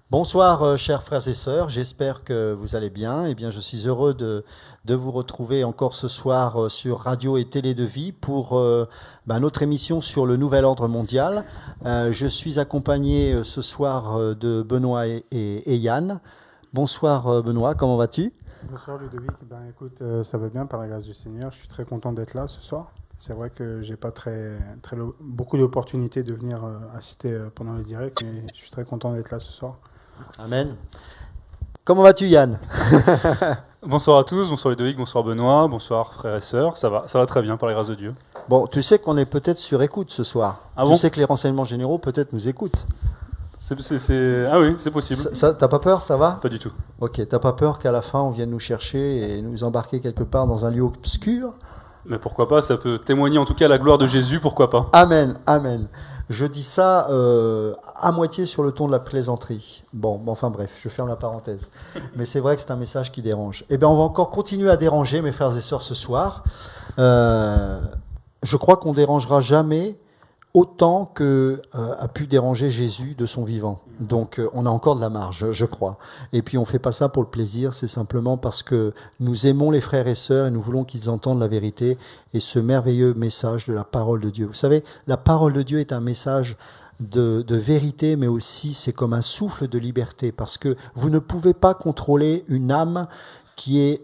Bonsoir, chers frères et sœurs, j'espère que vous allez bien. Eh bien, je suis heureux de vous retrouver encore ce soir sur Radio et Télé de Vie pour notre émission sur le nouvel ordre mondial. Je suis accompagné ce soir de Benoît et Yann. Bonsoir Benoît, comment vas-tu? Bonsoir Ludovic, écoute, ça va bien par la grâce du Seigneur, je suis très content d'être là ce soir. C'est vrai que j'ai pas beaucoup d'opportunités de venir assister pendant le direct, mais je suis très content d'être là ce soir. Amen. Comment vas-tu Yann? Bonsoir à tous, bonsoir Ludovic, bonsoir Benoît, bonsoir frères et sœurs, ça va très bien par la grâce de Dieu. Bon, tu sais qu'on est peut-être sur écoute ce soir. Ah tu bon sais que les renseignements généraux peut-être nous écoutent. Ah oui, c'est possible. T'as pas peur, ça va? Pas du tout. Ok, t'as pas peur qu'à la fin on vienne nous chercher et nous embarquer quelque part dans un lieu obscur? Mais pourquoi pas, ça peut témoigner en tout cas la gloire de Jésus, pourquoi pas. Amen, amen. Je dis ça à moitié sur le ton de la plaisanterie. Bon, enfin bref, je ferme la parenthèse. Mais c'est vrai que c'est un message qui dérange. Eh bien, on va encore continuer à déranger, mes frères et sœurs, ce soir. Je crois qu'on dérangera jamais autant que a pu déranger Jésus de son vivant. Donc on a encore de la marge, je crois. Et puis on ne fait pas ça pour le plaisir, c'est simplement parce que nous aimons les frères et sœurs et nous voulons qu'ils entendent la vérité et ce merveilleux message de la parole de Dieu. Vous savez, la parole de Dieu est un message de vérité, mais aussi c'est comme un souffle de liberté, parce que vous ne pouvez pas contrôler une âme qui est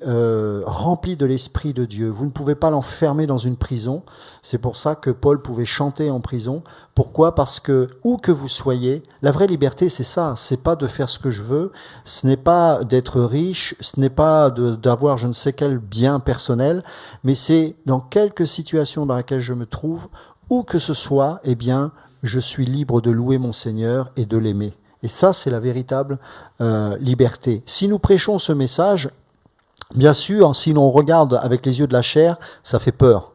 rempli de l'Esprit de Dieu. Vous ne pouvez pas l'enfermer dans une prison. C'est pour ça que Paul pouvait chanter en prison. Pourquoi? Parce que, où que vous soyez, la vraie liberté, c'est ça. C'est pas de faire ce que je veux. Ce n'est pas d'être riche. Ce n'est pas d'avoir je ne sais quel bien personnel. Mais c'est dans quelque situation dans laquelle je me trouve, où que ce soit, eh bien, je suis libre de louer mon Seigneur et de l'aimer. Et ça, c'est la véritable liberté. Si nous prêchons ce message, bien sûr, si l'on regarde avec les yeux de la chair, ça fait peur.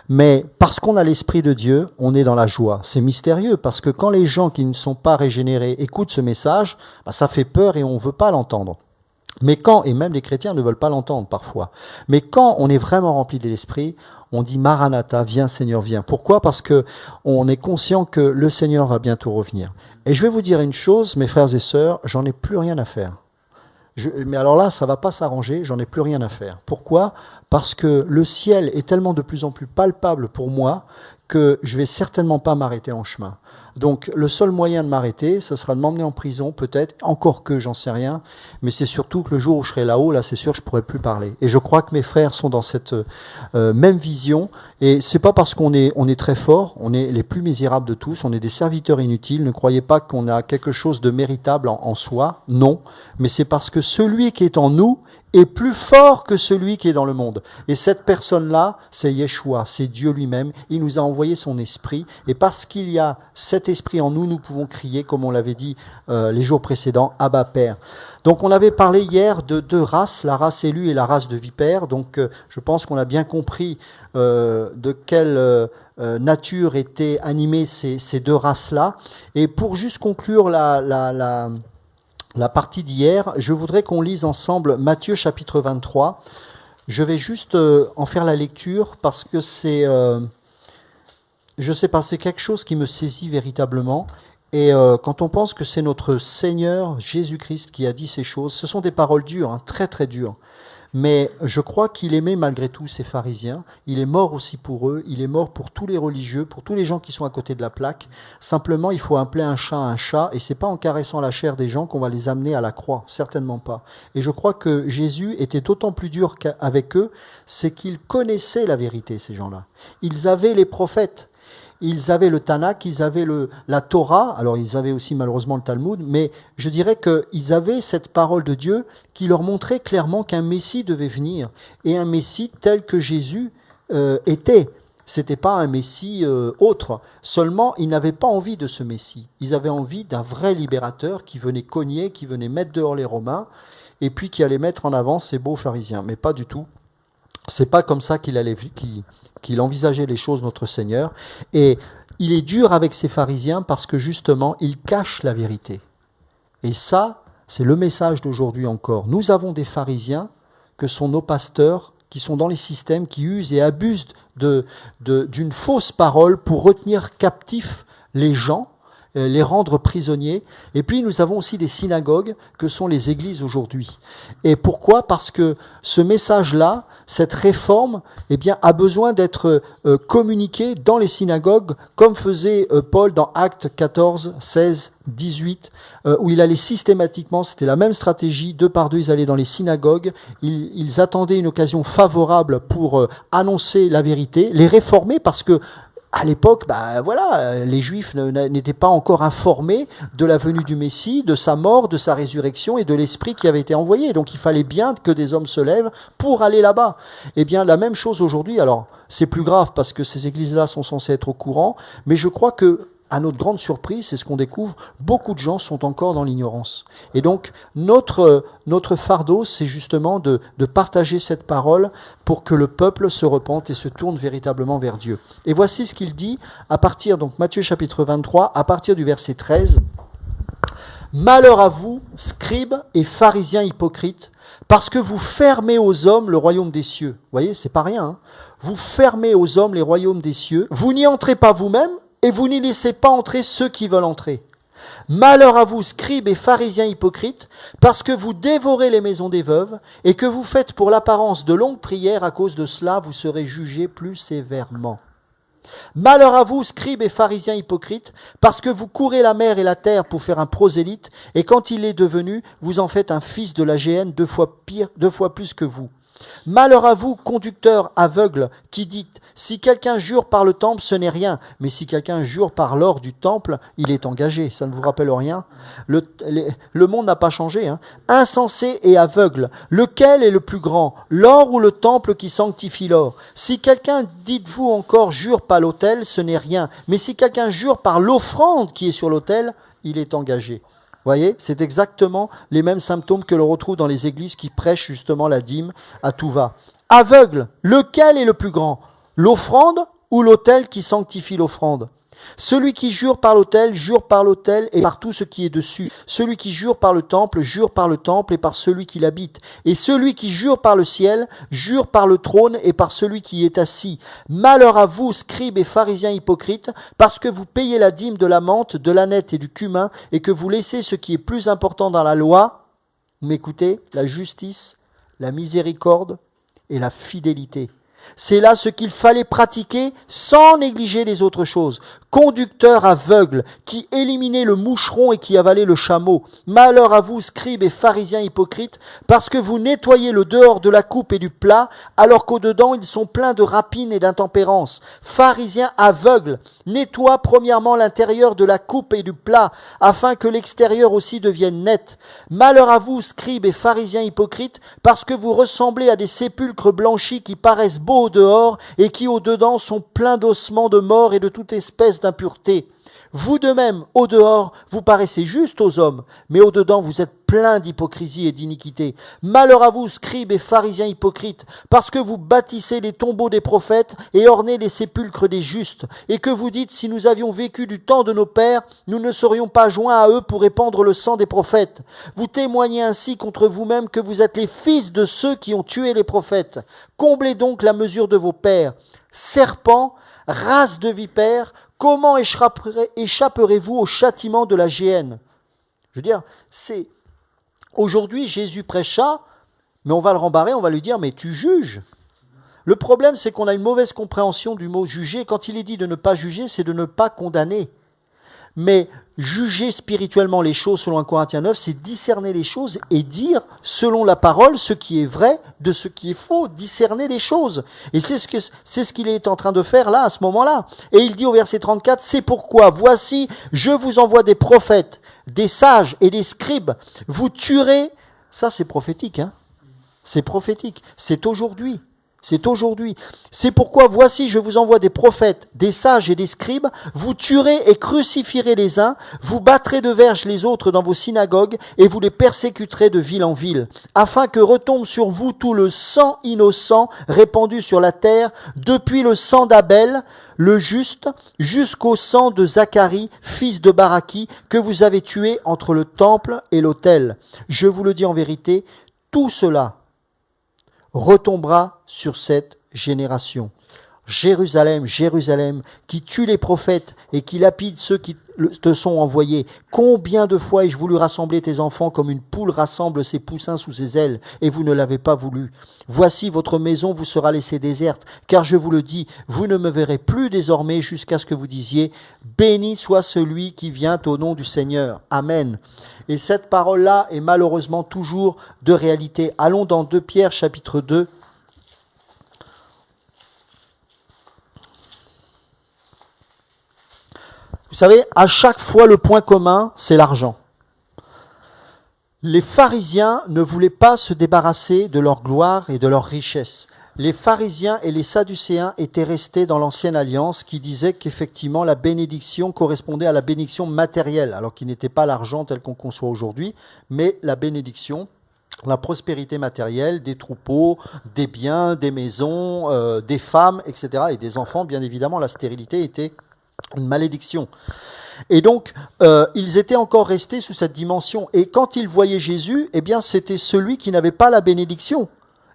Mais parce qu'on a l'Esprit de Dieu, on est dans la joie. C'est mystérieux, parce que quand les gens qui ne sont pas régénérés écoutent ce message, ça fait peur et on ne veut pas l'entendre. Mais et même les chrétiens ne veulent pas l'entendre parfois, mais quand on est vraiment rempli de l'Esprit, on dit Maranatha, viens Seigneur, viens. Pourquoi? Parce que on est conscient que le Seigneur va bientôt revenir. Et je vais vous dire une chose, mes frères et sœurs, j'en ai plus rien à faire. Mais alors là, ça ne va pas s'arranger, j'en ai plus rien à faire. Pourquoi? Parce que le ciel est tellement de plus en plus palpable pour moi que je ne vais certainement pas m'arrêter en chemin. Donc le seul moyen de m'arrêter, ce sera de m'emmener en prison, peut-être, encore que j'en sais rien, mais c'est surtout que le jour où je serai là-haut, là c'est sûr que je ne pourrai plus parler. Et je crois que mes frères sont dans cette même vision, et c'est pas parce qu'on est très fort, on est les plus misérables de tous, on est des serviteurs inutiles, ne croyez pas qu'on a quelque chose de méritable en soi, non, mais c'est parce que celui qui est en nous est plus fort que celui qui est dans le monde. Et cette personne-là, c'est Yeshua, c'est Dieu lui-même. Il nous a envoyé son esprit. Et parce qu'il y a cet esprit en nous, nous pouvons crier, comme on l'avait dit les jours précédents, Abba Père. Donc on avait parlé hier de deux races, la race élue et la race de vipères. Donc je pense qu'on a bien compris de quelle nature étaient animées ces deux races-là. Et pour juste conclure la partie d'hier, je voudrais qu'on lise ensemble Matthieu chapitre 23. Je vais juste en faire la lecture parce que c'est, je sais pas, c'est quelque chose qui me saisit véritablement. Et quand on pense que c'est notre Seigneur Jésus-Christ qui a dit ces choses, ce sont des paroles dures, hein, très très dures. Mais je crois qu'il aimait malgré tout ces pharisiens. Il est mort aussi pour eux. Il est mort pour tous les religieux, pour tous les gens qui sont à côté de la plaque. Simplement, il faut appeler un chat, et c'est pas en caressant la chair des gens qu'on va les amener à la croix, certainement pas. Et je crois que Jésus était d'autant plus dur qu'avec eux, c'est qu'ils connaissaient la vérité, ces gens-là. Ils avaient les prophètes. Ils avaient le Tanakh, ils avaient la Torah, alors ils avaient aussi malheureusement le Talmud, mais je dirais qu'ils avaient cette parole de Dieu qui leur montrait clairement qu'un Messie devait venir, et un Messie tel que Jésus était. C'était pas un Messie autre, seulement ils n'avaient pas envie de ce Messie. Ils avaient envie d'un vrai libérateur qui venait cogner, qui venait mettre dehors les Romains, et puis qui allait mettre en avant ces beaux pharisiens, mais pas du tout. C'est pas comme ça qu'il envisageait les choses, notre Seigneur. Et il est dur avec ces pharisiens parce que justement, ils cachent la vérité. Et ça, c'est le message d'aujourd'hui encore. Nous avons des pharisiens que sont nos pasteurs, qui sont dans les systèmes, qui usent et abusent d'une fausse parole pour retenir captifs les gens les rendre prisonniers. Et puis nous avons aussi des synagogues que sont les églises aujourd'hui. Et pourquoi ? Parce que ce message-là, cette réforme, eh bien, a besoin d'être communiqué dans les synagogues, comme faisait Paul dans Actes 14, 16, 18, où il allait systématiquement, c'était la même stratégie, 2 par 2, ils allaient dans les synagogues, ils attendaient une occasion favorable pour annoncer la vérité, les réformer, parce que à l'époque, les Juifs n'étaient pas encore informés de la venue du Messie, de sa mort, de sa résurrection et de l'Esprit qui avait été envoyé. Donc il fallait bien que des hommes se lèvent pour aller là-bas. Eh bien, la même chose aujourd'hui. Alors, c'est plus grave parce que ces églises-là sont censées être au courant, mais je crois que, à notre grande surprise, c'est ce qu'on découvre, beaucoup de gens sont encore dans l'ignorance. Et donc, notre fardeau, c'est justement de partager cette parole pour que le peuple se repente et se tourne véritablement vers Dieu. Et voici ce qu'il dit à partir, donc Matthieu chapitre 23, à partir du verset 13. « Malheur à vous, scribes et pharisiens hypocrites, parce que vous fermez aux hommes le royaume des cieux. » Vous voyez, c'est pas rien. Hein. Vous fermez aux hommes les royaumes des cieux. Vous n'y entrez pas vous-même, et vous n'y laissez pas entrer ceux qui veulent entrer. Malheur à vous, scribes et pharisiens hypocrites, parce que vous dévorez les maisons des veuves, et que vous faites pour l'apparence de longues prières, à cause de cela, vous serez jugés plus sévèrement. Malheur à vous, scribes et pharisiens hypocrites, parce que vous courez la mer et la terre pour faire un prosélyte, et quand il est devenu, vous en faites un fils de la géhenne 2 fois plus que vous. Malheur à vous, conducteurs aveugles, qui dites, si quelqu'un jure par le temple, ce n'est rien, mais si quelqu'un jure par l'or du temple, il est engagé. Ça ne vous rappelle rien ? Le monde n'a pas changé. Hein. Insensé et aveugle, lequel est le plus grand, l'or ou le temple qui sanctifie l'or ? Si quelqu'un, dites-vous encore, jure par l'autel, ce n'est rien, mais si quelqu'un jure par l'offrande qui est sur l'autel, il est engagé. Vous voyez, c'est exactement les mêmes symptômes que l'on retrouve dans les églises qui prêchent justement la dîme à tout va. Aveugle, lequel est le plus grand ? L'offrande ou l'autel qui sanctifie l'offrande ? Celui qui jure par l'autel et par tout ce qui est dessus. Celui qui jure par le temple et par celui qui l'habite. Et celui qui jure par le ciel, jure par le trône et par celui qui y est assis. Malheur à vous, scribes et pharisiens hypocrites, parce que vous payez la dîme de la menthe, de l'âneth et du cumin, et que vous laissez ce qui est plus important dans la loi, vous m'écoutez, la justice, la miséricorde et la fidélité. C'est là ce qu'il fallait pratiquer sans négliger les autres choses. Conducteurs aveugles, qui éliminaient le moucheron et qui avalaient le chameau. Malheur à vous, scribes et pharisiens hypocrites, parce que vous nettoyez le dehors de la coupe et du plat, alors qu'au-dedans ils sont pleins de rapine et d'intempérance. Pharisiens aveugles, nettoie premièrement l'intérieur de la coupe et du plat, afin que l'extérieur aussi devienne net. Malheur à vous, scribes et pharisiens hypocrites, parce que vous ressemblez à des sépulcres blanchis qui paraissent beaux au dehors et qui au dedans sont pleins d'ossements de mort et de toute espèce d'impureté. Vous de même, au dehors, vous paraissez juste aux hommes, mais au dedans vous êtes pleins d'hypocrisie et d'iniquité. Malheur à vous, scribes et pharisiens hypocrites, parce que vous bâtissez les tombeaux des prophètes et ornez les sépulcres des justes, et que vous dites, si nous avions vécu du temps de nos pères, nous ne serions pas joints à eux pour répandre le sang des prophètes. Vous témoignez ainsi contre vous-même que vous êtes les fils de ceux qui ont tué les prophètes. Comblez donc la mesure de vos pères. Serpents, race de vipères, comment échapperez-vous au châtiment de la géhenne ? Je veux dire, c'est... Aujourd'hui, Jésus prêche ça, mais on va le rembarrer, on va lui dire, mais tu juges. Le problème, c'est qu'on a une mauvaise compréhension du mot juger. Quand il est dit de ne pas juger, c'est de ne pas condamner. Mais juger spirituellement les choses, selon 1 Corinthiens 9, c'est discerner les choses et dire, selon la parole, ce qui est vrai de ce qui est faux, discerner les choses. Et c'est ce qu'il est en train de faire là, à ce moment-là. Et il dit au verset 34, « C'est pourquoi, voici, je vous envoie des prophètes, des sages et des scribes. Vous tuerez... » Ça, c'est prophétique, hein. C'est prophétique. C'est aujourd'hui. C'est aujourd'hui. C'est pourquoi, voici, je vous envoie des prophètes, des sages et des scribes. Vous tuerez et crucifierez les uns, vous battrez de verges les autres dans vos synagogues, et vous les persécuterez de ville en ville, afin que retombe sur vous tout le sang innocent répandu sur la terre, depuis le sang d'Abel, le juste, jusqu'au sang de Zacharie, fils de Baraki, que vous avez tué entre le temple et l'autel. Je vous le dis en vérité, tout cela retombera sur cette génération. Jérusalem, Jérusalem, qui tue les prophètes et qui lapide ceux qui te sont envoyés. Combien de fois ai-je voulu rassembler tes enfants comme une poule rassemble ses poussins sous ses ailes, et vous ne l'avez pas voulu. Voici votre maison vous sera laissée déserte, car je vous le dis, vous ne me verrez plus désormais jusqu'à ce que vous disiez, béni soit celui qui vient au nom du Seigneur. Amen. Et cette parole-là est malheureusement toujours de réalité. Allons dans 2 Pierre chapitre 2. Vous savez, à chaque fois, le point commun, c'est l'argent. Les pharisiens ne voulaient pas se débarrasser de leur gloire et de leur richesse. Les pharisiens et les sadducéens étaient restés dans l'ancienne alliance qui disait qu'effectivement la bénédiction correspondait à la bénédiction matérielle, alors qu'il n'était pas l'argent tel qu'on conçoit aujourd'hui, mais la bénédiction, la prospérité matérielle, des troupeaux, des biens, des maisons, des femmes, etc. et des enfants, bien évidemment, la stérilité était une malédiction. Et donc, ils étaient encore restés sous cette dimension. Et quand ils voyaient Jésus, eh bien, c'était celui qui n'avait pas la bénédiction.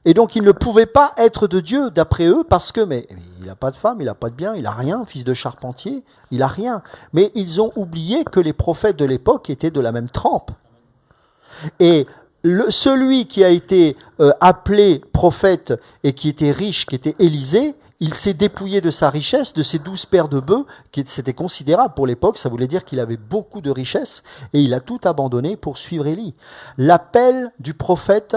Et donc, il ne pouvait pas être de Dieu, d'après eux, parce que, mais il n'a pas de femme, il n'a pas de bien, il n'a rien, fils de charpentier, il n'a rien. Mais ils ont oublié que les prophètes de l'époque étaient de la même trempe. Et celui qui a été appelé prophète et qui était riche, qui était Élisée, il s'est dépouillé de sa richesse, de ses 12 paires de bœufs, qui c'était considérable pour l'époque, ça voulait dire qu'il avait beaucoup de richesses, et il a tout abandonné pour suivre Élie. L'appel du prophète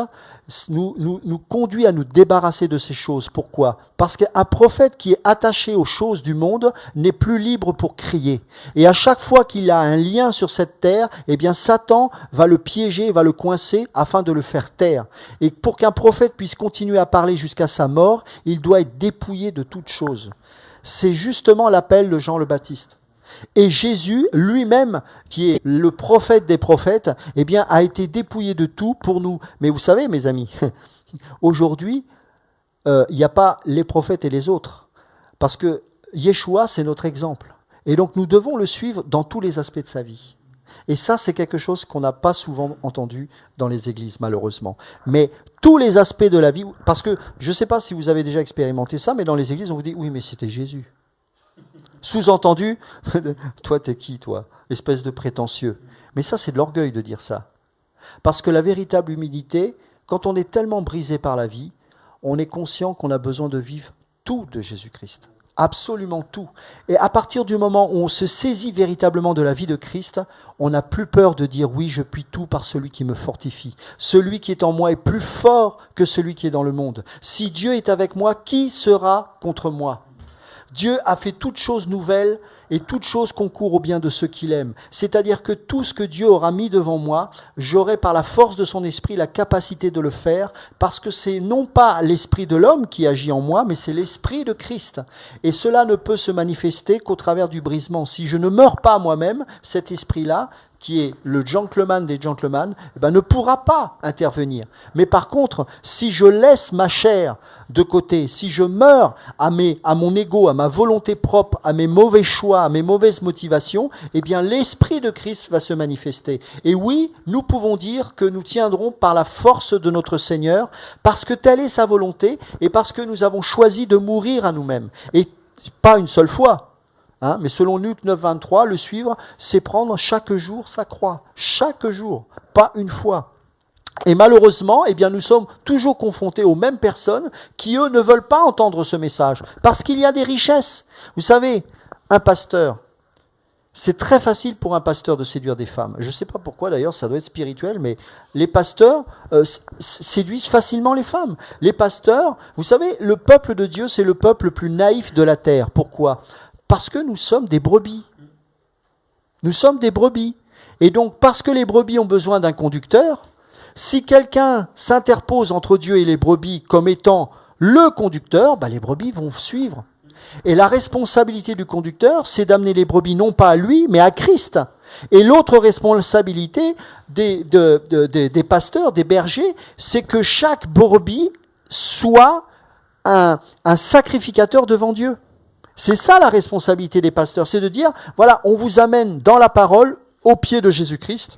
nous conduit à nous débarrasser de ces choses. Pourquoi ? Parce qu'un prophète qui est attaché aux choses du monde n'est plus libre pour crier. Et à chaque fois qu'il a un lien sur cette terre, eh bien Satan va le piéger, va le coincer afin de le faire taire. Et pour qu'un prophète puisse continuer à parler jusqu'à sa mort, il doit être dépouillé de toute chose. C'est justement l'appel de Jean le Baptiste. Et Jésus lui-même, qui est le prophète des prophètes, eh bien, a été dépouillé de tout pour nous. Mais vous savez, mes amis, aujourd'hui, il n'y a pas les prophètes et les autres. Parce que Yeshua, c'est notre exemple. Et donc, nous devons le suivre dans tous les aspects de sa vie. Et ça, c'est quelque chose qu'on n'a pas souvent entendu dans les églises, malheureusement. Mais tous les aspects de la vie, parce que je ne sais pas si vous avez déjà expérimenté ça, mais dans les églises, on vous dit, oui, mais c'était Jésus. Sous-entendu, toi, t'es qui, toi ? Espèce de prétentieux. Mais ça, c'est de l'orgueil de dire ça. Parce que la véritable humilité, quand on est tellement brisé par la vie, on est conscient qu'on a besoin de vivre tout de Jésus-Christ. Absolument tout. Et à partir du moment où on se saisit véritablement de la vie de Christ, on n'a plus peur de dire oui, je puis tout par celui qui me fortifie. Celui qui est en moi est plus fort que celui qui est dans le monde. Si Dieu est avec moi, qui sera contre moi ? Dieu a fait toutes choses nouvelles et toutes choses concourent au bien de ceux qu'il aime. C'est-à-dire que tout ce que Dieu aura mis devant moi, j'aurai par la force de son esprit la capacité de le faire, parce que c'est non pas l'esprit de l'homme qui agit en moi, mais c'est l'esprit de Christ. Et cela ne peut se manifester qu'au travers du brisement. Si je ne meurs pas moi-même, cet esprit-là, qui est le gentleman des gentlemen, eh ben, ne pourra pas intervenir. Mais par contre, si je laisse ma chair de côté, si je meurs à mon ego, à ma volonté propre, à mes mauvais choix, à mes mauvaises motivations, eh bien l'Esprit de Christ va se manifester. Et oui, nous pouvons dire que nous tiendrons par la force de notre Seigneur, parce que telle est sa volonté, et parce que nous avons choisi de mourir à nous-mêmes. Et pas une seule fois. Mais selon Luc 9, 23, le suivre, c'est prendre chaque jour sa croix. Chaque jour, pas une fois. Et malheureusement, eh bien, nous sommes toujours confrontés aux mêmes personnes qui, eux, ne veulent pas entendre ce message. Parce qu'il y a des richesses. Vous savez, un pasteur, c'est très facile pour un pasteur de séduire des femmes. Je ne sais pas pourquoi, d'ailleurs, ça doit être spirituel, mais les pasteurs séduisent facilement les femmes. Les pasteurs, vous savez, le peuple de Dieu, c'est le peuple le plus naïf de la terre. Pourquoi ? Parce que nous sommes des brebis. Nous sommes des brebis. Et donc, parce que les brebis ont besoin d'un conducteur, si quelqu'un s'interpose entre Dieu et les brebis comme étant le conducteur, les brebis vont suivre. Et la responsabilité du conducteur, c'est d'amener les brebis non pas à lui, mais à Christ. Et l'autre responsabilité des pasteurs, des bergers, c'est que chaque brebis soit un sacrificateur devant Dieu. C'est ça la responsabilité des pasteurs, c'est de dire, voilà, on vous amène dans la parole, au pied de Jésus-Christ,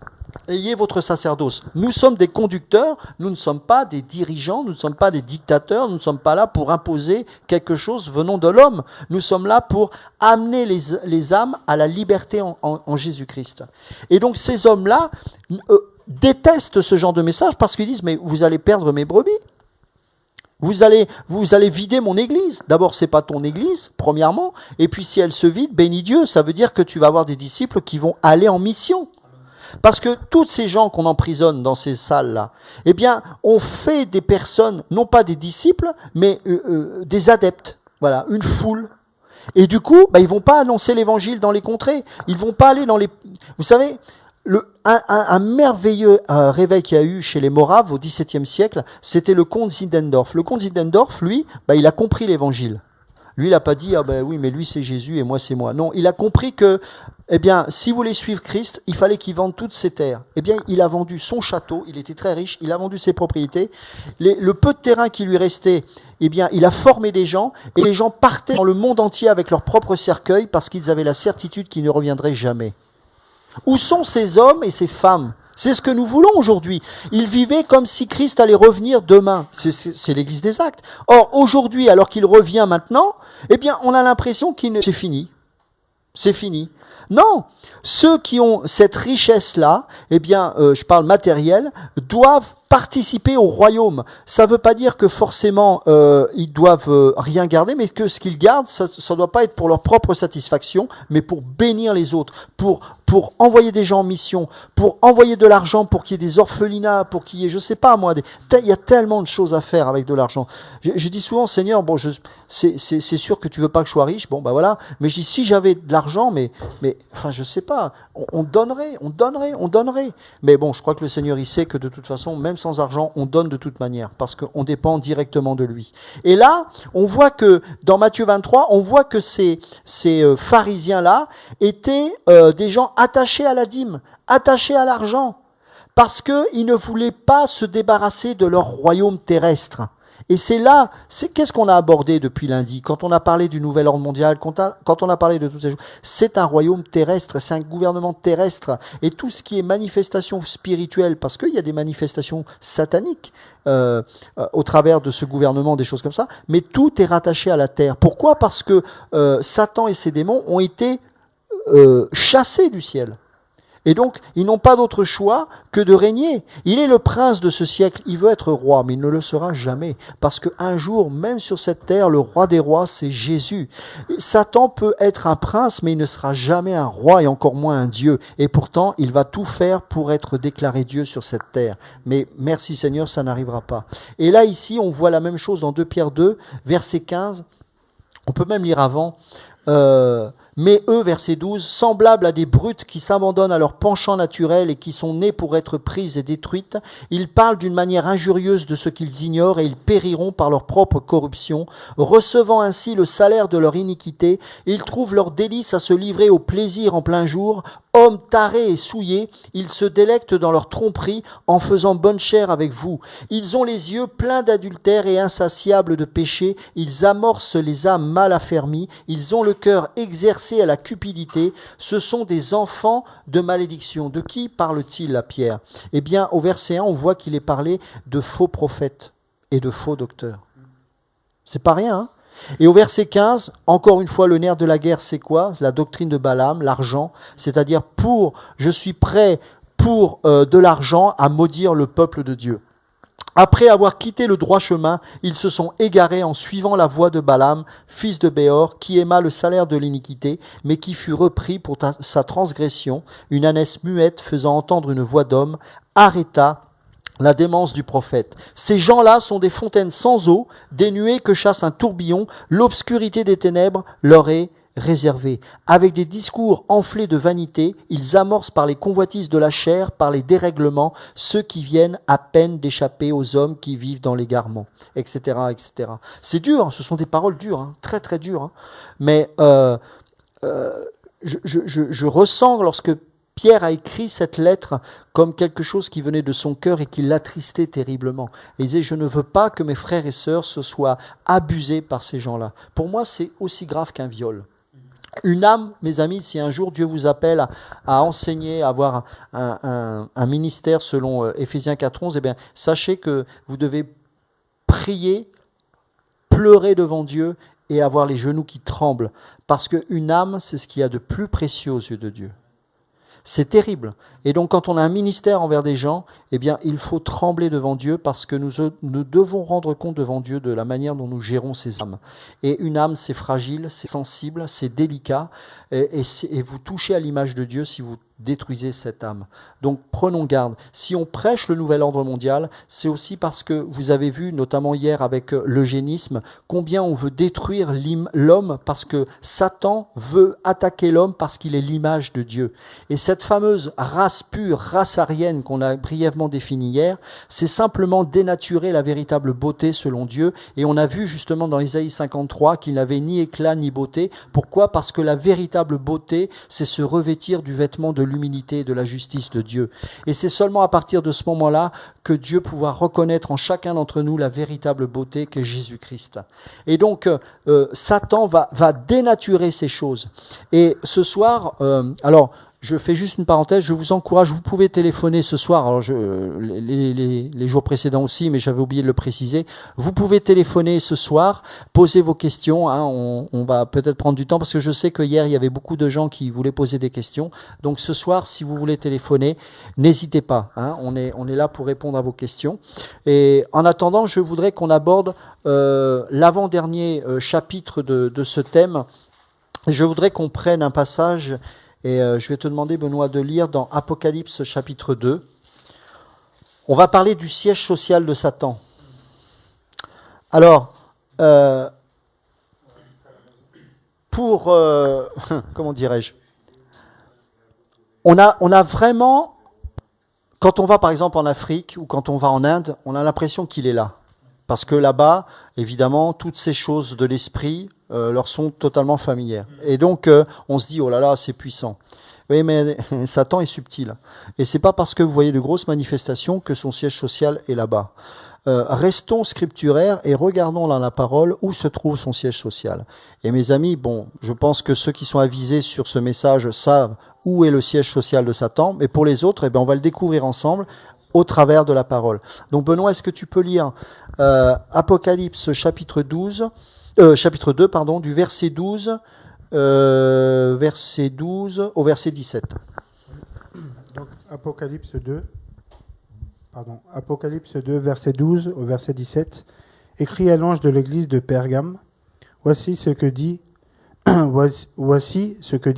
ayez votre sacerdoce. Nous sommes des conducteurs, nous ne sommes pas des dirigeants, nous ne sommes pas des dictateurs, nous ne sommes pas là pour imposer quelque chose venant de l'homme. Nous sommes là pour amener les âmes à la liberté en Jésus-Christ. Et donc ces hommes-là détestent ce genre de message parce qu'ils disent « mais vous allez perdre mes brebis ». Vous allez vider mon église. D'abord, c'est pas ton église, premièrement. Et puis, si elle se vide, bénis Dieu. Ça veut dire que tu vas avoir des disciples qui vont aller en mission. Parce que tous ces gens qu'on emprisonne dans ces salles-là, eh bien, on fait des personnes, non pas des disciples, mais des adeptes. Voilà, une foule. Et du coup, ils vont pas annoncer l'évangile dans les contrées. Ils vont pas aller dans les... Vous savez... Un merveilleux réveil qu'il y a eu chez les Moraves au XVIIe siècle, c'était le comte Zinzendorf. Le comte Zinzendorf, lui, il a compris l'évangile. Lui, il n'a pas dit « Ah ben oui, mais lui c'est Jésus et moi c'est moi ». Non, il a compris que, eh bien, si vous voulez suivre Christ, il fallait qu'il vende toutes ses terres. Eh bien, il a vendu son château, il était très riche, il a vendu ses propriétés. Le peu de terrain qui lui restait, eh bien, il a formé des gens et les gens partaient dans le monde entier avec leur propre cercueil parce qu'ils avaient la certitude qu'ils ne reviendraient jamais. Où sont ces hommes et ces femmes? C'est ce que nous voulons aujourd'hui. Ils vivaient comme si Christ allait revenir demain. C'est l'Église des Actes. Or, aujourd'hui, alors qu'il revient maintenant, eh bien, on a l'impression c'est fini. C'est fini. Non, ceux qui ont cette richesse-là, eh bien, je parle matériel, doivent participer au royaume. Ça ne veut pas dire que forcément ils doivent rien garder, mais que ce qu'ils gardent, ça ne doit pas être pour leur propre satisfaction, mais pour bénir les autres, pour envoyer des gens en mission, pour envoyer de l'argent pour qu'il y ait des orphelinats, pour qu'il y ait, je sais pas moi, il y a tellement de choses à faire avec de l'argent. Je dis souvent, Seigneur, bon, c'est sûr que tu veux pas que je sois riche, bon, voilà, mais je dis, si j'avais de l'argent, mais, enfin, je sais pas, on donnerait. Mais bon, je crois que le Seigneur, il sait que de toute façon, même sans argent, on donne de toute manière, parce qu'on dépend directement de lui. Et là, on voit que, dans Matthieu 23, on voit que ces pharisiens-là étaient des gens attachés à la dîme, attachés à l'argent, parce qu'ils ne voulaient pas se débarrasser de leur royaume terrestre. Et c'est là, qu'est-ce qu'on a abordé depuis lundi, quand on a parlé du nouvel ordre mondial, quand on a parlé de toutes ces choses, c'est un royaume terrestre, c'est un gouvernement terrestre, et tout ce qui est manifestation spirituelle, parce qu'il y a des manifestations sataniques au travers de ce gouvernement, des choses comme ça, mais tout est rattaché à la terre. Pourquoi? Parce que Satan et ses démons ont été chassés du ciel. Et donc, ils n'ont pas d'autre choix que de régner. Il est le prince de ce siècle, il veut être roi, mais il ne le sera jamais. Parce qu'un jour, même sur cette terre, le roi des rois, c'est Jésus. Satan peut être un prince, mais il ne sera jamais un roi et encore moins un Dieu. Et pourtant, il va tout faire pour être déclaré Dieu sur cette terre. Mais merci Seigneur, ça n'arrivera pas. Et là, ici, on voit la même chose dans 2 Pierre 2, verset 15. On peut même lire avant. Mais eux, verset 12, semblables à des brutes qui s'abandonnent à leur penchant naturel et qui sont nés pour être prises et détruites, ils parlent d'une manière injurieuse de ce qu'ils ignorent et ils périront par leur propre corruption, recevant ainsi le salaire de leur iniquité. Ils trouvent leur délice à se livrer au plaisir en plein jour. Hommes tarés et souillés, ils se délectent dans leur tromperie en faisant bonne chère avec vous. Ils ont les yeux pleins d'adultère et insatiables de péché. Ils amorcent les âmes mal affermies. Ils ont le cœur exercé à la cupidité. Ce sont des enfants de malédiction. De qui parle-t-il à Pierre? Eh bien, au verset 1, on voit qu'il est parlé de faux prophètes et de faux docteurs. C'est pas rien, hein? Et au verset 15, encore une fois, le nerf de la guerre, c'est quoi? La doctrine de Balaam, l'argent, c'est-à-dire je suis prêt pour de l'argent à maudire le peuple de Dieu. Après avoir quitté le droit chemin, ils se sont égarés en suivant la voie de Balaam, fils de Béor, qui aima le salaire de l'iniquité, mais qui fut repris pour sa transgression. Une ânesse muette faisant entendre une voix d'homme arrêta la démence du prophète. Ces gens-là sont des fontaines sans eau, des nuées que chasse un tourbillon, l'obscurité des ténèbres leur est réservée. Avec des discours enflés de vanité, ils amorcent par les convoitises de la chair, par les dérèglements, ceux qui viennent à peine d'échapper aux hommes qui vivent dans l'égarement, etc., etc. C'est dur, hein, ce sont des paroles dures, hein, très très dures, hein. Mais je ressens lorsque Pierre a écrit cette lettre comme quelque chose qui venait de son cœur et qui l'attristait terriblement. Et il disait, je ne veux pas que mes frères et sœurs se soient abusés par ces gens-là. Pour moi, c'est aussi grave qu'un viol. Une âme, mes amis, si un jour Dieu vous appelle à enseigner, à avoir un ministère selon Éphésiens 4.11, eh bien, sachez que vous devez prier, pleurer devant Dieu et avoir les genoux qui tremblent. Parce qu'une âme, c'est ce qu'il y a de plus précieux aux yeux de Dieu. C'est terrible. Et donc, quand on a un ministère envers des gens, eh bien, il faut trembler devant Dieu parce que nous devons rendre compte devant Dieu de la manière dont nous gérons ces âmes. Et une âme, c'est fragile, c'est sensible, c'est délicat, et vous touchez à l'image de Dieu si vous détruisez cette âme. Donc, prenons garde. Si on prêche le nouvel ordre mondial, c'est aussi parce que vous avez vu, notamment hier avec l'eugénisme, combien on veut détruire l'homme parce que Satan veut attaquer l'homme parce qu'il est l'image de Dieu. Et cette fameuse race pure, race aryenne qu'on a brièvement définie hier, c'est simplement dénaturer la véritable beauté selon Dieu. Et on a vu justement dans Isaïe 53 qu'il n'avait ni éclat ni beauté. Pourquoi ? Parce que la véritable beauté, c'est se revêtir du vêtement de l'humilité et de la justice de Dieu. Et c'est seulement à partir de ce moment-là que Dieu pourra reconnaître en chacun d'entre nous la véritable beauté qu'est Jésus-Christ. Et donc, Satan va dénaturer ces choses. Et ce soir, alors, je fais juste une parenthèse, je vous encourage, vous pouvez téléphoner ce soir, alors les jours précédents aussi, mais j'avais oublié de le préciser, vous pouvez téléphoner ce soir, poser vos questions, hein, on va peut-être prendre du temps, parce que je sais que hier il y avait beaucoup de gens qui voulaient poser des questions, donc ce soir, si vous voulez téléphoner, n'hésitez pas, hein, on est là pour répondre à vos questions. Et en attendant, je voudrais qu'on aborde l'avant-dernier chapitre de ce thème. Je voudrais qu'on prenne un passage. Et je vais te demander, Benoît, de lire dans Apocalypse chapitre 2. On va parler du siège social de Satan. Alors, comment dirais-je, on a vraiment, quand on va par exemple en Afrique ou quand on va en Inde, on a l'impression qu'il est là. Parce que là-bas, évidemment, toutes ces choses de l'esprit leur sont totalement familières. Et donc, on se dit, oh là là, c'est puissant. Oui, mais Satan est subtil. Et c'est pas parce que vous voyez de grosses manifestations que son siège social est là-bas. Restons scripturaires et regardons dans la parole où se trouve son siège social. Et mes amis, bon, je pense que ceux qui sont avisés sur ce message savent où est le siège social de Satan. Mais pour les autres, eh bien, on va le découvrir ensemble au travers de la parole. Donc Benoît, est-ce que tu peux lire Apocalypse chapitre 2, du verset 12, au verset 17. Donc Apocalypse 2, verset 12 au verset 17. Écrit à l'ange de l'église de Pergame, voici ce que dit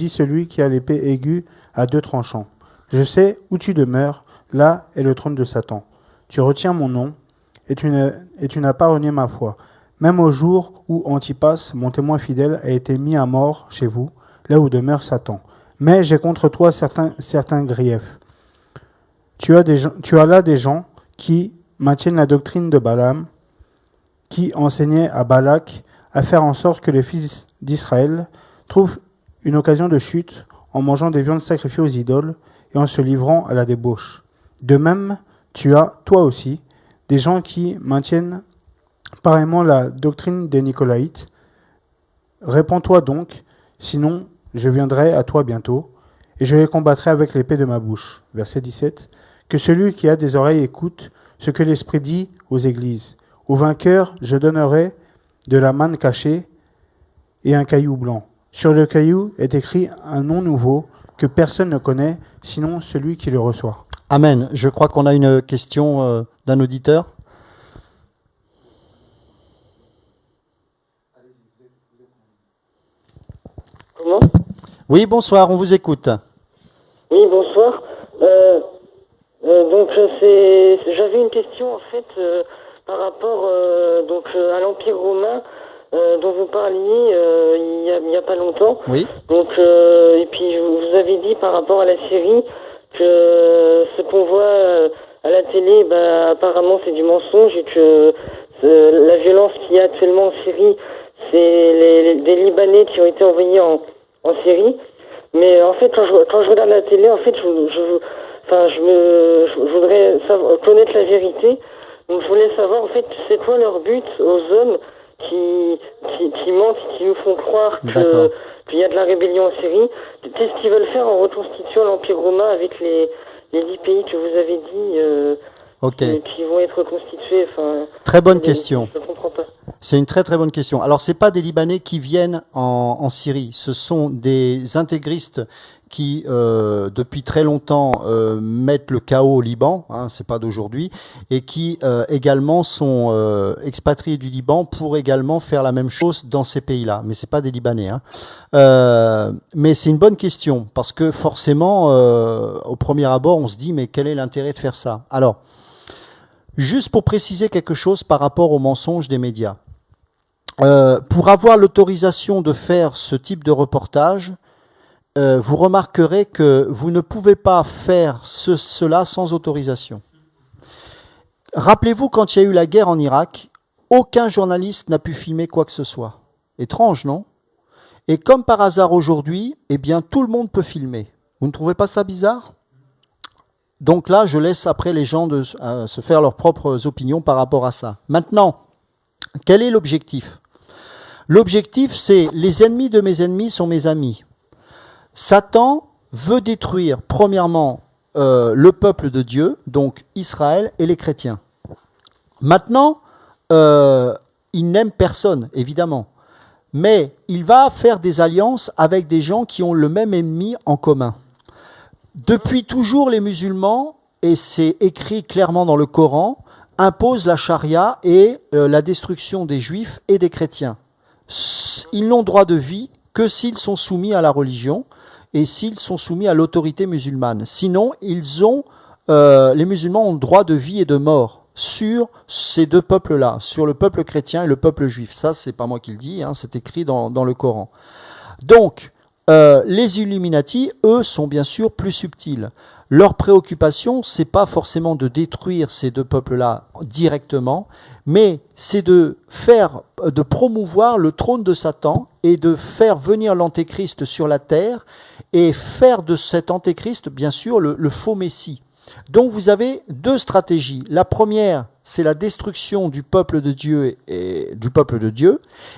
celui qui a l'épée aiguë à deux tranchants. Je sais où tu demeures, là est le trône de Satan. Tu retiens mon nom, et tu n'as pas renié ma foi. Même au jour où Antipas, mon témoin fidèle, a été mis à mort chez vous, là où demeure Satan. Mais j'ai contre toi certains griefs. Tu as là des gens qui maintiennent la doctrine de Balaam, qui enseignait à Balak à faire en sorte que les fils d'Israël trouvent une occasion de chute en mangeant des viandes sacrifiées aux idoles et en se livrant à la débauche. De même, tu as, toi aussi, des gens qui maintiennent pareillement la doctrine des Nicolaïtes. Répands-toi donc, sinon je viendrai à toi bientôt, et je les combattrai avec l'épée de ma bouche. Verset 17. Que celui qui a des oreilles écoute ce que l'Esprit dit aux églises. Au vainqueur, je donnerai de la manne cachée et un caillou blanc. Sur le caillou est écrit un nom nouveau que personne ne connaît, sinon celui qui le reçoit. Amen. Je crois qu'on a une question d'un auditeur. Comment ? Oui, bonsoir, on vous écoute. Oui, bonsoir. J'avais une question en fait par rapport à l'Empire romain dont vous parliez il y a pas longtemps. Oui. Donc et puis vous avez dit par rapport à la Syrie que ce qu'on voit à la télé, apparemment c'est du mensonge et que la violence qu'il y a actuellement en Syrie, c'est des Libanais qui ont été envoyés en Syrie. Mais en fait, quand je regarde la télé, en fait, je voudrais connaître la vérité. Donc je voulais savoir en fait c'est quoi leur but aux hommes qui mentent, qui nous font croire qu'il y a de la rébellion en Syrie. Qu'est-ce qu'ils veulent faire en reconstituant l'Empire romain avec les 10 pays que vous avez dit Ok. qui vont être reconstitués? Très bonne question. Je ne comprends pas. C'est une très très bonne question. Alors, c'est pas des Libanais qui viennent en Syrie. Ce sont des intégristes qui, depuis très longtemps, mettent le chaos au Liban. Hein, c'est pas d'aujourd'hui, et qui également sont expatriés du Liban pour également faire la même chose dans ces pays-là. Mais c'est pas des Libanais. Hein. Mais c'est une bonne question parce que forcément, au premier abord, on se dit mais quel est l'intérêt de faire ça? Alors, juste pour préciser quelque chose par rapport aux mensonges des médias. Pour avoir l'autorisation de faire ce type de reportage, vous remarquerez que vous ne pouvez pas faire cela sans autorisation. Rappelez-vous, quand il y a eu la guerre en Irak, aucun journaliste n'a pu filmer quoi que ce soit. Étrange, non? Et comme par hasard aujourd'hui, eh bien, tout le monde peut filmer. Vous ne trouvez pas ça bizarre? Donc là, je laisse après les gens se faire leurs propres opinions par rapport à ça. Maintenant, quel est l'objectif? L'objectif, c'est les ennemis de mes ennemis sont mes amis. Satan veut détruire, premièrement, le peuple de Dieu, donc Israël et les chrétiens. Maintenant, il n'aime personne, évidemment. Mais il va faire des alliances avec des gens qui ont le même ennemi en commun. Depuis toujours, les musulmans, et c'est écrit clairement dans le Coran, imposent la charia et la destruction des juifs et des chrétiens. Ils n'ont droit de vie que s'ils sont soumis à la religion et s'ils sont soumis à l'autorité musulmane. Sinon, les musulmans ont droit de vie et de mort sur ces deux peuples-là, sur le peuple chrétien et le peuple juif. Ça, c'est pas moi qui le dis, hein, c'est écrit dans le Coran. Donc, les Illuminati, eux, sont bien sûr plus subtils. Leur préoccupation, c'est pas forcément de détruire ces deux peuples-là directement, mais c'est de promouvoir le trône de Satan et de faire venir l'antéchrist sur la terre et faire de cet antéchrist, bien sûr, le faux messie. Donc vous avez deux stratégies. La première, c'est la destruction du peuple de Dieu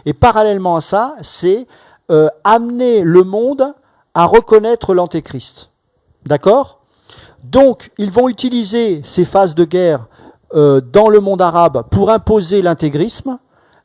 et parallèlement à ça, c'est amener le monde à reconnaître l'antéchrist. D'accord ? Donc, ils vont utiliser ces phases de guerre dans le monde arabe pour imposer l'intégrisme,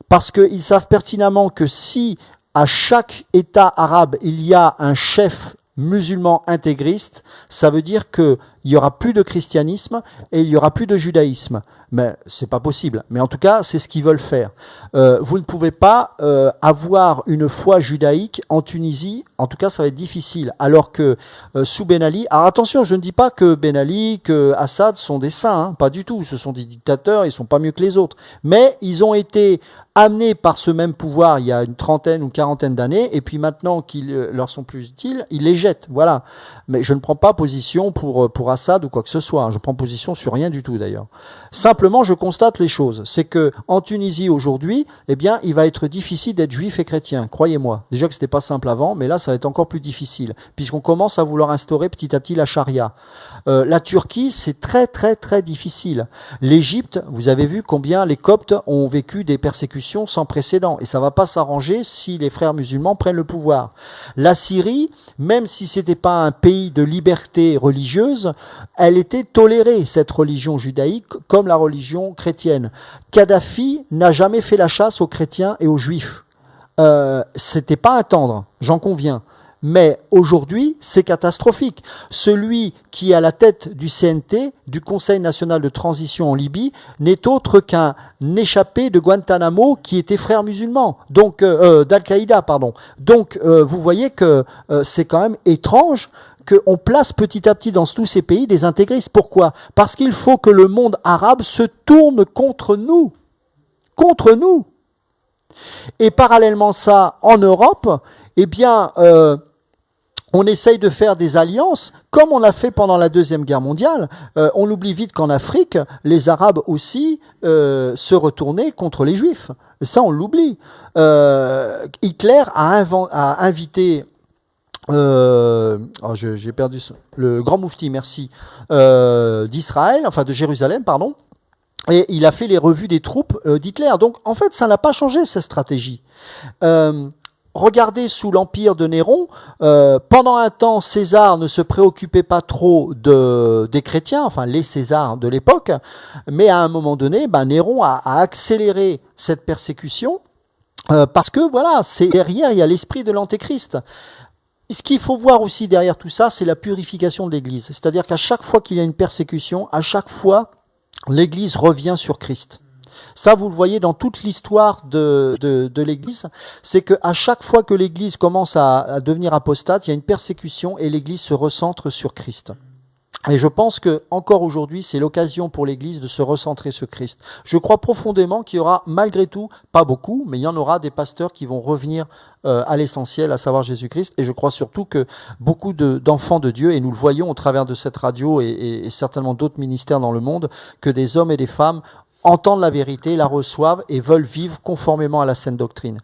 parce qu'ils savent pertinemment que si à chaque État arabe il y a un chef musulman intégriste, ça veut dire qu'il n'y aura plus de christianisme et il n'y aura plus de judaïsme. Mais c'est pas possible. Mais en tout cas, c'est ce qu'ils veulent faire. Vous ne pouvez pas avoir une foi judaïque en Tunisie. En tout cas, ça va être difficile. Alors que sous Ben Ali, alors attention, je ne dis pas que Ben Ali, que Assad sont des saints, hein, pas du tout. Ce sont des dictateurs, ils sont pas mieux que les autres. Mais ils ont été amenés par ce même pouvoir il y a une trentaine ou quarantaine d'années, et puis maintenant qu'ils leur sont plus utiles, ils les jettent. Voilà. Mais je ne prends pas position pour Assad ou quoi que ce soit. Hein. Je prends position sur rien du tout d'ailleurs. Simplement, je constate les choses. C'est que en Tunisie aujourd'hui, eh bien, il va être difficile d'être juif et chrétien. Croyez-moi. Déjà que c'était pas simple avant, mais là, ça va être encore plus difficile, puisqu'on commence à vouloir instaurer petit à petit la charia. La Turquie, c'est très très très difficile. L'Égypte, vous avez vu combien les Coptes ont vécu des persécutions sans précédent, et ça va pas s'arranger si les frères musulmans prennent le pouvoir. La Syrie, même si c'était pas un pays de liberté religieuse, elle était tolérée, cette religion judaïque, comme la religion chrétienne. Kadhafi n'a jamais fait la chasse aux chrétiens et aux juifs. C'était pas à attendre, j'en conviens. Mais aujourd'hui, c'est catastrophique. Celui qui est à la tête du CNT, du Conseil national de transition en Libye, n'est autre qu'un échappé de Guantanamo qui était frère musulman, donc d'Al-Qaïda, pardon. Donc, vous voyez que c'est quand même étrange qu'on place petit à petit dans tous ces pays des intégristes. Pourquoi ? Parce qu'il faut que le monde arabe se tourne contre nous. Contre nous. Et parallèlement à ça, en Europe, eh bien, on essaye de faire des alliances, comme on a fait pendant la Deuxième Guerre mondiale. On oublie vite qu'en Afrique, les Arabes aussi se retournaient contre les Juifs. Ça, on l'oublie. Hitler a invité... j'ai perdu le grand moufti, merci, d'Israël, enfin de Jérusalem, pardon, et il a fait les revues des troupes d'Hitler. Donc en fait, ça n'a pas changé cette stratégie. regardez sous l'empire de Néron, pendant un temps, César ne se préoccupait pas trop des chrétiens, enfin les Césars de l'époque, mais à un moment donné, Néron a accéléré cette persécution parce que voilà, c'est derrière, il y a l'esprit de l'Antéchrist. Ce qu'il faut voir aussi derrière tout ça, c'est la purification de l'Église. C'est-à-dire qu'à chaque fois qu'il y a une persécution, à chaque fois, l'Église revient sur Christ. Ça, vous le voyez dans toute l'histoire de l'Église, c'est qu'à chaque fois que l'Église commence à devenir apostate, il y a une persécution et l'Église se recentre sur Christ. Et je pense que encore aujourd'hui, c'est l'occasion pour l'Église de se recentrer sur Christ. Je crois profondément qu'il y aura malgré tout, pas beaucoup, mais il y en aura des pasteurs qui vont revenir à l'essentiel, à savoir Jésus-Christ. Et je crois surtout que beaucoup d'enfants de Dieu, et nous le voyons au travers de cette radio et certainement d'autres ministères dans le monde, que des hommes et des femmes entendent la vérité, la reçoivent et veulent vivre conformément à la saine doctrine.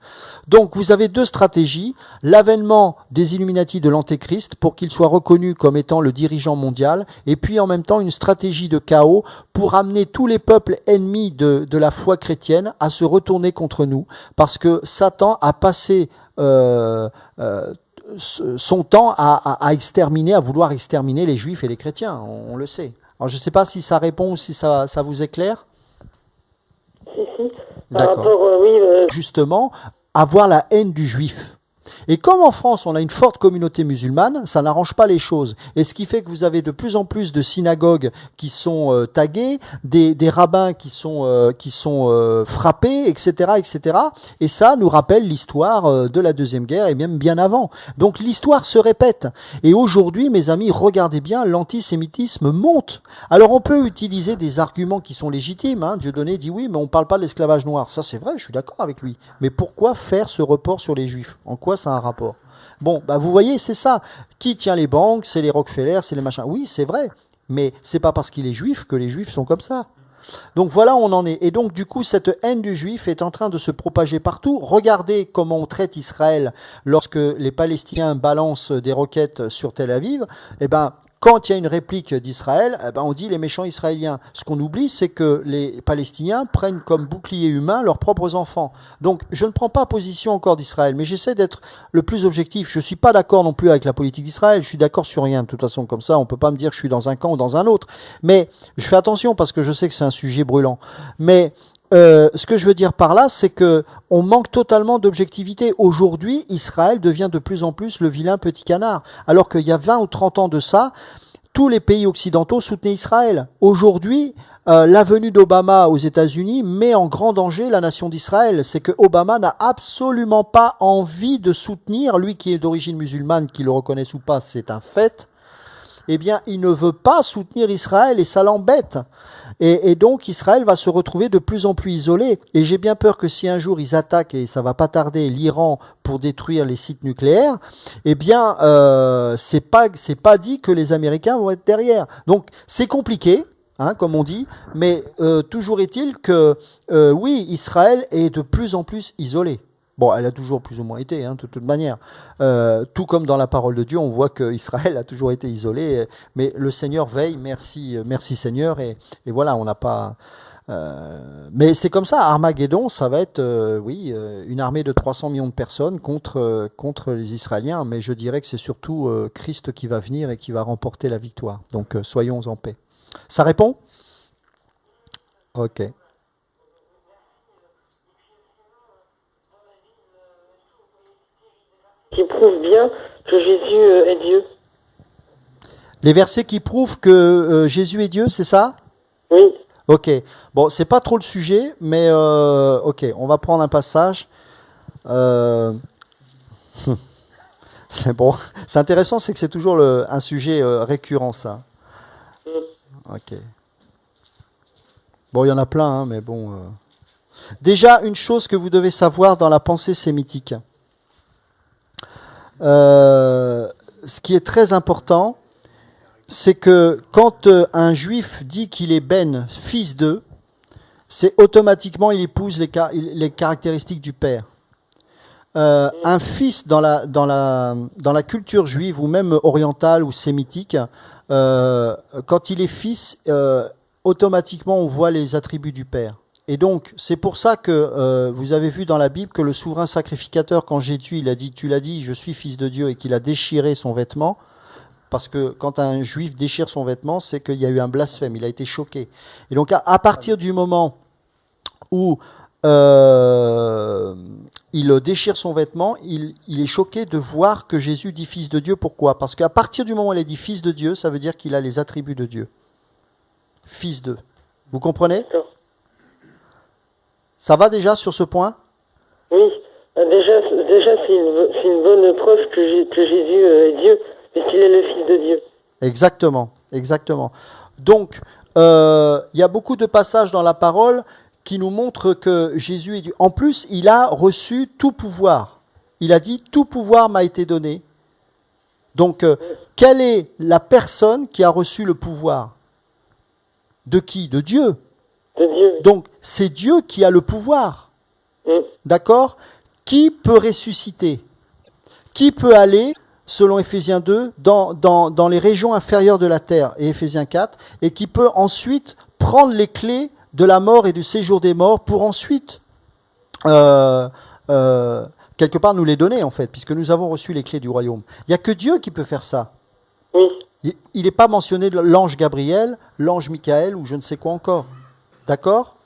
Donc vous avez deux stratégies, l'avènement des Illuminati de l'Antéchrist pour qu'il soit reconnu comme étant le dirigeant mondial, et puis en même temps une stratégie de chaos pour amener tous les peuples ennemis de la foi chrétienne à se retourner contre nous, parce que Satan a passé son temps à exterminer, à vouloir exterminer les Juifs et les chrétiens, on le sait. Alors je ne sais pas si ça répond ou si ça vous éclaire. Si. Par rapport, Justement, avoir la haine du juif. Et comme en France, on a une forte communauté musulmane, ça n'arrange pas les choses. Et ce qui fait que vous avez de plus en plus de synagogues qui sont taguées, des rabbins qui sont frappés, etc., etc. Et ça nous rappelle l'histoire de la Deuxième Guerre et même bien avant. Donc l'histoire se répète. Et aujourd'hui, mes amis, regardez bien, l'antisémitisme monte. Alors on peut utiliser des arguments qui sont légitimes. Hein. Dieudonné dit oui, mais on ne parle pas de l'esclavage noir. Ça c'est vrai, je suis d'accord avec lui. Mais pourquoi faire ce report sur les Juifs? En quoi ça a un rapport? Bon, vous voyez, c'est ça. Qui tient les banques? C'est les Rockefeller, c'est les machins. Oui, c'est vrai. Mais c'est pas parce qu'il est juif que les Juifs sont comme ça. Donc voilà où on en est. Et donc du coup, cette haine du juif est en train de se propager partout. Regardez comment on traite Israël lorsque les Palestiniens balancent des roquettes sur Tel Aviv. Eh ben, quand il y a une réplique d'Israël, on dit les méchants israéliens. Ce qu'on oublie, c'est que les Palestiniens prennent comme bouclier humain leurs propres enfants. Donc, je ne prends pas position encore d'Israël, mais j'essaie d'être le plus objectif. Je ne suis pas d'accord non plus avec la politique d'Israël. Je suis d'accord sur rien. De toute façon, comme ça, on ne peut pas me dire que je suis dans un camp ou dans un autre. Mais je fais attention parce que je sais que c'est un sujet brûlant. Mais ce que je veux dire par là, c'est que on manque totalement d'objectivité. Aujourd'hui, Israël devient de plus en plus le vilain petit canard. Alors qu'il y a 20 ou 30 ans de ça, tous les pays occidentaux soutenaient Israël. Aujourd'hui, la venue d'Obama aux États-Unis met en grand danger la nation d'Israël. C'est que Obama n'a absolument pas envie de soutenir, lui qui est d'origine musulmane, qu'il le reconnaisse ou pas, c'est un fait. Eh bien, il ne veut pas soutenir Israël et ça l'embête. Et donc Israël va se retrouver de plus en plus isolé. Et j'ai bien peur que si un jour ils attaquent, et ça va pas tarder, l'Iran pour détruire les sites nucléaires, eh bien c'est pas dit que les Américains vont être derrière. Donc c'est compliqué, hein, comme on dit, mais toujours est-il que oui, Israël est de plus en plus isolé. Bon, elle a toujours plus ou moins été, hein, de toute manière. Tout comme dans la parole de Dieu, on voit qu'Israël a toujours été isolé, mais le Seigneur veille, merci Seigneur, et voilà, on n'a pas... mais c'est comme ça, Armageddon, ça va être, une armée de 300 millions de personnes contre les Israéliens, mais je dirais que c'est surtout Christ qui va venir et qui va remporter la victoire. Donc, soyons en paix. Ça répond? Ok. Qui prouve bien que Jésus est Dieu. Les versets qui prouvent que Jésus est Dieu, c'est ça? Oui. Ok. Bon, c'est pas trop le sujet, mais ok, on va prendre un passage. C'est bon. C'est intéressant, c'est que c'est toujours un sujet récurrent, ça. Ok. Bon, il y en a plein, hein, mais bon. Déjà, une chose que vous devez savoir dans la pensée sémitique. Ce qui est très important, c'est que quand un juif dit qu'il est Ben, fils d'eux, c'est automatiquement il épouse les caractéristiques du père. Un fils dans la culture juive ou même orientale ou sémitique, quand il est fils, automatiquement on voit les attributs du père. Et donc, c'est pour ça que vous avez vu dans la Bible que le souverain sacrificateur, quand Jésus, il a dit, tu l'as dit, je suis fils de Dieu, et qu'il a déchiré son vêtement, parce que quand un juif déchire son vêtement, c'est qu'il y a eu un blasphème, il a été choqué. Et donc, à partir du moment où il déchire son vêtement, il est choqué de voir que Jésus dit fils de Dieu. Pourquoi? Parce qu'à partir du moment où il a dit fils de Dieu, ça veut dire qu'il a les attributs de Dieu. Fils de. Vous comprenez? Ça va déjà sur ce point? Oui, déjà c'est une bonne preuve que Jésus est Dieu, puisqu'il est le Fils de Dieu. Exactement, exactement. Donc, il y a beaucoup de passages dans la parole qui nous montrent que Jésus est Dieu. En plus, il a reçu tout pouvoir. Il a dit, tout pouvoir m'a été donné. Donc, quelle est la personne qui a reçu le pouvoir? De qui? De Dieu. De Dieu. Donc, c'est Dieu qui a le pouvoir. D'accord? Qui peut ressusciter? Qui peut aller, selon Éphésiens 2, dans les régions inférieures de la terre, et Éphésiens 4, et qui peut ensuite prendre les clés de la mort et du séjour des morts pour ensuite, quelque part, nous les donner, en fait, puisque nous avons reçu les clés du royaume. Il n'y a que Dieu qui peut faire ça. Oui. Il n'est pas mentionné l'ange Gabriel, l'ange Michael, ou je ne sais quoi encore. D'accord?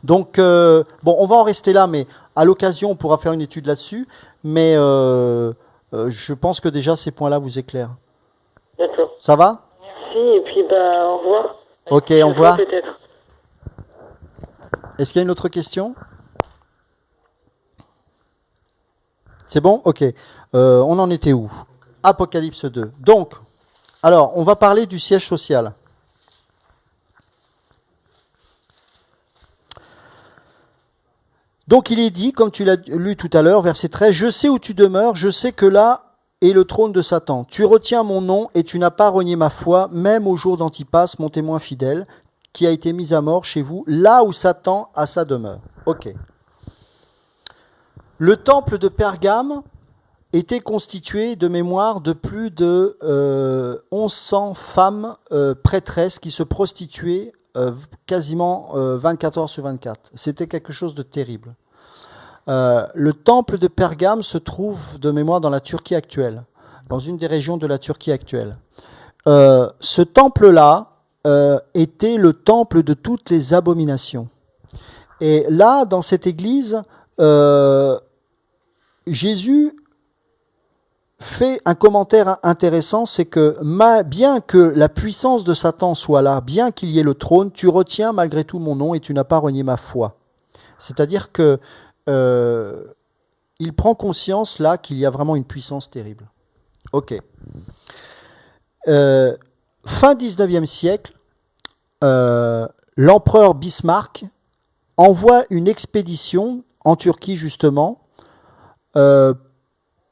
Donc, bon, on va en rester là, mais à l'occasion, on pourra faire une étude là-dessus. Mais je pense que déjà, ces points-là vous éclairent. D'accord. Ça va? Merci, et puis au revoir. Ok, au revoir. Peut-être. Est-ce qu'il y a une autre question? C'est bon? Ok. On en était où? Apocalypse 2. Donc, alors, on va parler du siège social. Donc il est dit, comme tu l'as lu tout à l'heure, verset 13, « Je sais où tu demeures, je sais que là est le trône de Satan. Tu retiens mon nom et tu n'as pas renié ma foi, même au jour d'Antipas, mon témoin fidèle, qui a été mis à mort chez vous, là où Satan a sa demeure. » Ok. Le temple de Pergame était constitué de mémoire de plus de 1100 femmes prêtresses qui se prostituaient quasiment 24 heures sur 24. C'était quelque chose de terrible. Le temple de Pergame se trouve de mémoire dans la Turquie actuelle, dans une des régions de la Turquie actuelle. Ce temple-là était le temple de toutes les abominations. Et là, dans cette église, Jésus fait un commentaire intéressant, c'est que bien que la puissance de Satan soit là, bien qu'il y ait le trône, tu retiens malgré tout mon nom et tu n'as pas renié ma foi. C'est-à-dire que il prend conscience là qu'il y a vraiment une puissance terrible. Ok. Fin 19e siècle, l'empereur Bismarck envoie une expédition en Turquie justement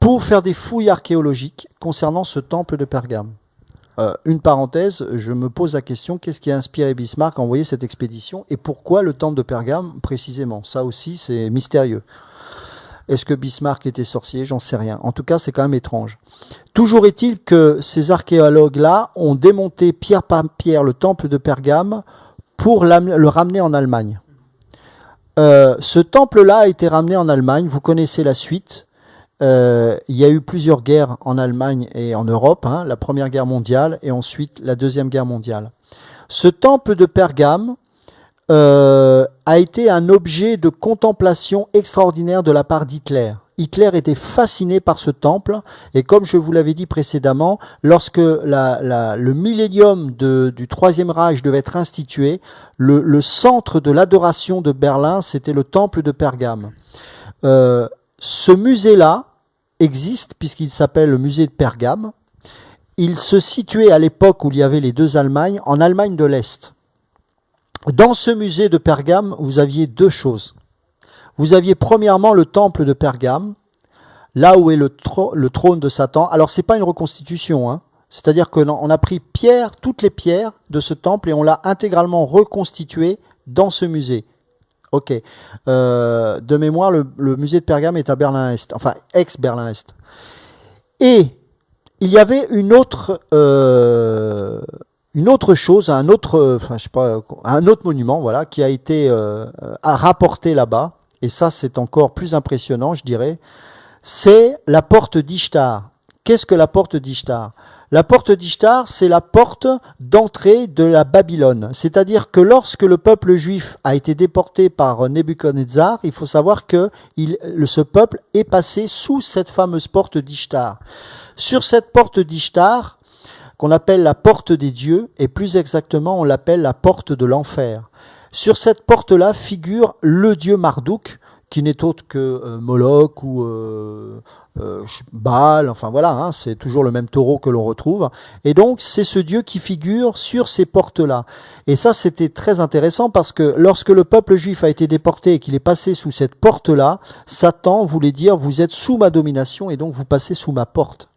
pour faire des fouilles archéologiques concernant ce temple de Pergame. Une parenthèse, je me pose la question, qu'est-ce qui a inspiré Bismarck à envoyer cette expédition et pourquoi le temple de Pergame précisément? Ça aussi, c'est mystérieux. Est-ce que Bismarck était sorcier? J'en sais rien. En tout cas, c'est quand même étrange. Toujours est-il que ces archéologues-là ont démonté pierre par pierre le temple de Pergame pour le ramener en Allemagne. Ce temple-là a été ramené en Allemagne, vous connaissez la suite. Il y a eu plusieurs guerres en Allemagne et en Europe, la Première Guerre mondiale et ensuite la Deuxième Guerre mondiale. Ce temple de Pergame a été un objet de contemplation extraordinaire de la part d'Hitler. Hitler était fasciné par ce temple et comme je vous l'avais dit précédemment, lorsque le millénium du Troisième Reich devait être institué, le centre de l'adoration de Berlin, c'était le temple de Pergame. Ce musée-là existe puisqu'il s'appelle le musée de Pergame. Il se situait à l'époque où il y avait les deux Allemagnes, en Allemagne de l'Est. Dans ce musée de Pergame, vous aviez deux choses. Vous aviez premièrement le temple de Pergame, là où est le trône de Satan. Alors c'est pas une reconstitution, c'est-à-dire qu'on a pris toutes les pierres de ce temple et on l'a intégralement reconstitué dans ce musée. Ok. De mémoire, le musée de Pergame est à Berlin-Est, enfin ex-Berlin-Est. Et il y avait une autre une autre chose, un autre, enfin, je sais pas, un autre monument, voilà, qui a été rapporté là-bas, et ça c'est encore plus impressionnant, je dirais, c'est la porte d'Ishtar. Qu'est-ce que la porte d'Ishtar? La porte d'Ishtar, c'est la porte d'entrée de la Babylone. C'est-à-dire que lorsque le peuple juif a été déporté par Nebuchadnezzar, il faut savoir que ce peuple est passé sous cette fameuse porte d'Ishtar. Sur cette porte d'Ishtar, qu'on appelle la porte des dieux, et plus exactement on l'appelle la porte de l'enfer. Sur cette porte-là figure le dieu Marduk, qui n'est autre que Moloch ou Baal, enfin voilà, hein, c'est toujours le même taureau que l'on retrouve. Et donc c'est ce dieu qui figure sur ces portes-là. Et ça c'était très intéressant parce que lorsque le peuple juif a été déporté et qu'il est passé sous cette porte-là, Satan voulait dire vous êtes sous ma domination et donc vous passez sous ma porte.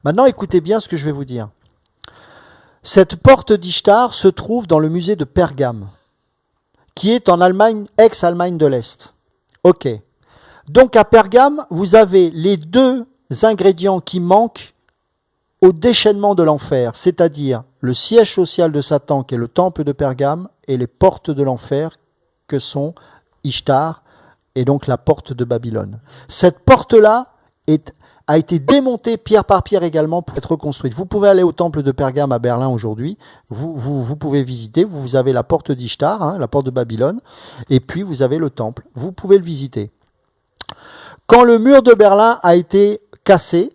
Maintenant écoutez bien ce que je vais vous dire. Cette porte d'Ishtar se trouve dans le musée de Pergame, qui est en Allemagne, ex-Allemagne de l'Est. Ok. Donc à Pergame, vous avez les deux ingrédients qui manquent au déchaînement de l'enfer, c'est-à-dire le siège social de Satan, qui est le temple de Pergame, et les portes de l'enfer, que sont Ishtar, et donc la porte de Babylone. Cette porte-là a été démontée pierre par pierre également pour être reconstruite. Vous pouvez aller au temple de Pergame à Berlin aujourd'hui, vous pouvez visiter, vous avez la porte d'Ishtar, hein, la porte de Babylone, et puis vous avez le temple, vous pouvez le visiter. Quand le mur de Berlin a été cassé,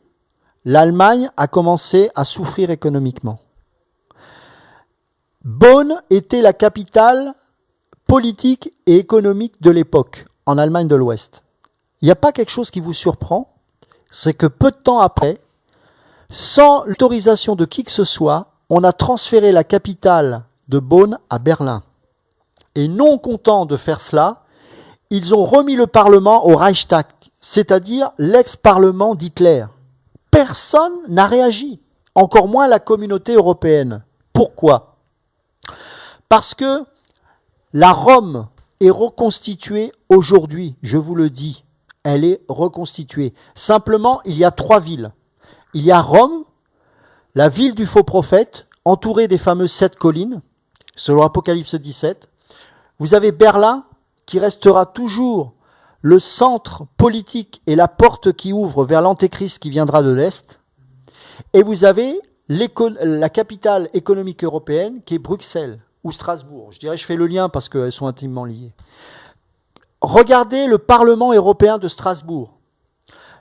l'Allemagne a commencé à souffrir économiquement. Bonn était la capitale politique et économique de l'époque, en Allemagne de l'Ouest. Il n'y a pas quelque chose qui vous surprend? C'est que peu de temps après, sans l'autorisation de qui que ce soit, on a transféré la capitale de Bonn à Berlin. Et non content de faire cela, ils ont remis le Parlement au Reichstag, c'est-à-dire l'ex-parlement d'Hitler. Personne n'a réagi, encore moins la communauté européenne. Pourquoi? Parce que la Rome est reconstituée aujourd'hui, je vous le dis. Elle est reconstituée. Simplement, il y a 3 villes. Il y a Rome, la ville du faux prophète, entourée des fameuses 7 collines, selon Apocalypse 17. Vous avez Berlin, qui restera toujours le centre politique et la porte qui ouvre vers l'antéchrist qui viendra de l'Est. Et vous avez la capitale économique européenne, qui est Bruxelles ou Strasbourg. Je dirais, je fais le lien parce qu'elles sont intimement liées. Regardez le Parlement européen de Strasbourg.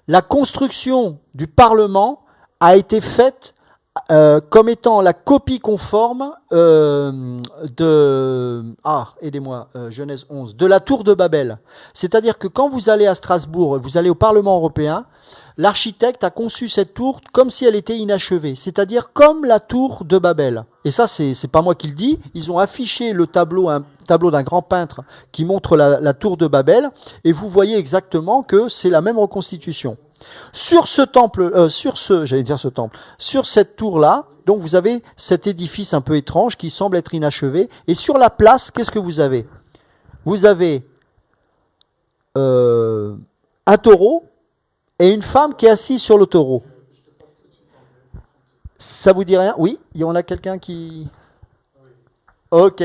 La construction du Parlement a été faite comme étant la copie conforme Genèse 11, de la tour de Babel. C'est-à-dire que quand vous allez à Strasbourg, vous allez au Parlement européen, l'architecte a conçu cette tour comme si elle était inachevée, c'est-à-dire comme la tour de Babel. Et ça, c'est pas moi qui le dis, ils ont affiché le tableau, un tableau d'un grand peintre qui montre la tour de Babel, et vous voyez exactement que c'est la même reconstitution. Sur ce temple, sur cette tour-là, donc vous avez cet édifice un peu étrange qui semble être inachevé, et sur la place, qu'est-ce que vous avez? Vous avez un taureau, et une femme qui est assise sur le taureau. Ça vous dit rien? Oui, il y en a quelqu'un qui... Ok.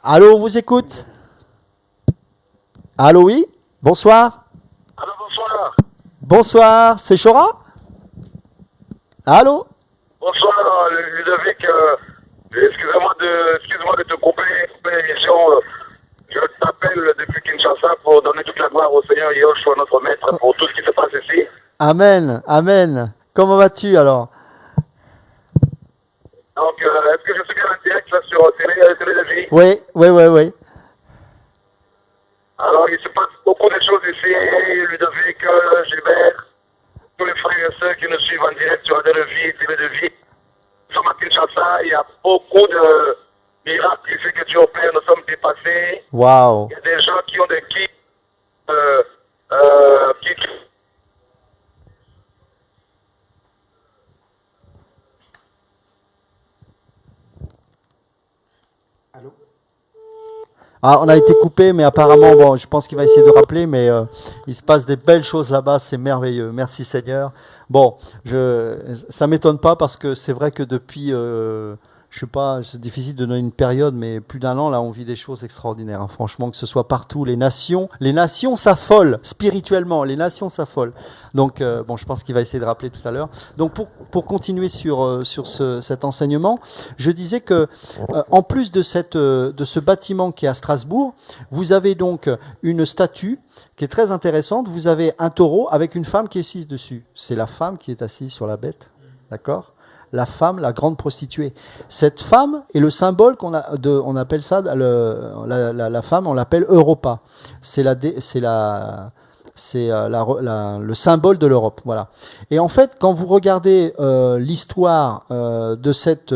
Allô, on vous écoute? Allô, oui? Bonsoir. Allô, bonsoir. Bonsoir, c'est Chora? Allô? Bonsoir, Ludovic. Excuse-moi de te couper l'émission. Je t'appelle depuis Kinshasa pour donner toute la gloire au Seigneur Yoshua, notre maître, pour tout ce qui se passe ici. Amen, amen. Comment vas-tu alors? Donc, est-ce que je suis bien en direct là, sur Télé de Vie? Oui. Alors, il se passe beaucoup de choses ici. Ludovic, Gilbert, tous les frères et sœurs qui nous suivent en direct sur Télé de Vie. Nous sommes à Kinshasa, il y a beaucoup de miracles ici que Dieu opère, nous sommes dépassés. Waouh. Il y a des gens qui ont des kits, Ah, on a été coupé, mais apparemment, bon, je pense qu'il va essayer de rappeler, mais il se passe des belles choses là-bas, c'est merveilleux. Merci Seigneur. Bon, ça m'étonne pas parce que c'est vrai que depuis, je sais pas, c'est difficile de donner une période, mais plus d'un an là, on vit des choses extraordinaires. Hein. Franchement, que ce soit partout, les nations s'affolent spirituellement, les nations s'affolent. Donc, bon, je pense qu'il va essayer de rappeler tout à l'heure. Donc, pour continuer sur cet enseignement, je disais que en plus de ce bâtiment qui est à Strasbourg, vous avez donc une statue qui est très intéressante. Vous avez un taureau avec une femme qui est assise dessus. C'est la femme qui est assise sur la bête, d'accord ? La femme, la grande prostituée. Cette femme est le symbole on appelle ça la femme, on l'appelle Europa. C'est le symbole de l'Europe, voilà. Et en fait, quand vous regardez l'histoire de cette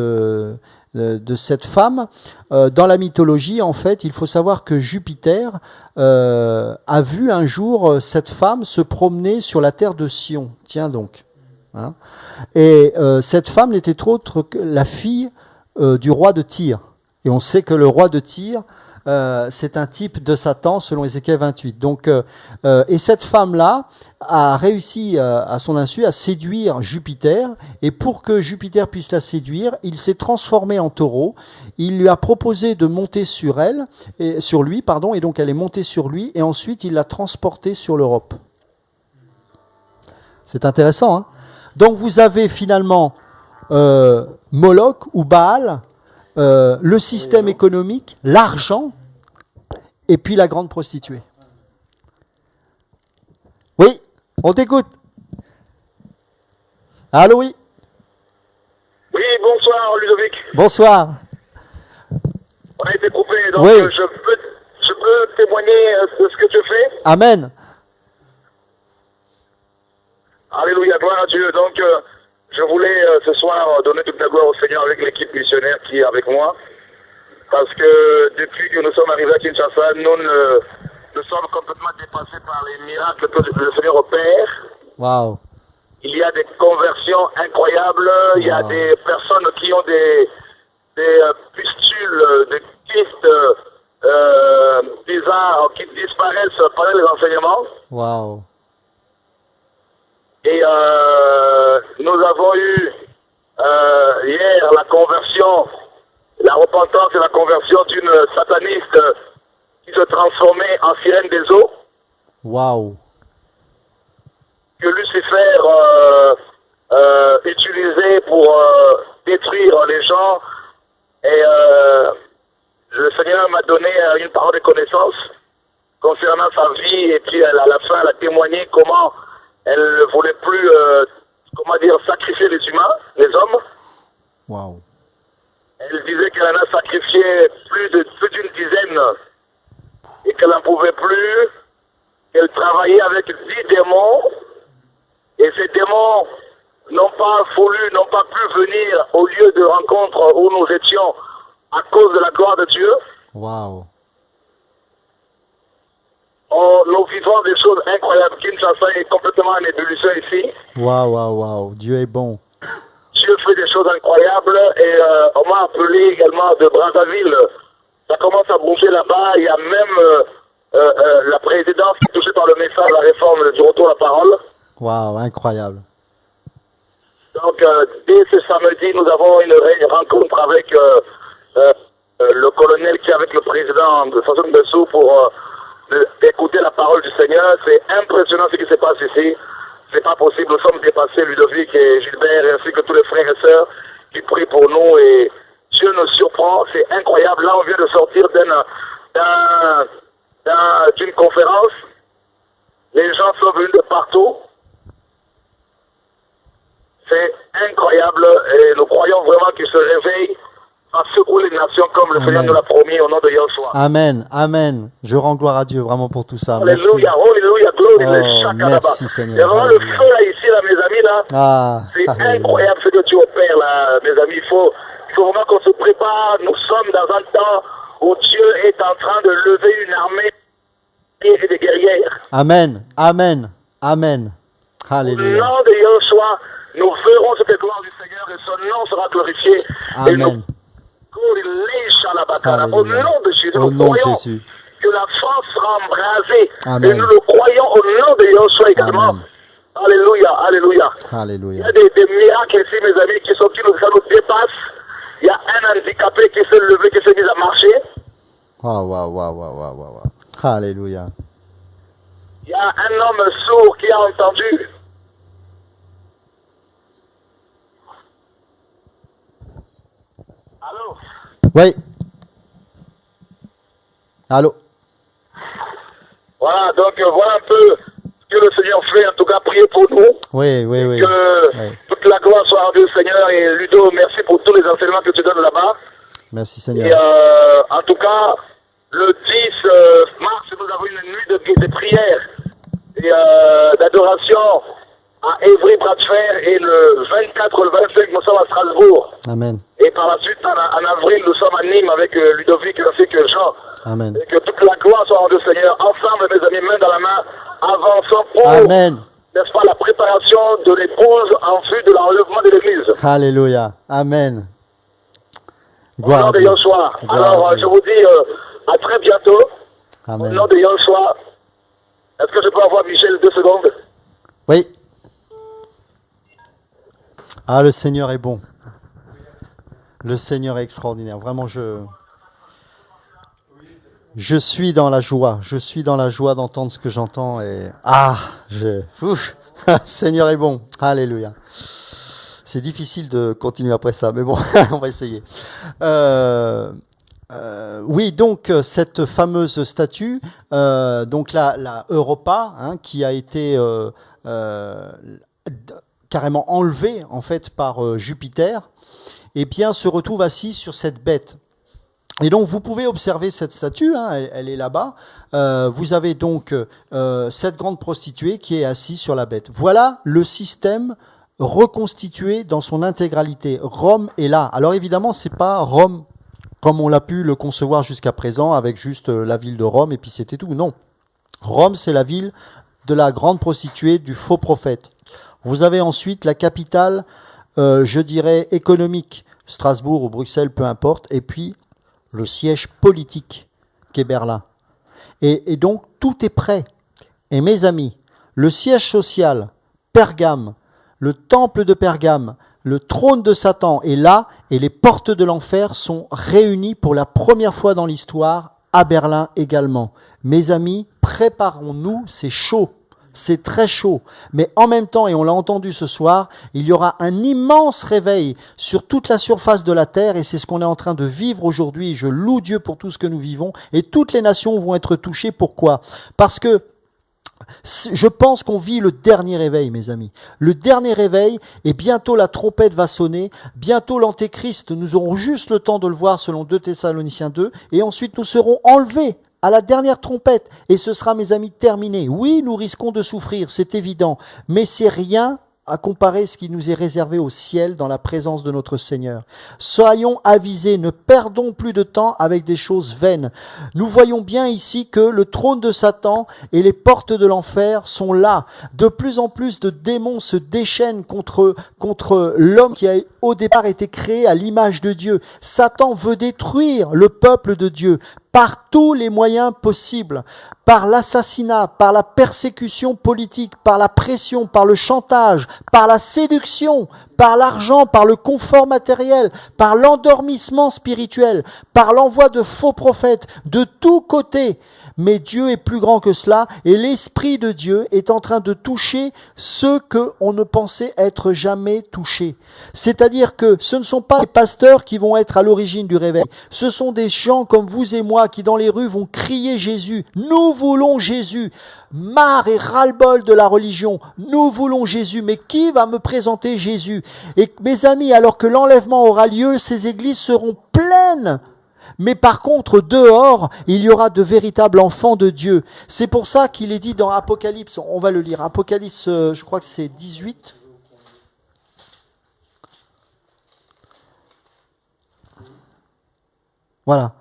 femme dans la mythologie, en fait, il faut savoir que Jupiter a vu un jour cette femme se promener sur la terre de Sion. Tiens donc. Hein. Et cette femme n'était autre que la fille du roi de Tyr. Et on sait que le roi de Tyr, c'est un type de Satan selon Ézéchiel 28. Donc, et cette femme-là a réussi à son insu à séduire Jupiter. Et pour que Jupiter puisse la séduire, il s'est transformé en taureau. Il lui a proposé de monter sur lui, et donc elle est montée sur lui. Et ensuite, il l'a transportée sur l'Europe. C'est intéressant, hein? Donc vous avez finalement Moloch ou Baal, le système économique, l'argent, et puis la grande prostituée. Oui, on t'écoute. Allô, oui. Oui, bonsoir Ludovic. Bonsoir. On a été coupé, donc Oui. je peux témoigner de ce que tu fais. Amen. Alléluia, gloire à Dieu. Donc, je voulais ce soir donner toute la gloire au Seigneur avec l'équipe missionnaire qui est avec moi. Parce que depuis que nous sommes arrivés à Kinshasa, nous sommes complètement dépassés par les miracles que le Seigneur opère. Waouh. Il y a des conversions incroyables. Il y a des personnes qui ont des pustules, des kystes bizarres qui disparaissent pendant les enseignements. Waouh. Et nous avons eu hier la conversion, la repentance et la conversion d'une sataniste qui se transformait en sirène des eaux. Waouh. Que Lucifer utilisait pour détruire les gens. Et le Seigneur m'a donné une parole de connaissance concernant sa vie. Et puis à la fin, elle a témoigné comment elle ne voulait plus, sacrifier les humains, les hommes. Waouh. Elle disait qu'elle en a sacrifié plus d'une dizaine et qu'elle n'en pouvait plus. Elle travaillait avec 10 démons et ces démons n'ont pas pu venir au lieu de rencontre où nous étions à cause de la gloire de Dieu. Waouh. Nous vivons des choses incroyables. Kinshasa est complètement en ébullition ici. Waouh, waouh, waouh. Dieu est bon. Dieu fait des choses incroyables et on m'a appelé également de Brazzaville. Ça commence à bouger là-bas. Il y a même la présidence qui est touchée par le message de la réforme du retour à la parole. Waouh, incroyable. Donc, dès ce samedi, nous avons une rencontre avec le colonel qui est avec le président de Sassou Nguesso pour écouter la parole du Seigneur. C'est impressionnant ce qui se passe ici. C'est pas possible. Nous sommes dépassés, Ludovic et Gilbert, ainsi que tous les frères et sœurs qui prient pour nous. Et Dieu nous surprend. C'est incroyable. Là, on vient de sortir d'une conférence. Les gens sont venus de partout. C'est incroyable. Et nous croyons vraiment qu'il se réveille à secouer les nations comme le Seigneur nous l'a promis au nom de Yahshua. Amen, amen. Je rends gloire à Dieu vraiment pour tout ça. Alléluia, alléluia, gloire. Merci Seigneur. Il y a vraiment le feu là, ici, là, mes amis, là. Ah, c'est alléluia. incroyable ce que tu opères, là, mes amis. Il faut vraiment qu'on se prépare. Nous sommes dans un temps où Dieu est en train de lever une armée et des guerrières. Amen, amen, amen. Au Alléluia. nom de Yahshua, nous verrons cette gloire du Seigneur et son nom sera glorifié. Et nous Amen. Au nom de Jésus, Au nous nom de croyons Jésus. que la force sera embrasée. Amen. Et nous le croyons au nom de Yeshua également. Amen. Alléluia, alléluia. Il y Alléluia. a des miracles ici, mes amis, qui nous dépassent. Il y a un handicapé qui s'est levé, qui s'est mis à marcher. Waouh. Alléluia. Il y a un homme sourd qui a entendu. Allô? Oui. Allô? Voilà, donc voilà un peu ce que le Seigneur fait. En tout cas, priez pour nous. Oui. Que toute la gloire soit rendue au Seigneur. Et Ludo, merci pour tous les enseignements que tu donnes là-bas. Merci Seigneur. Et en tout cas, le 10 mars, nous avons une nuit de prière et d'adoration à Évry-Bras-de-Fer. Et le 24, le 25, nous sommes à Strasbourg. Amen. Et par la suite, en avril, nous sommes à Nîmes avec Ludovic ainsi que Jean. Amen. Et que toute la gloire soit rendue au Seigneur. Ensemble, mes amis, main dans la main, avançons pour, Amen. n'est-ce pas, la préparation de l'épouse en vue de l'enlèvement de l'Église. Alléluia. Amen. Au nom Gloire de à Dieu. Yeshua. Gloire Alors, à Dieu. je vous dis à très bientôt. Au Amen. nom de Yeshua. Est-ce que je peux avoir Michel 2 secondes? Oui. Ah, le Seigneur est bon. Le Seigneur est extraordinaire. Vraiment, je suis dans la joie. Je suis dans la joie d'entendre ce que j'entends. Et ouf. Seigneur est bon. Alléluia. C'est difficile de continuer après ça, mais bon, on va essayer. Oui, donc cette fameuse statue, donc la Europa, qui a été carrément enlevée en fait par Jupiter, et bien se retrouve assis sur cette bête. Et donc vous pouvez observer cette statue, elle est là-bas. Vous avez donc cette grande prostituée qui est assise sur la bête. Voilà le système reconstitué dans son intégralité. Rome est là. Alors évidemment, c'est pas Rome comme on l'a pu le concevoir jusqu'à présent, avec juste la ville de Rome et puis c'était tout. Non. Rome, c'est la ville de la grande prostituée, du faux prophète. Vous avez ensuite la capitale, je dirais, économique, Strasbourg ou Bruxelles, peu importe, et puis le siège politique qui est Berlin. Et donc, tout est prêt. Et mes amis, le siège social, Pergame, le temple de Pergame, le trône de Satan est là, et les portes de l'enfer sont réunies pour la première fois dans l'histoire, à Berlin également. Mes amis, préparons-nous, c'est chaud. C'est très chaud, mais en même temps, et on l'a entendu ce soir, il y aura un immense réveil sur toute la surface de la terre, et c'est ce qu'on est en train de vivre aujourd'hui. Je loue Dieu pour tout ce que nous vivons, et toutes les nations vont être touchées. Pourquoi? Parce que je pense qu'on vit le dernier réveil, mes amis. Le dernier réveil, et bientôt la trompette va sonner, bientôt l'antéchrist, nous aurons juste le temps de le voir selon 2 Thessaloniciens 2, et ensuite nous serons enlevés à la dernière trompette, et ce sera, mes amis, terminé. Oui, nous risquons de souffrir, c'est évident, mais c'est rien à comparer ce qui nous est réservé au ciel dans la présence de notre Seigneur. Soyons avisés, ne perdons plus de temps avec des choses vaines. Nous voyons bien ici que le trône de Satan et les portes de l'enfer sont là. De plus en plus de démons se déchaînent contre l'homme qui a au départ été créé à l'image de Dieu. Satan veut détruire le peuple de Dieu par tous les moyens possibles, par l'assassinat, par la persécution politique, par la pression, par le chantage, par la séduction, par l'argent, par le confort matériel, par l'endormissement spirituel, par l'envoi de faux prophètes, de tous côtés. Mais Dieu est plus grand que cela, et l'Esprit de Dieu est en train de toucher ceux qu'on ne pensait être jamais touchés. C'est-à-dire que ce ne sont pas les pasteurs qui vont être à l'origine du réveil. Ce sont des gens comme vous et moi qui dans les rues vont crier Jésus. Nous voulons Jésus. Marre et ras-le-bol de la religion. Nous voulons Jésus. Mais qui va me présenter Jésus? Et mes amis, alors que l'enlèvement aura lieu, ces églises seront pleines. Mais par contre, dehors, il y aura de véritables enfants de Dieu. C'est pour ça qu'il est dit dans Apocalypse, on va le lire, Apocalypse, je crois que c'est 18. Voilà.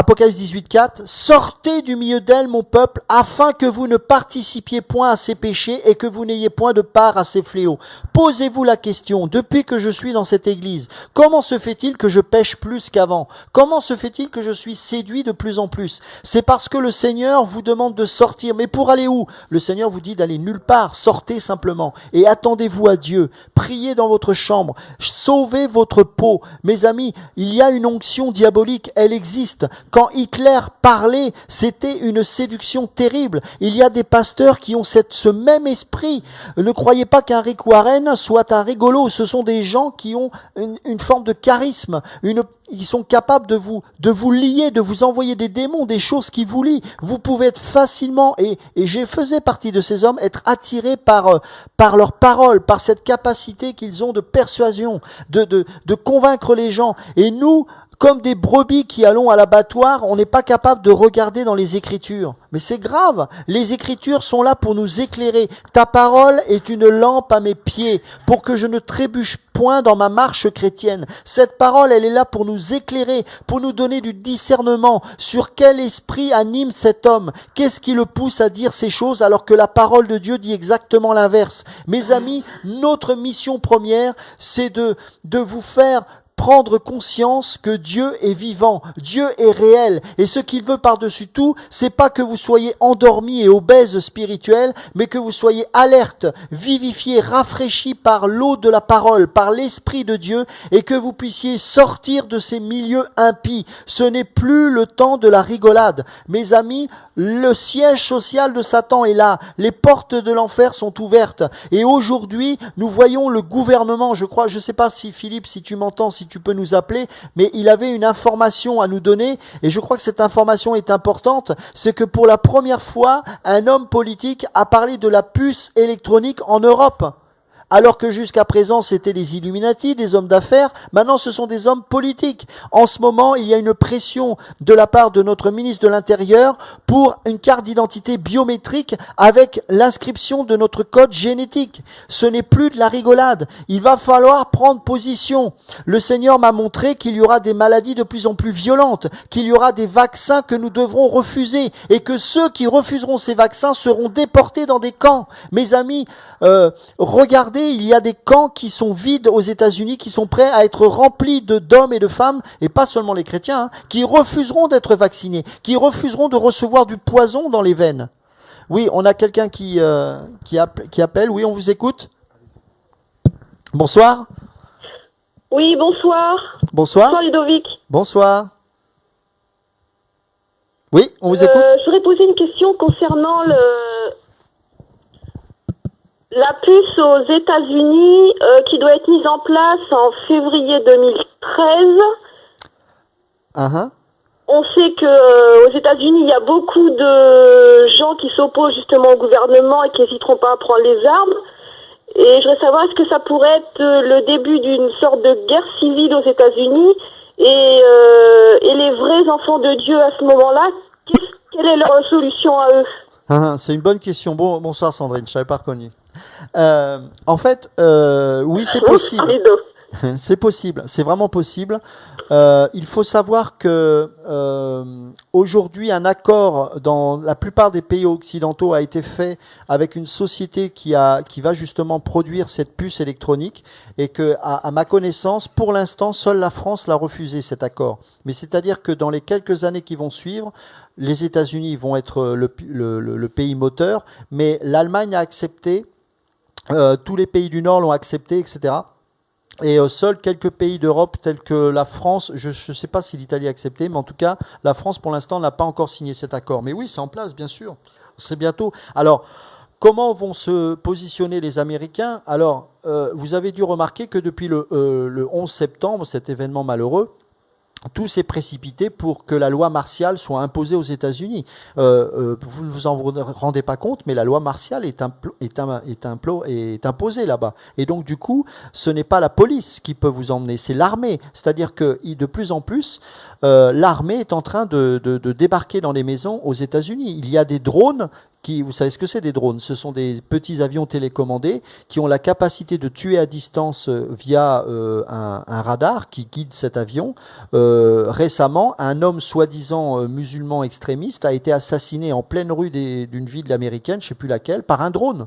Apocalypse 18:4, sortez du milieu d'elle, mon peuple, afin que vous ne participiez point à ses péchés et que vous n'ayez point de part à ses fléaux. Posez-vous la question, depuis que je suis dans cette église, comment se fait-il que je pêche plus qu'avant? Comment se fait-il que je suis séduit de plus en plus? C'est parce que le Seigneur vous demande de sortir. Mais pour aller où? Le Seigneur vous dit d'aller nulle part. Sortez simplement et attendez-vous à Dieu. Priez dans votre chambre. Sauvez votre peau. Mes amis, il y a une onction diabolique. Elle existe. Quand Hitler parlait, c'était une séduction terrible. Il y a des pasteurs qui ont ce même esprit. Ne croyez pas qu'un Rick Warren soit un rigolo. Ce sont des gens qui ont une forme de charisme. Ils sont capables de vous lier, de vous envoyer des démons, des choses qui vous lient. Vous pouvez être facilement, et je faisais partie de ces hommes, être attirés par leurs paroles, par cette capacité qu'ils ont de persuasion, de convaincre les gens. Et nous, comme des brebis qui allons à l'abattoir, on n'est pas capable de regarder dans les Écritures. Mais c'est grave. Les Écritures sont là pour nous éclairer. Ta parole est une lampe à mes pieds, pour que je ne trébuche point dans ma marche chrétienne. Cette parole, elle est là pour nous éclairer, pour nous donner du discernement sur quel esprit anime cet homme. Qu'est-ce qui le pousse à dire ces choses alors que la parole de Dieu dit exactement l'inverse? Mes amis, notre mission première, c'est de vous faire prendre conscience que Dieu est vivant, Dieu est réel, et ce qu'il veut par-dessus tout, c'est pas que vous soyez endormis et obèses spirituels, mais que vous soyez alertes, vivifiés, rafraîchis par l'eau de la parole, par l'Esprit de Dieu, et que vous puissiez sortir de ces milieux impies. Ce n'est plus le temps de la rigolade. Mes amis, le siège social de Satan est là, les portes de l'enfer sont ouvertes, et aujourd'hui, nous voyons le gouvernement, je sais pas si Philippe, si tu m'entends, si tu peux nous appeler, mais il avait une information à nous donner, et je crois que cette information est importante, c'est que pour la première fois, un homme politique a parlé de la puce électronique en Europe. Alors que jusqu'à présent, c'était les Illuminati, des hommes d'affaires, maintenant ce sont des hommes politiques. En ce moment, il y a une pression de la part de notre ministre de l'Intérieur pour une carte d'identité biométrique avec l'inscription de notre code génétique. Ce n'est plus de la rigolade. Il va falloir prendre position. Le Seigneur m'a montré qu'il y aura des maladies de plus en plus violentes, qu'il y aura des vaccins que nous devrons refuser et que ceux qui refuseront ces vaccins seront déportés dans des camps. Mes amis, regardez, il y a des camps qui sont vides aux États-Unis, qui sont prêts à être remplis d'hommes et de femmes, et pas seulement les chrétiens, qui refuseront d'être vaccinés, qui refuseront de recevoir du poison dans les veines. Oui, on a quelqu'un qui appelle. Oui, on vous écoute. Bonsoir. Oui, bonsoir. Bonsoir. Bonsoir Ludovic. Bonsoir. Oui, on vous écoute. Je voudrais poser une question concernant la puce aux États-Unis qui doit être mise en place en février 2013. On sait que aux États-Unis, il y a beaucoup de gens qui s'opposent justement au gouvernement et qui n'hésiteront pas à prendre les armes. Et je voudrais savoir, est-ce que ça pourrait être le début d'une sorte de guerre civile aux États-Unis et les vrais enfants de Dieu à ce moment-là, quelle est leur solution à eux? C'est une bonne question. Bonsoir Sandrine, je ne t'avais pas reconnu. En fait, oui, c'est possible. C'est possible, c'est vraiment possible. Il faut savoir que aujourd'hui, un accord dans la plupart des pays occidentaux a été fait avec une société qui va justement produire cette puce électronique, et que, à ma connaissance, pour l'instant, seule la France l'a refusé, cet accord. Mais c'est-à-dire que dans les quelques années qui vont suivre, les États-Unis vont être le pays moteur, mais l'Allemagne a accepté, tous les pays du Nord l'ont accepté, etc. Et seuls quelques pays d'Europe tels que la France, je ne sais pas si l'Italie a accepté, mais en tout cas, la France pour l'instant n'a pas encore signé cet accord. Mais oui, c'est en place, bien sûr. C'est bientôt. Alors, comment vont se positionner les Américains? Alors, vous avez dû remarquer que depuis le 11 septembre, cet événement malheureux, tout s'est précipité pour que la loi martiale soit imposée aux États-Unis. Vous ne vous en rendez pas compte, mais la loi martiale est imposée là-bas. Et donc, du coup, ce n'est pas la police qui peut vous emmener, c'est l'armée. C'est-à-dire que de plus en plus, l'armée est en train de débarquer dans les maisons aux États-Unis. Il y a des drones vous savez ce que c'est des drones? Ce sont des petits avions télécommandés qui ont la capacité de tuer à distance via un radar qui guide cet avion. Récemment, un homme soi-disant musulman extrémiste a été assassiné en pleine rue d'une ville américaine, je ne sais plus laquelle, par un drone.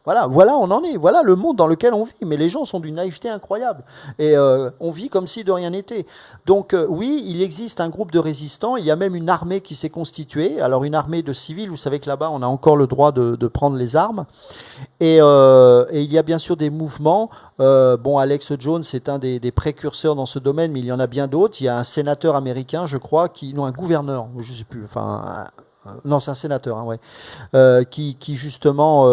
Voilà, on en est. Voilà le monde dans lequel on vit. Mais les gens sont d'une naïveté incroyable. Et on vit comme si de rien n'était. Donc oui, il existe un groupe de résistants. Il y a même une armée qui s'est constituée. Alors une armée de civils. Vous savez que là-bas, on a encore le droit de prendre les armes. Et il y a bien sûr des mouvements. Alex Jones est un des précurseurs dans ce domaine, mais il y en a bien d'autres. Il y a un sénateur américain, je crois, un gouverneur, je ne sais plus, non, c'est un sénateur, qui justement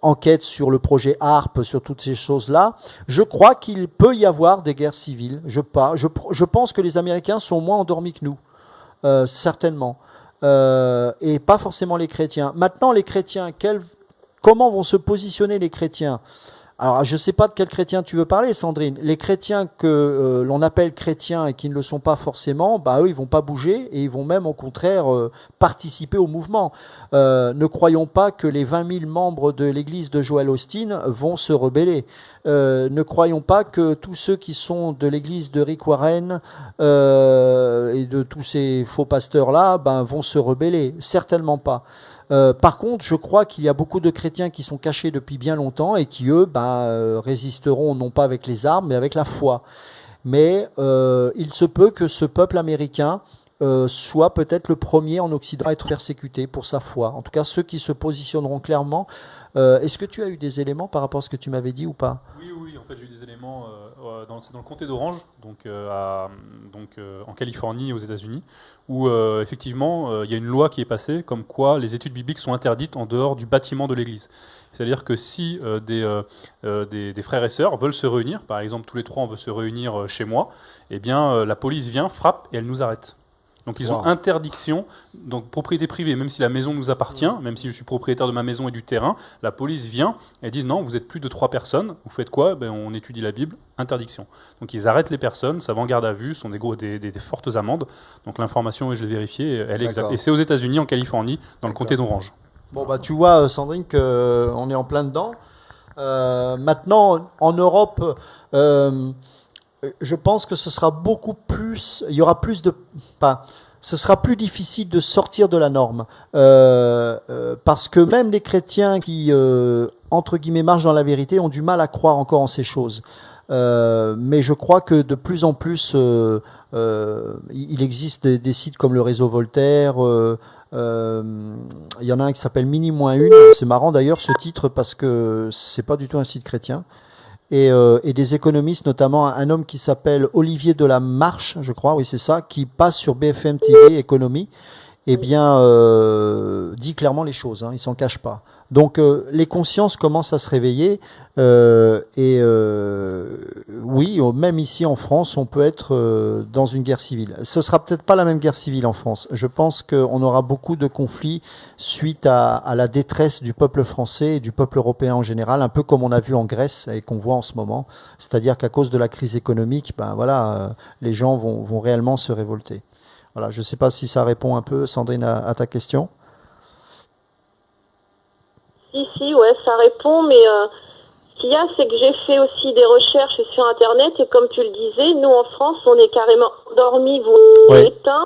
enquête sur le projet HARP, sur toutes ces choses-là. Je crois qu'il peut y avoir des guerres civiles. Je pense que les Américains sont moins endormis que nous, certainement, et pas forcément les chrétiens. Maintenant, les chrétiens, comment vont se positionner les chrétiens? Alors, je ne sais pas de quel chrétien tu veux parler, Sandrine. Les chrétiens que l'on appelle chrétiens et qui ne le sont pas forcément, eux, ils vont pas bouger et ils vont même, au contraire, participer au mouvement. Ne croyons pas que les 20 000 membres de l'église de Joel Osteen vont se rebeller. Ne croyons pas que tous ceux qui sont de l'église de Rick Warren et de tous ces faux pasteurs-là vont se rebeller. Certainement pas. Par contre, je crois qu'il y a beaucoup de chrétiens qui sont cachés depuis bien longtemps et qui, eux, résisteront non pas avec les armes, mais avec la foi. Mais il se peut que ce peuple américain soit peut-être le premier en Occident à être persécuté pour sa foi. En tout cas, ceux qui se positionneront clairement. Est-ce que tu as eu des éléments par rapport à ce que tu m'avais dit ou pas? Oui, en fait, j'ai eu des éléments. C'est dans le comté d'Orange, en Californie, aux États-Unis, où effectivement, il y a une loi qui est passée comme quoi les études bibliques sont interdites en dehors du bâtiment de l'église. C'est-à-dire que si des frères et sœurs veulent se réunir, par exemple, tous les trois, on veut se réunir chez moi, eh bien, la police vient, frappe et elle nous arrête. Donc ils ont interdiction, donc propriété privée, même si la maison nous appartient, même si je suis propriétaire de ma maison et du terrain, la police vient et dit non, vous êtes plus de 3 personnes, vous faites quoi? On étudie la Bible, interdiction. Donc ils arrêtent les personnes, ça va en garde à vue, ce sont des fortes amendes. Donc l'information, je l'ai vérifiée, elle est exacte. Et c'est aux États-Unis, en Californie, dans le comté d'Orange. Bon, tu vois, Sandrine, qu'on est en plein dedans. Maintenant, en Europe, je pense que ce sera beaucoup plus, il y aura plus de, ce sera plus difficile de sortir de la norme, parce que même les chrétiens qui, entre guillemets, marchent dans la vérité ont du mal à croire encore en ces choses. Mais je crois que de plus en plus, il existe des sites comme le réseau Voltaire. Il y en a un qui s'appelle Mini-1. C'est marrant d'ailleurs ce titre parce que c'est pas du tout un site chrétien. Et des économistes, notamment un homme qui s'appelle Olivier Delamarche, je crois, oui c'est ça, qui passe sur BFM TV Économie, dit clairement les choses, il s'en cache pas. Donc les consciences commencent à se réveiller, oui, même ici en France, on peut être dans une guerre civile. Ce sera peut-être pas la même guerre civile en France. Je pense qu'on aura beaucoup de conflits suite à la détresse du peuple français et du peuple européen en général, un peu comme on a vu en Grèce et qu'on voit en ce moment. C'est-à-dire qu'à cause de la crise économique, les gens vont réellement se révolter. Voilà, je ne sais pas si ça répond un peu, Sandrine, à ta question. Si, ouais, ça répond, mais ce qu'il y a, c'est que j'ai fait aussi des recherches sur Internet, et comme tu le disais, nous en France, on est carrément endormis, voire éteints.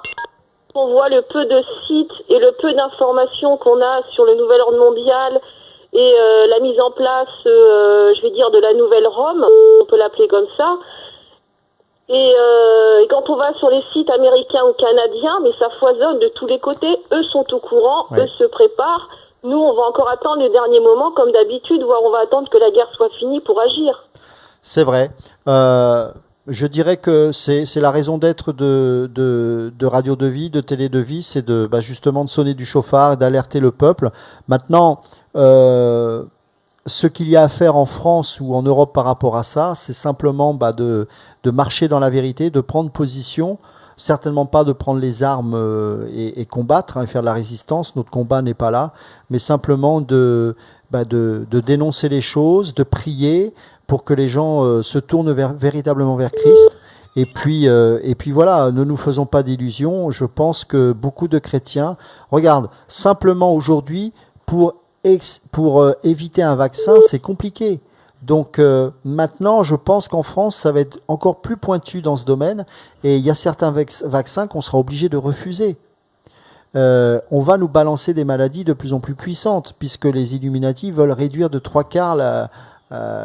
On voit le peu de sites et le peu d'informations qu'on a sur le nouvel ordre mondial et la mise en place, je vais dire, de la nouvelle Rome, on peut l'appeler comme ça. Et quand on va sur les sites américains ou canadiens, mais ça foisonne de tous les côtés, eux sont au courant, eux se préparent. Nous, on va encore attendre le dernier moment, comme d'habitude, voire on va attendre que la guerre soit finie pour agir. C'est vrai. Je dirais que c'est la raison d'être de Radio de Vie, de Télé de Vie, c'est justement de sonner du chauffard et d'alerter le peuple. Maintenant, ce qu'il y a à faire en France ou en Europe par rapport à ça, c'est simplement de marcher dans la vérité, de prendre position. Certainement pas de prendre les armes et combattre et faire de la résistance. Notre combat n'est pas là, mais simplement de dénoncer les choses, de prier pour que les gens se tournent véritablement vers Christ Et puis voilà, ne nous faisons pas d'illusions. Je pense que beaucoup de chrétiens, regarde, simplement aujourd'hui, pour éviter un vaccin, c'est compliqué. Donc maintenant, je pense qu'en France, ça va être encore plus pointu dans ce domaine. Et il y a certains vaccins qu'on sera obligé de refuser. On va nous balancer des maladies de plus en plus puissantes, puisque les Illuminati veulent réduire de 3/4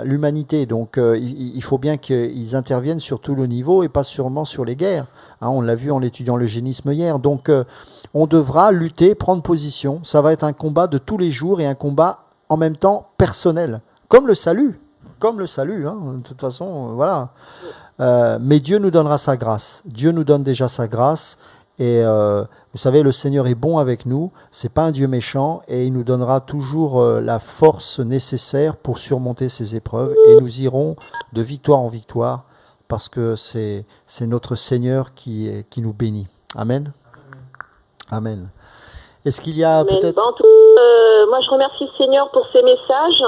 l'humanité. Donc il faut bien qu'ils interviennent sur tout le niveau et pas seulement sur les guerres. Hein, on l'a vu en étudiant l'eugénisme hier. Donc on devra lutter, prendre position. Ça va être un combat de tous les jours et un combat en même temps personnel, comme le salut. Hein, de toute façon, voilà. Mais Dieu nous donnera sa grâce. Dieu nous donne déjà sa grâce. Et vous savez, le Seigneur est bon avec nous, c'est pas un Dieu méchant, et il nous donnera toujours la force nécessaire pour surmonter ces épreuves, et nous irons de victoire en victoire, parce que c'est notre Seigneur qui nous bénit. Amen. Amen. Est-ce qu'il y a peut-être... En tout cas, moi je remercie le Seigneur pour ces messages,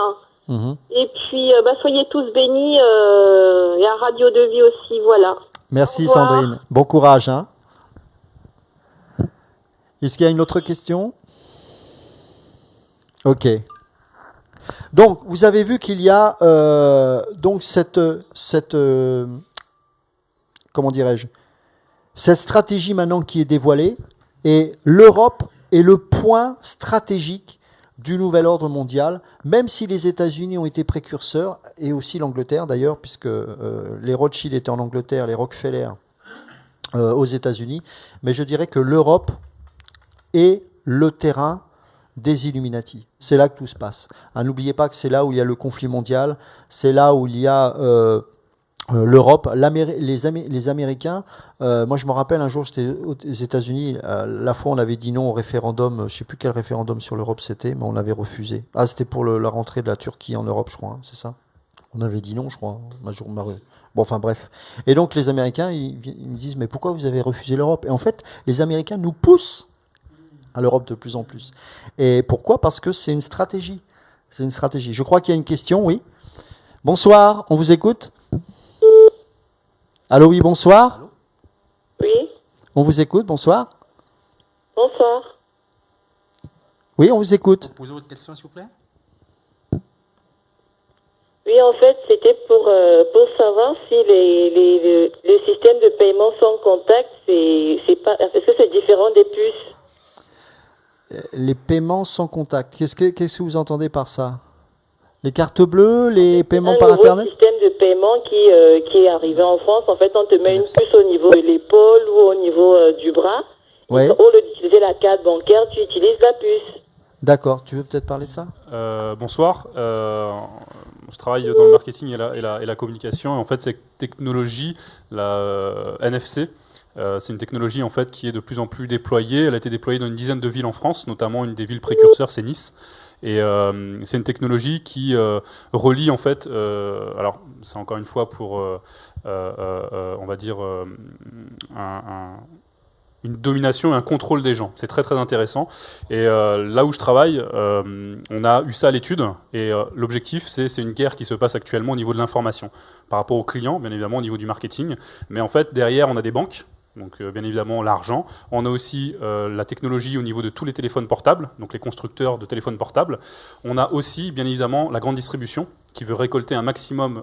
et puis soyez tous bénis, et à Radio de Vie aussi, voilà. Merci Sandrine, bon courage, hein. Est-ce qu'il y a une autre question? Ok. Donc, vous avez vu qu'il y a donc cette comment dirais-je, cette stratégie maintenant qui est dévoilée, et l'Europe est le point stratégique du nouvel ordre mondial, même si les États-Unis ont été précurseurs, et aussi l'Angleterre d'ailleurs, puisque les Rothschild étaient en Angleterre, les Rockefeller aux États-Unis, mais je dirais que l'Europe est le terrain des Illuminati. C'est là que tout se passe. N'oubliez pas que c'est là où il y a le conflit mondial, c'est là où il y a l'Europe, les Américains. Moi, je me rappelle un jour, j'étais aux États-Unis. La fois, on avait dit non au référendum. Je ne sais plus quel référendum sur l'Europe c'était, mais on avait refusé. Ah, c'était pour la rentrée de la Turquie en Europe, je crois. Hein, c'est ça. On avait dit non, je crois. Bon, enfin bref. Et donc, les Américains, ils me disent, mais pourquoi vous avez refusé l'Europe? Et en fait, les Américains nous poussent à l'Europe de plus en plus. Et pourquoi? Parce que c'est une stratégie. C'est une stratégie. Je crois qu'il y a une question, oui. Bonsoir, on vous écoute. Allô, oui, bonsoir. Oui. On vous écoute, bonsoir. Bonsoir. Oui, on vous écoute. Posez votre question, s'il vous plaît. Oui, en fait, c'était pour savoir si les systèmes de paiement sans contact, est-ce que c'est différent des puces? Les paiements sans contact. Qu'est-ce que vous entendez par ça? Les cartes bleues, les paiements par Internet? Un système de paiement qui est arrivé en France. En fait, on te met une puce au niveau de l'épaule ou au niveau du bras. Ouais. Au lieu d'utiliser la carte bancaire, tu utilises la puce. D'accord. Tu veux peut-être parler de ça? Bonsoir. Je travaille dans le marketing et la communication. Et en fait, cette technologie, la NFC, c'est une technologie en fait qui est de plus en plus déployée. Elle a été déployée dans une dizaine de villes en France, notamment une des villes précurseurs, c'est Nice. Et c'est une technologie qui relie en fait, alors c'est encore une fois pour, on va dire, une domination et un contrôle des gens. C'est très très intéressant. Et là où je travaille, on a eu ça à l'étude. Et l'objectif, c'est une guerre qui se passe actuellement au niveau de l'information. Par rapport aux clients, bien évidemment, au niveau du marketing. Mais en fait, derrière, on a des banques. Donc bien évidemment l'argent. On a aussi la technologie au niveau de tous les téléphones portables, donc les constructeurs de téléphones portables. On a aussi bien évidemment la grande distribution qui veut récolter un maximum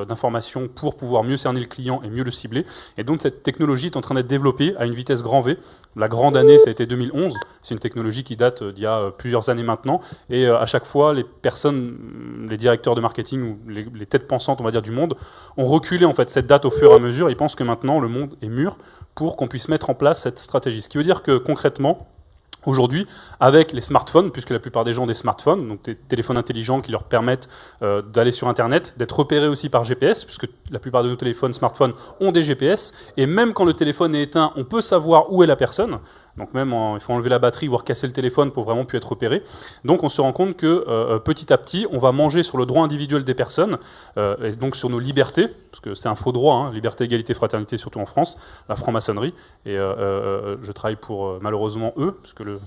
d'informations pour pouvoir mieux cerner le client et mieux le cibler. Et donc cette technologie est en train d'être développée à une vitesse grand V. La grande année, ça a été 2011. C'est une technologie qui date d'il y a plusieurs années maintenant. Et à chaque fois, les personnes, les directeurs de marketing ou les têtes pensantes, on va dire, du monde, ont reculé en fait cette date au fur et à mesure. Ils pensent que maintenant, le monde est mûr pour qu'on puisse mettre en place cette stratégie. Ce qui veut dire que concrètement, aujourd'hui, avec les smartphones, puisque la plupart des gens ont des smartphones, donc des téléphones intelligents qui leur permettent d'aller sur Internet, d'être repérés aussi par GPS, puisque la plupart de nos téléphones smartphones ont des GPS, et même quand le téléphone est éteint, on peut savoir où est la personne. Donc même, il faut enlever la batterie, voire casser le téléphone pour vraiment plus être repéré. Donc on se rend compte que petit à petit, on va manger sur le droit individuel des personnes, et donc sur nos libertés, parce que c'est un faux droit, hein, liberté, égalité, fraternité, surtout en France, la franc-maçonnerie. Et je travaille pour, malheureusement, eux, parce que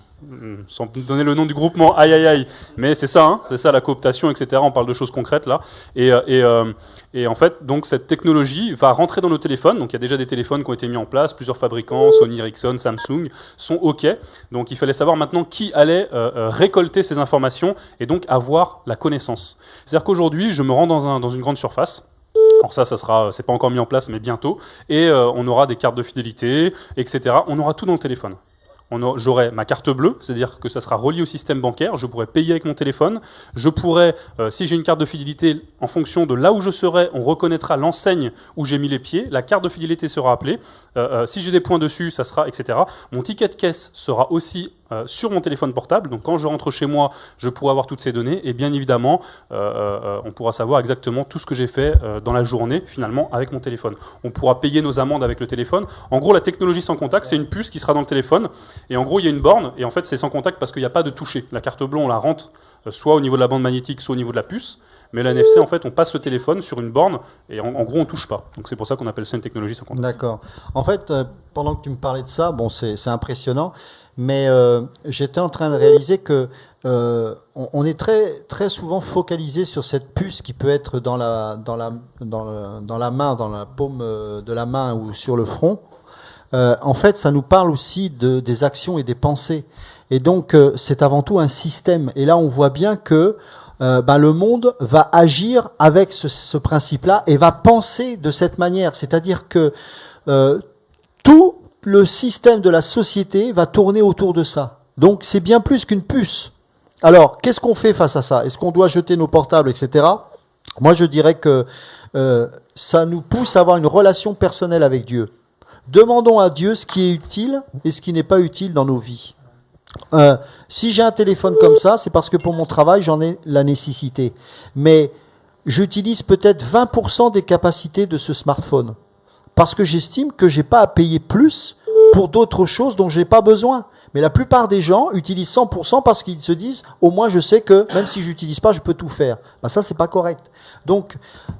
sans donner le nom du groupement, aïe aïe aïe, mais c'est ça, hein, c'est ça la cooptation, etc. On parle de choses concrètes là. Et en fait, donc cette technologie va rentrer dans nos téléphones. Donc il y a déjà des téléphones qui ont été mis en place, plusieurs fabricants, Sony, Ericsson, Samsung, sont OK. Donc il fallait savoir maintenant qui allait récolter ces informations et donc avoir la connaissance. C'est-à-dire qu'aujourd'hui, je me rends dans une grande surface. Alors ça sera, c'est pas encore mis en place, mais bientôt. Et on aura des cartes de fidélité, etc. On aura tout dans le téléphone. J'aurai ma carte bleue, c'est-à-dire que ça sera relié au système bancaire, je pourrai payer avec mon téléphone, je pourrai, si j'ai une carte de fidélité, en fonction de là où je serai, on reconnaîtra l'enseigne où j'ai mis les pieds, la carte de fidélité sera appelée, si j'ai des points dessus, ça sera, etc. Mon ticket de caisse sera aussi sur mon téléphone portable, donc quand je rentre chez moi, je pourrai avoir toutes ces données, et bien évidemment, on pourra savoir exactement tout ce que j'ai fait dans la journée, finalement, avec mon téléphone. On pourra payer nos amendes avec le téléphone. En gros, la technologie sans contact, c'est une puce qui sera dans le téléphone, et en gros, il y a une borne, et en fait, c'est sans contact parce qu'il n'y a pas de toucher. La carte bleue, on la rentre soit au niveau de la bande magnétique, soit au niveau de la puce, mais la NFC, en fait, on passe le téléphone sur une borne, et en gros, on touche pas. Donc c'est pour ça qu'on appelle ça une technologie sans contact. D'accord. En fait, pendant que tu me parlais de ça, bon, c'est impressionnant, mais j'étais en train de réaliser que on est très souvent focalisé sur cette puce qui peut être dans la main, dans la paume de la main ou sur le front. En fait, ça nous parle aussi des actions et des pensées. Et donc, c'est avant tout un système. Et là, on voit bien que le monde va agir avec ce principe-là et va penser de cette manière. C'est-à-dire que tout le système de la société va tourner autour de ça. Donc, c'est bien plus qu'une puce. Alors, qu'est-ce qu'on fait face à ça? Est-ce qu'on doit jeter nos portables, etc.? Moi, je dirais que ça nous pousse à avoir une relation personnelle avec Dieu. Demandons à Dieu ce qui est utile et ce qui n'est pas utile dans nos vies. Si j'ai un téléphone comme ça, c'est parce que pour mon travail, j'en ai la nécessité. Mais j'utilise peut-être 20% des capacités de ce smartphone. Parce que j'estime que j'ai pas à payer plus pour d'autres choses dont j'ai pas besoin. Mais la plupart des gens utilisent 100% parce qu'ils se disent, au moins je sais que même si j'utilise pas, je peux tout faire. Ça, c'est pas correct. Donc,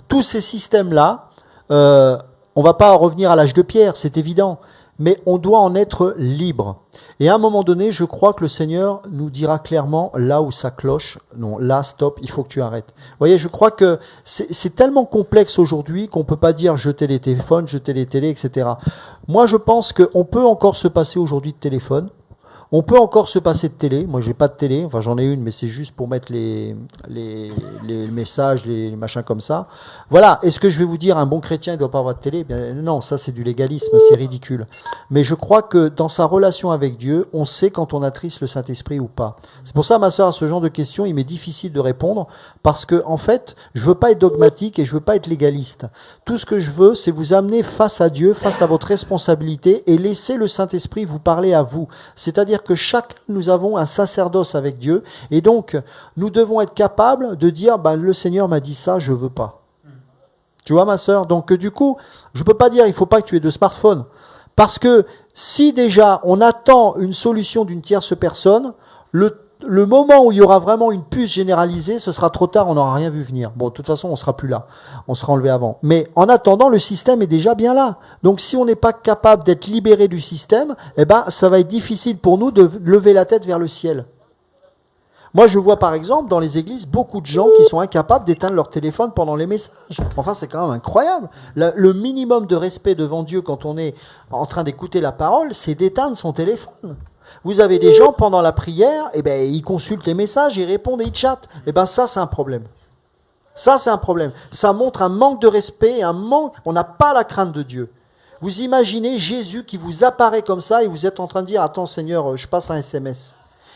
tous ces systèmes-là, on va pas revenir à l'âge de pierre, c'est évident. Mais on doit en être libre. Et à un moment donné, je crois que le Seigneur nous dira clairement, là où ça cloche, non, là, stop, il faut que tu arrêtes. Vous voyez, je crois que c'est tellement complexe aujourd'hui qu'on peut pas dire jeter les téléphones, jeter les télés, etc. Moi, je pense qu'on peut encore se passer aujourd'hui de téléphone. On peut encore se passer de télé. Moi, j'ai pas de télé. Enfin, j'en ai une, mais c'est juste pour mettre les messages, les machins comme ça. Voilà. Est-ce que je vais vous dire un bon chrétien, il doit pas avoir de télé? Bien, non, ça, c'est du légalisme. C'est ridicule. Mais je crois que dans sa relation avec Dieu, on sait quand on attriste le Saint-Esprit ou pas. C'est pour ça, ma sœur, à ce genre de questions, il m'est difficile de répondre parce que, en fait, je veux pas être dogmatique et je veux pas être légaliste. Tout ce que je veux, c'est vous amener face à Dieu, face à votre responsabilité et laisser le Saint-Esprit vous parler à vous. C'est-à-dire que chacun, nous avons un sacerdoce avec Dieu, et donc nous devons être capables de dire le Seigneur m'a dit ça, je veux pas. Tu vois, ma sœur? Donc du coup, je peux pas dire il faut pas que tu aies de smartphone, parce que si déjà on attend une solution d'une tierce personne, le moment où il y aura vraiment une puce généralisée, ce sera trop tard, on n'aura rien vu venir. Bon, de toute façon, on sera plus là. On sera enlevé avant. Mais en attendant, le système est déjà bien là. Donc, si on n'est pas capable d'être libéré du système, ça va être difficile pour nous de lever la tête vers le ciel. Moi, je vois par exemple dans les églises beaucoup de gens qui sont incapables d'éteindre leur téléphone pendant les messages. Enfin, c'est quand même incroyable. Le minimum de respect devant Dieu quand on est en train d'écouter la parole, c'est d'éteindre son téléphone. Vous avez des gens pendant la prière, ils consultent les messages, ils répondent et ils chattent. Ça, c'est un problème. Ça, c'est un problème. Ça montre un manque de respect, on n'a pas la crainte de Dieu. Vous imaginez Jésus qui vous apparaît comme ça et vous êtes en train de dire, attends Seigneur, je passe un SMS.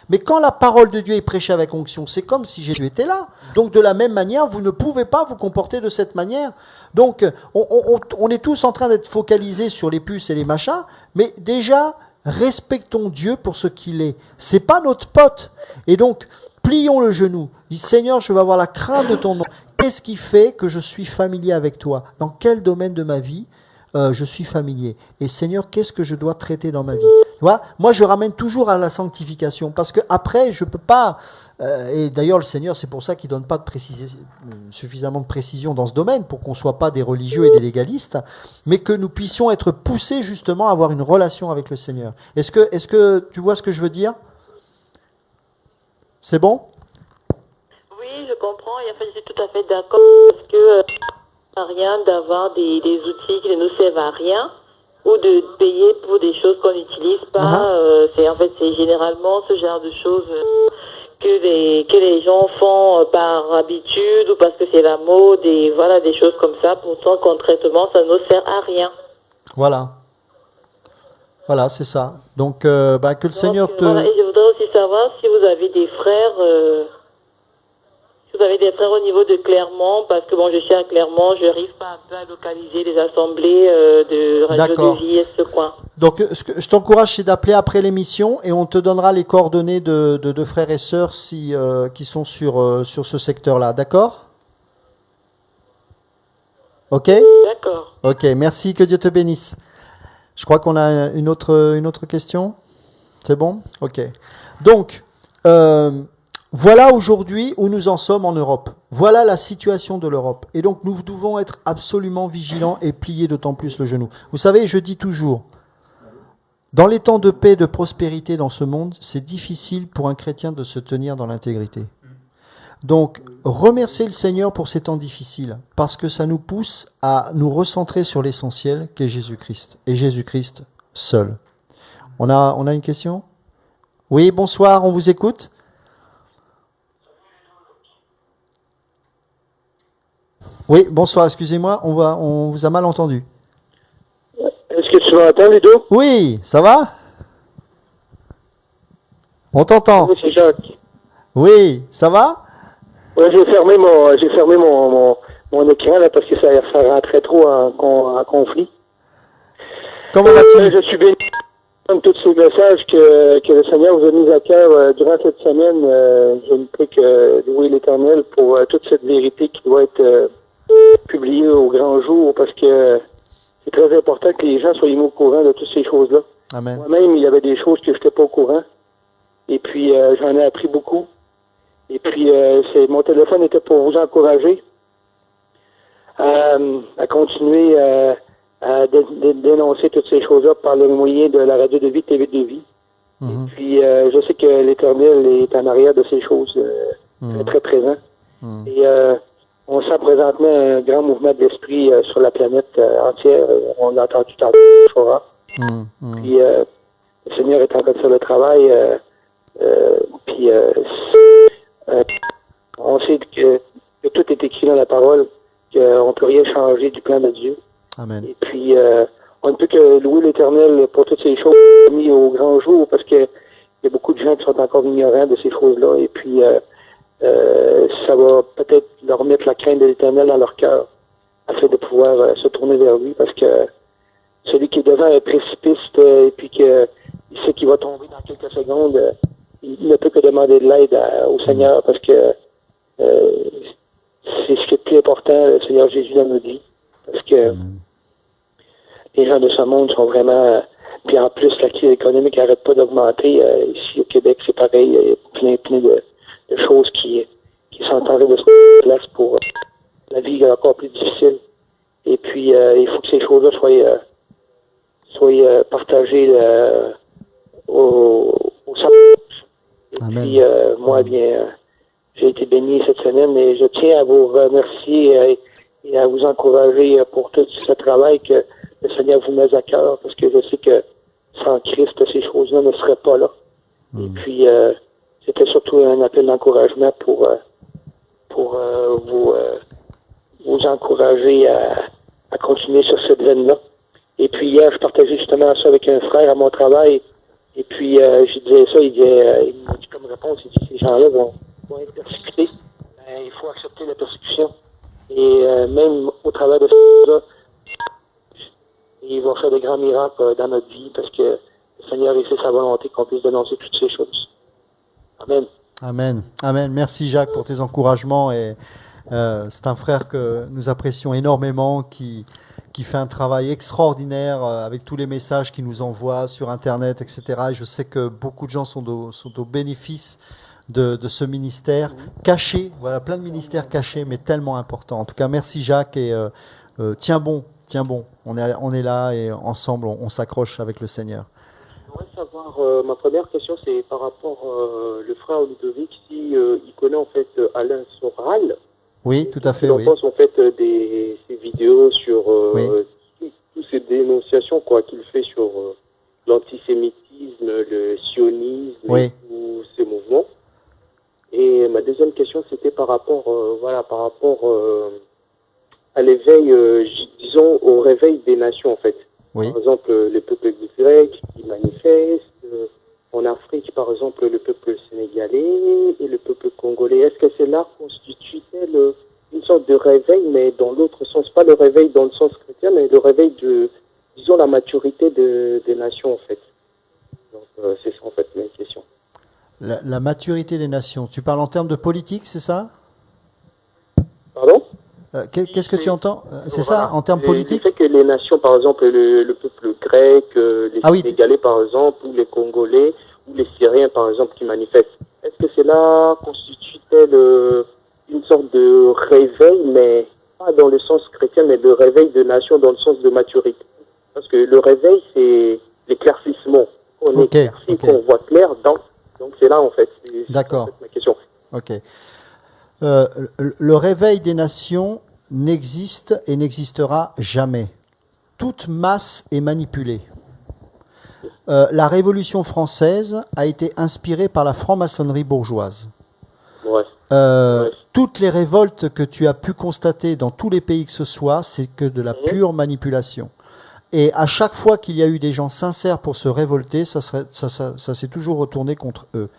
Mais quand la parole de Dieu est prêchée avec onction, c'est comme si Jésus était là. Donc de la même manière, vous ne pouvez pas vous comporter de cette manière. Donc on est tous en train d'être focalisés sur les puces et les machins, mais déjà, respectons Dieu pour ce qu'il est. C'est pas notre pote. Et donc, plions le genou. Dis, Seigneur, je veux avoir la crainte de ton nom. Qu'est-ce qui fait que je suis familier avec toi? Dans quel domaine de ma vie je suis familier. Et Seigneur, qu'est-ce que je dois traiter dans ma vie? Tu vois, moi, je ramène toujours à la sanctification, parce que après, je peux pas. Et d'ailleurs, le Seigneur, c'est pour ça qu'il donne pas suffisamment de précision dans ce domaine, pour qu'on soit pas des religieux et des légalistes, mais que nous puissions être poussés justement à avoir une relation avec le Seigneur. Est-ce que tu vois ce que je veux dire? C'est bon? Oui, je comprends. Et enfin, je suis tout à fait d'accord parce que ça sert à rien d'avoir des outils qui ne nous servent à rien ou de payer pour des choses qu'on n'utilise pas. C'est généralement ce genre de choses que les gens font par habitude ou parce que c'est la mode et voilà des choses comme ça. Pourtant, concrètement, ça ne sert à rien. Voilà. Voilà, c'est ça. Donc, que le Seigneur te... Voilà. Et je voudrais aussi savoir si vous avez des frères... Vous avez des frères au niveau de Clermont, parce que bon, je suis à Clermont, je n'arrive pas un peu à localiser les assemblées de Radio de Vie et ce coin. Donc, ce que je t'encourage, c'est d'appeler après l'émission et on te donnera les coordonnées de frères et sœurs qui sont sur ce secteur-là. D'accord? Ok? D'accord. Ok, merci, que Dieu te bénisse. Je crois qu'on a une autre question. C'est bon? Ok. Donc, voilà aujourd'hui où nous en sommes en Europe. Voilà la situation de l'Europe. Et donc nous devons être absolument vigilants et plier d'autant plus le genou. Vous savez, je dis toujours, dans les temps de paix et de prospérité dans ce monde, c'est difficile pour un chrétien de se tenir dans l'intégrité. Donc, remerciez le Seigneur pour ces temps difficiles, parce que ça nous pousse à nous recentrer sur l'essentiel qu'est Jésus-Christ, et Jésus-Christ seul. On a une question? Oui, bonsoir, on vous écoute. Oui, bonsoir, excusez-moi, on vous a mal entendu. Est-ce que tu m'entends, Ludo? Oui, ça va? On t'entend. Oui, c'est Jacques. Oui, ça va? Oui, j'ai fermé mon écran là, parce que ça rentrait trop en conflit. Comment vas-tu? Je suis béni de tous ces messages que le Seigneur vous a mis à cœur durant cette semaine. Je ne peux que louer l'Éternel pour toute cette vérité qui doit être publiée au grand jour, parce que c'est très important que les gens soient mis au courant de toutes ces choses-là. Amen. Moi-même, il y avait des choses que je n'étais pas au courant. Et puis, j'en ai appris beaucoup. Et puis, mon téléphone était pour vous encourager à continuer à dénoncer toutes ces choses-là par le moyen de la radio de vie, TV de vie. Et puis, je sais que l'Éternel est en arrière de ces choses, très, très présent. Et on sent présentement un grand mouvement d'esprit sur la planète entière. On l'a entendu dans le Fora. Puis, le Seigneur est en train de faire le travail. Puis, on sait que tout est écrit dans la parole, qu'on ne peut rien changer du plan de Dieu. Amen. Et puis, on ne peut que louer l'Éternel pour toutes ces choses mises au grand jour, parce qu'il y a beaucoup de gens qui sont encore ignorants de ces choses-là. Et puis, ça va peut-être leur mettre la crainte de l'Éternel dans leur cœur, afin de pouvoir se tourner vers lui, parce que celui qui est devant un précipice, et puis que il sait qu'il va tomber dans quelques secondes, il ne peut que demander de l'aide au Seigneur, parce que c'est ce qui est le plus important, le Seigneur Jésus dans notre vie. Parce que les gens de ce monde sont vraiment... Puis en plus, la crise économique n'arrête pas d'augmenter. Ici au Québec, c'est pareil. Il y a plein de choses qui sont en train de se mettre en place pour la vie encore plus difficile. Et puis, il faut que ces choses-là soient partagées au centre. Et puis, moi, bien, j'ai été béni cette semaine et je tiens à vous remercier et à vous encourager pour tout ce travail que le Seigneur vous met à cœur, parce que je sais que sans Christ, ces choses-là ne seraient pas là. Et puis, c'était surtout un appel d'encouragement pour vous encourager à continuer sur cette veine-là. Et puis hier, je partageais justement ça avec un frère à mon travail. Et puis, je disais ça, il m'a dit comme réponse, il dit, ces gens-là vont être persécutés. Il faut accepter la persécution. Et même au travers de ça, il va faire de grands miracles dans notre vie, parce que le Seigneur ait fait sa volonté qu'on puisse dénoncer toutes ces choses. Amen. Amen. Amen. Merci Jacques pour tes encouragements. Et c'est un frère que nous apprécions énormément, qui qui fait un travail extraordinaire avec tous les messages qu'il nous envoie sur Internet, etc. Et je sais que beaucoup de gens sont au bénéfice de ce ministère caché. Voilà, plein de ministères cachés, mais tellement importants. En tout cas, merci Jacques et tiens bon. On est là et ensemble, on s'accroche avec le Seigneur. Je voudrais savoir, ma première question, c'est par rapport le frère Ludovic, si il connaît en fait Alain Soral. Oui, tout à fait. Il en Oui. pense en fait ces vidéos sur toutes ces dénonciations qu'il fait sur l'antisémitisme, le sionisme et tous ces mouvements. Et ma deuxième question, c'était par rapport à l'éveil, disons au réveil des nations en fait. Oui. Par exemple, le peuple grec qui manifeste, en Afrique par exemple le peuple sénégalais et le peuple congolais. Est-ce que cela constitue-t-elle une sorte de réveil, mais dans l'autre sens, pas le réveil dans le sens chrétien, mais le réveil de, disons, la maturité des nations en fait. Donc c'est ça en fait mes questions. La maturité des nations. Tu parles en termes de politique, c'est ça? Pardon? Qu'est-ce que tu entends? C'est ça, en termes politiques? Le fait que les nations, par exemple, le peuple grec, les Sénégalais, par exemple, ou les Congolais, ou les Syriens, par exemple, qui manifestent, est-ce que cela constitue-t-elle une sorte de réveil, mais pas dans le sens chrétien, mais de réveil de nation dans le sens de maturité? Parce que le réveil, c'est l'éclaircissement. On éclaircit, qu'on voit clair, donc c'est là, en fait. D'accord. C'est ma question. Ok. Le réveil des nations n'existe et n'existera jamais. Toute masse est manipulée. La Révolution française a été inspirée par la franc-maçonnerie bourgeoise. Toutes les révoltes que tu as pu constater dans tous les pays que ce soit, c'est que de la pure manipulation. Et à chaque fois qu'il y a eu des gens sincères pour se révolter, ça s'est toujours retourné contre eux.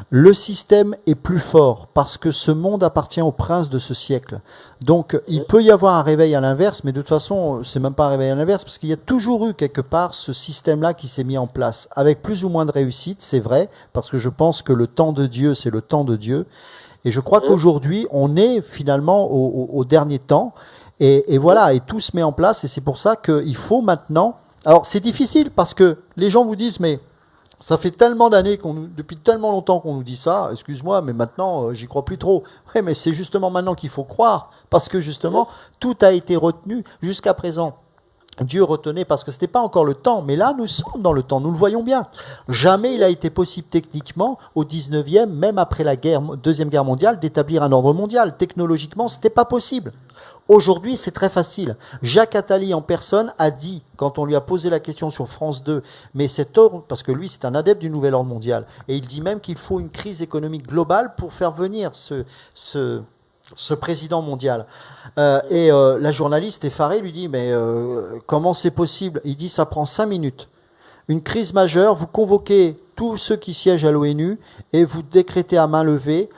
Le système est plus fort parce que ce monde appartient aux princes de ce siècle. Donc il peut y avoir un réveil à l'inverse, mais de toute façon, c'est même pas un réveil à l'inverse parce qu'il y a toujours eu quelque part ce système-là qui s'est mis en place, avec plus ou moins de réussite, c'est vrai, parce que je pense que le temps de Dieu, c'est le temps de Dieu. Et je crois qu'aujourd'hui, on est finalement au dernier temps. Et voilà, et tout se met en place, et c'est pour ça qu'il faut maintenant... Alors c'est difficile parce que les gens vous disent, mais ça fait tellement d'années, depuis tellement longtemps qu'on nous dit ça, excuse-moi, mais maintenant j'y crois plus trop. Oui, mais c'est justement maintenant qu'il faut croire, parce que justement tout a été retenu jusqu'à présent. Dieu retenait parce que ce n'était pas encore le temps, mais là nous sommes dans le temps, nous le voyons bien. Jamais il a été possible techniquement au 19e, même après la Deuxième Guerre mondiale, d'établir un ordre mondial. Technologiquement, ce n'était pas possible. Aujourd'hui, c'est très facile. Jacques Attali en personne a dit, quand on lui a posé la question sur France 2, mais cet ordre, parce que lui c'est un adepte du nouvel ordre mondial, et il dit même qu'il faut une crise économique globale pour faire venir ce président mondial. La journaliste effarée lui dit, mais comment c'est possible? Il dit, ça prend 5 minutes. Une crise majeure, vous convoquez tous ceux qui siègent à l'ONU et vous décrétez à main levée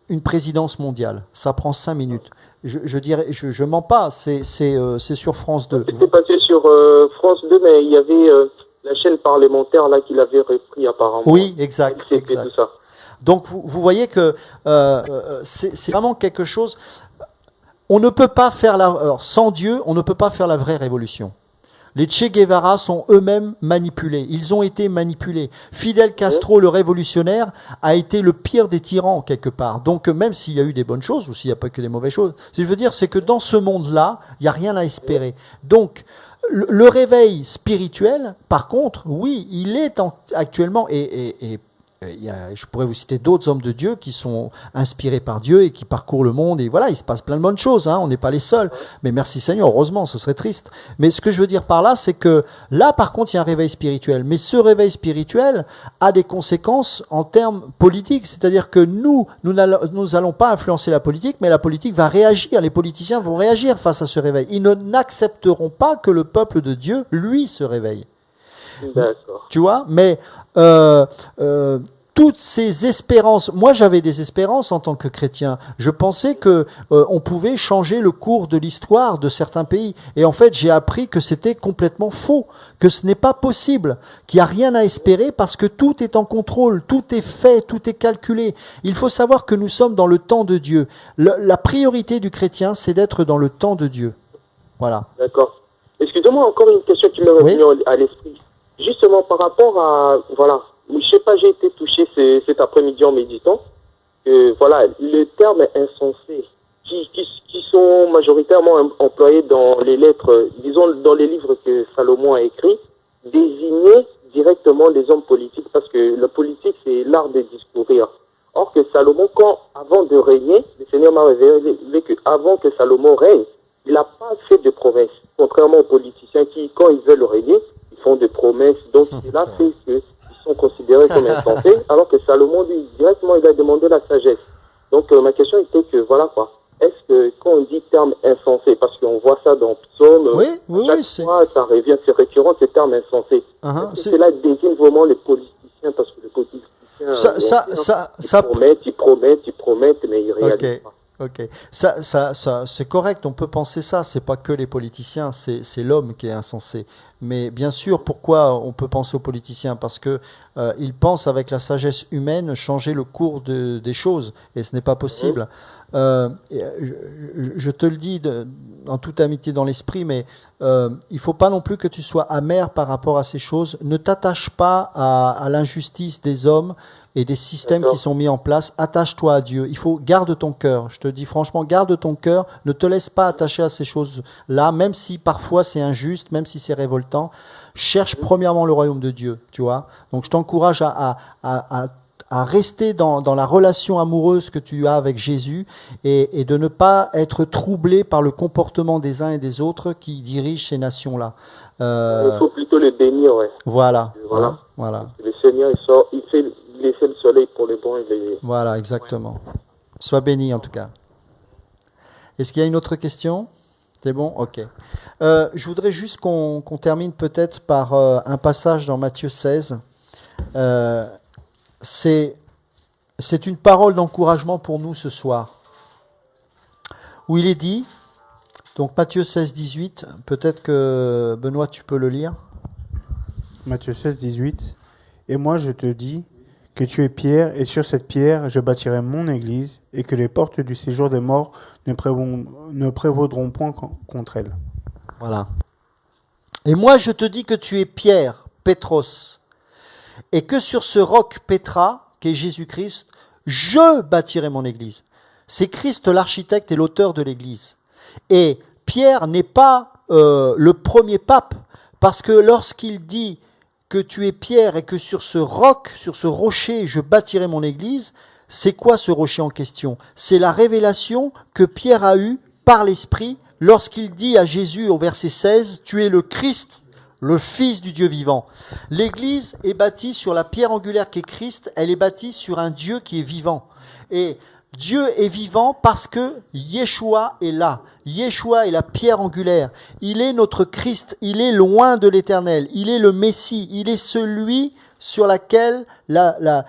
une présidence mondiale. Ça prend 5 minutes. Je dirais, je mens pas, c'est sur France 2. C'est passé sur France 2, mais il y avait la chaîne parlementaire là qui l'avait repris apparemment. Oui, exact. Tout ça. Donc vous voyez que c'est vraiment quelque chose. On ne peut pas faire sans Dieu, on ne peut pas faire la vraie révolution. Les Che Guevara sont eux-mêmes manipulés. Ils ont été manipulés. Fidel Castro, le révolutionnaire, a été le pire des tyrans quelque part. Donc même s'il y a eu des bonnes choses ou s'il n'y a pas que des mauvaises choses, ce que je veux dire, c'est que dans ce monde-là, il n'y a rien à espérer. Donc le réveil spirituel, par contre, oui, il est actuellement et je pourrais vous citer d'autres hommes de Dieu qui sont inspirés par Dieu et qui parcourent le monde. Et voilà, il se passe plein de bonnes choses. On n'est pas les seuls. Mais merci Seigneur, heureusement, ce serait triste. Mais ce que je veux dire par là, c'est que là, par contre, il y a un réveil spirituel. Mais ce réveil spirituel a des conséquences en termes politiques. C'est-à-dire que nous n'allons pas influencer la politique, mais la politique va réagir. Les politiciens vont réagir face à ce réveil. Ils n'accepteront pas que le peuple de Dieu, lui, se réveille. D'accord. Tu vois, mais toutes ces espérances, moi j'avais des espérances en tant que chrétien. Je pensais que on pouvait changer le cours de l'histoire de certains pays. Et en fait, j'ai appris que c'était complètement faux, que ce n'est pas possible, qu'il n'y a rien à espérer parce que tout est en contrôle, tout est fait, tout est calculé. Il faut savoir que nous sommes dans le temps de Dieu. La priorité du chrétien, c'est d'être dans le temps de Dieu. Voilà. D'accord. Excusez-moi, encore une question qui m'est revenue à l'esprit. Justement, par rapport à, voilà, je sais pas, j'ai été touché cet après-midi en méditant, que voilà, le terme insensé, qui sont majoritairement employés dans les lettres, disons dans les livres que Salomon a écrits, désignaient directement les hommes politiques, parce que la politique, c'est l'art de discourir. Or que Salomon, avant de régner, le Seigneur m'a révélé qu'avant que Salomon règne, il n'a pas fait de promesses, contrairement aux politiciens qui, quand ils veulent régner, ils font des promesses. Donc cela fait qu'ils sont considérés comme insensés, alors que Salomon, lui, directement, il a demandé la sagesse. Donc ma question était que, voilà quoi, est-ce que quand on dit terme insensé, parce qu'on voit ça dans Psaume, chaque fois ça revient, c'est récurrent, ces termes insensés. Cela désigne vraiment les politiciens, parce que les politiciens, ils promettent, mais ils réalisent pas. Ok, ça, c'est correct, on peut penser ça, c'est pas que les politiciens, c'est l'homme qui est insensé. Mais bien sûr, pourquoi on peut penser aux politiciens? Parce que ils pensent avec la sagesse humaine changer le cours des choses, et ce n'est pas possible. Je te le dis en toute amitié dans l'esprit, mais il faut pas non plus que tu sois amer par rapport à ces choses. Ne t'attache pas à l'injustice des hommes et des systèmes qui sont mis en place. Attache-toi à Dieu. Il faut garde ton cœur. Je te dis franchement, garde ton cœur. Ne te laisse pas attacher à ces choses-là, même si parfois c'est injuste, même si c'est révoltant. Cherche premièrement le royaume de Dieu, tu vois. Donc je t'encourage à rester dans la relation amoureuse que tu as avec Jésus et de ne pas être troublé par le comportement des uns et des autres qui dirigent ces nations-là. Il faut plutôt les bénir, ouais. Voilà. Le Seigneur, il fait laisser le soleil pour les bons et les... Voilà, exactement. Sois béni en tout cas. Est-ce qu'il y a une autre question? C'est bon? Ok. Je voudrais juste qu'on termine peut-être par un passage dans Matthieu 16. C'est une parole d'encouragement pour nous ce soir, où il est dit, donc Matthieu 16, 18, peut-être que Benoît, tu peux le lire. Matthieu 16, 18. Et moi je te dis que tu es pierre, et sur cette pierre je bâtirai mon église, et que les portes du séjour des morts ne prévaudront point contre elle. Voilà. Et moi je te dis que tu es pierre, Pétros, et que sur ce roc Pétra, qui est Jésus-Christ, je bâtirai mon église. C'est Christ l'architecte et l'auteur de l'église. Et Pierre n'est pas le premier pape, parce que lorsqu'il dit que tu es pierre et que sur ce roc, sur ce rocher, je bâtirai mon église, c'est quoi ce rocher en question? C'est la révélation que Pierre a eue par l'Esprit lorsqu'il dit à Jésus au verset 16, « Tu es le Christ, le Fils du Dieu vivant ». L'église est bâtie sur la pierre angulaire qui est Christ, elle est bâtie sur un Dieu qui est vivant. Et Dieu est vivant parce que Yeshua est là. Yeshua est la pierre angulaire. Il est notre Christ. Il est loin de l'éternel. Il est le Messie. Il est celui sur laquelle la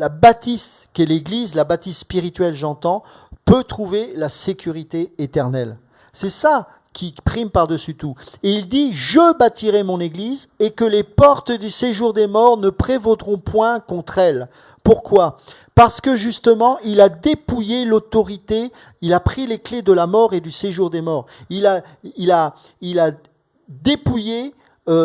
bâtisse qu'est l'Église, la bâtisse spirituelle j'entends, peut trouver la sécurité éternelle. C'est ça qui prime par-dessus tout. Et il dit, je bâtirai mon église et que les portes du séjour des morts ne prévaudront point contre elle. Pourquoi? Parce que justement, il a dépouillé l'autorité, il a pris les clés de la mort et du séjour des morts. Il a dépouillé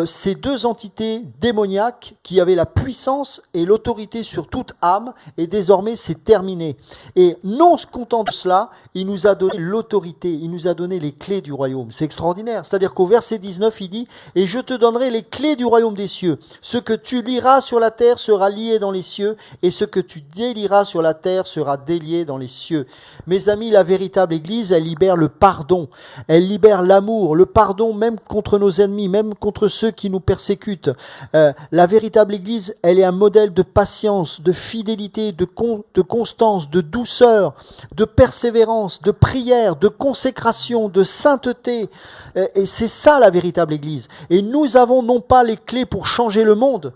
ces deux entités démoniaques qui avaient la puissance et l'autorité sur toute âme, et désormais c'est terminé. Et non content de cela, il nous a donné l'autorité, il nous a donné les clés du royaume. C'est extraordinaire. C'est-à-dire qu'au verset 19, il dit « Et je te donnerai les clés du royaume des cieux. Ce que tu lieras sur la terre sera lié dans les cieux, et ce que tu délieras sur la terre sera délié dans les cieux. » Mes amis, la véritable Église, elle libère le pardon, elle libère l'amour, le pardon même contre nos ennemis, même contre ceux qui nous persécutent. La véritable Église, elle est un modèle de patience, de fidélité, de constance, de douceur, de persévérance, de prière, de consécration, de sainteté. Et c'est ça la véritable Église. Et nous avons non pas les clés pour changer le monde,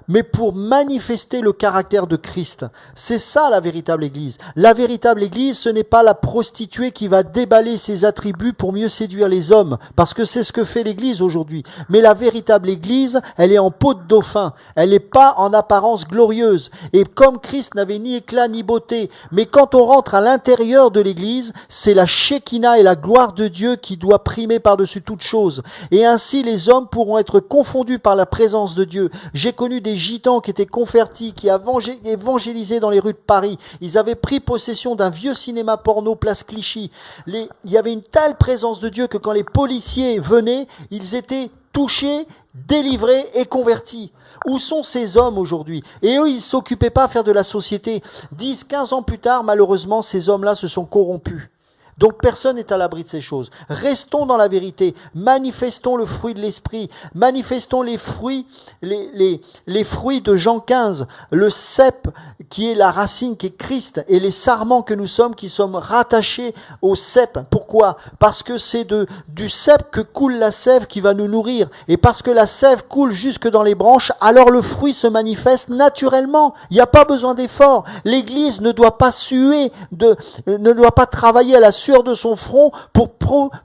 mais pour manifester le caractère de Christ. C'est ça la véritable Église. La véritable Église, ce n'est pas la prostituée qui va déballer ses attributs pour mieux séduire les hommes, parce que c'est ce que fait l'Église aujourd'hui. Mais la véritable Église, elle est en peau de dauphin, elle n'est pas en apparence glorieuse. Et comme Christ n'avait ni éclat ni beauté, mais quand on rentre à l'intérieur de l'Église, c'est la Shekinah et la gloire de Dieu qui doit primer par-dessus toute chose. Et ainsi, les hommes pourront être confondus par la présence de Dieu. J'ai connu des gitans qui étaient convertis, qui évangélisaient dans les rues de Paris. Ils avaient pris possession d'un vieux cinéma porno place Clichy. Il y avait une telle présence de Dieu que quand les policiers venaient, ils étaient touchés, délivrés et convertis. Où sont ces hommes aujourd'hui? Et eux, ils ne s'occupaient pas à faire de la société. 10, 15 ans plus tard, malheureusement, ces hommes-là se sont corrompus. Donc personne n'est à l'abri de ces choses. Restons dans la vérité, manifestons le fruit de l'esprit, manifestons les fruits de Jean 15, le cep qui est la racine qui est Christ et les sarments que nous sommes qui sommes rattachés au cep. Pourquoi? Parce que c'est du cep que coule la sève qui va nous nourrir. Et parce que la sève coule jusque dans les branches, alors le fruit se manifeste naturellement. Il n'y a pas besoin d'effort. L'Église ne doit pas suer, ne doit pas travailler à la sueur de son front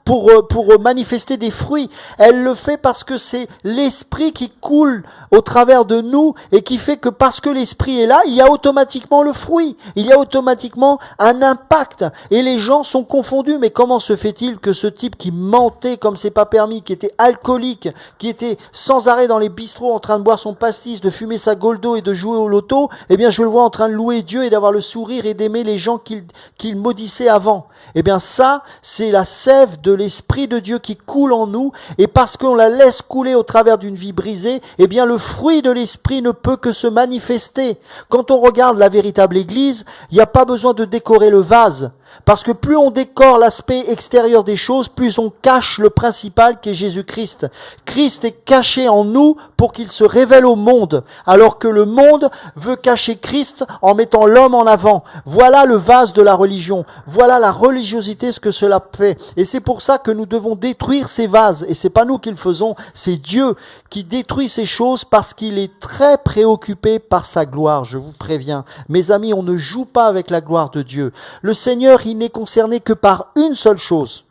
pour manifester des fruits. Elle le fait parce que c'est l'esprit qui coule au travers de nous et qui fait que parce que l'esprit est là, il y a automatiquement le fruit. Il y a automatiquement un impact. Et les gens sont confondus. Mais comment se fait-il que ce type qui mentait comme c'est pas permis, qui était alcoolique, qui était sans arrêt dans les bistrots en train de boire son pastis, de fumer sa goldo et de jouer au loto, eh bien je le vois en train de louer Dieu et d'avoir le sourire et d'aimer les gens qu'il maudissait avant. Eh bien ça, c'est la sève de l'Esprit de Dieu qui coule en nous, et parce qu'on la laisse couler au travers d'une vie brisée, eh bien le fruit de l'Esprit ne peut que se manifester. Quand on regarde la véritable Église, il n'y a pas besoin de décorer le vase, parce que plus on décore l'aspect extérieur des choses, plus on cache le principal qui est Jésus-Christ. Christ est caché en nous pour qu'il se révèle au monde, alors que le monde veut cacher Christ en mettant l'homme en avant. Voilà le vase de la religion, voilà la religiosité, ce que cela fait. Et c'est pour ça que nous devons détruire ces vases, et c'est pas nous qui le faisons, c'est Dieu qui détruit ces choses parce qu'il est très préoccupé par sa gloire, je vous préviens. Mes amis, on ne joue pas avec la gloire de Dieu. Le Seigneur, il n'est concerné que par une seule chose,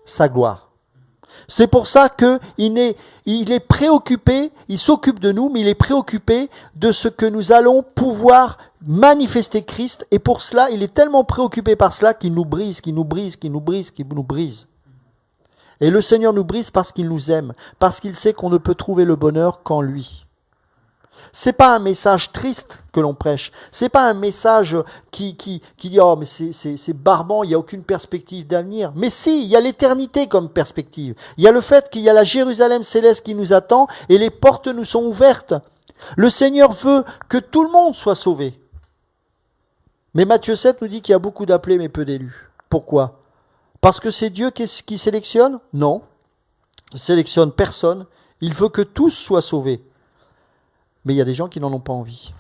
sa gloire. C'est pour ça qu'il est préoccupé, il s'occupe de nous, mais il est préoccupé de ce que nous allons pouvoir manifester Christ. Et pour cela, il est tellement préoccupé par cela qu'il nous brise, qu'il nous brise, qu'il nous brise, qu'il nous brise. Et le Seigneur nous brise parce qu'il nous aime, parce qu'il sait qu'on ne peut trouver le bonheur qu'en lui. C'est pas un message triste que l'on prêche. C'est pas un message qui dit oh mais c'est barbant, il y a aucune perspective d'avenir. Mais si, il y a l'éternité comme perspective. Il y a le fait qu'il y a la Jérusalem céleste qui nous attend et les portes nous sont ouvertes. Le Seigneur veut que tout le monde soit sauvé. Mais Matthieu 7 nous dit qu'il y a beaucoup d'appelés mais peu d'élus. Pourquoi? Parce que c'est Dieu qui sélectionne? Non. Il sélectionne personne. Il veut que tous soient sauvés. Mais il y a des gens qui n'en ont pas envie.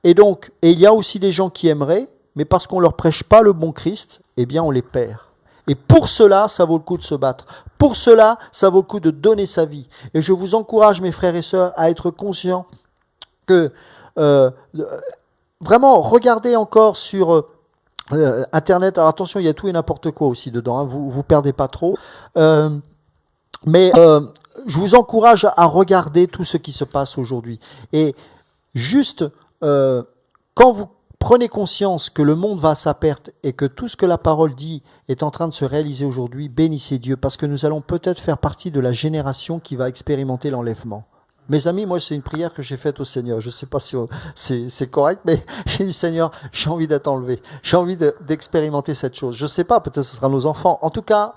Et il y a aussi des gens qui aimeraient, mais parce qu'on ne leur prêche pas le bon Christ, eh bien on les perd. Et pour cela, ça vaut le coup de se battre. Pour cela, ça vaut le coup de donner sa vie. Et je vous encourage, mes frères et sœurs, à être conscients que vraiment, regardez encore sur Internet. Alors attention, il y a tout et n'importe quoi aussi dedans, hein, vous perdez pas trop. Mais je vous encourage à regarder tout ce qui se passe aujourd'hui. Et juste, quand vous prenez conscience que le monde va à sa perte et que tout ce que la parole dit est en train de se réaliser aujourd'hui, bénissez Dieu, parce que nous allons peut-être faire partie de la génération qui va expérimenter l'enlèvement. Mes amis, moi, c'est une prière que j'ai faite au Seigneur. Je ne sais pas si c'est correct, mais j'ai dit, Seigneur, j'ai envie d'être enlevé. J'ai envie d'expérimenter cette chose. Je ne sais pas, peut-être ce sera nos enfants. En tout cas,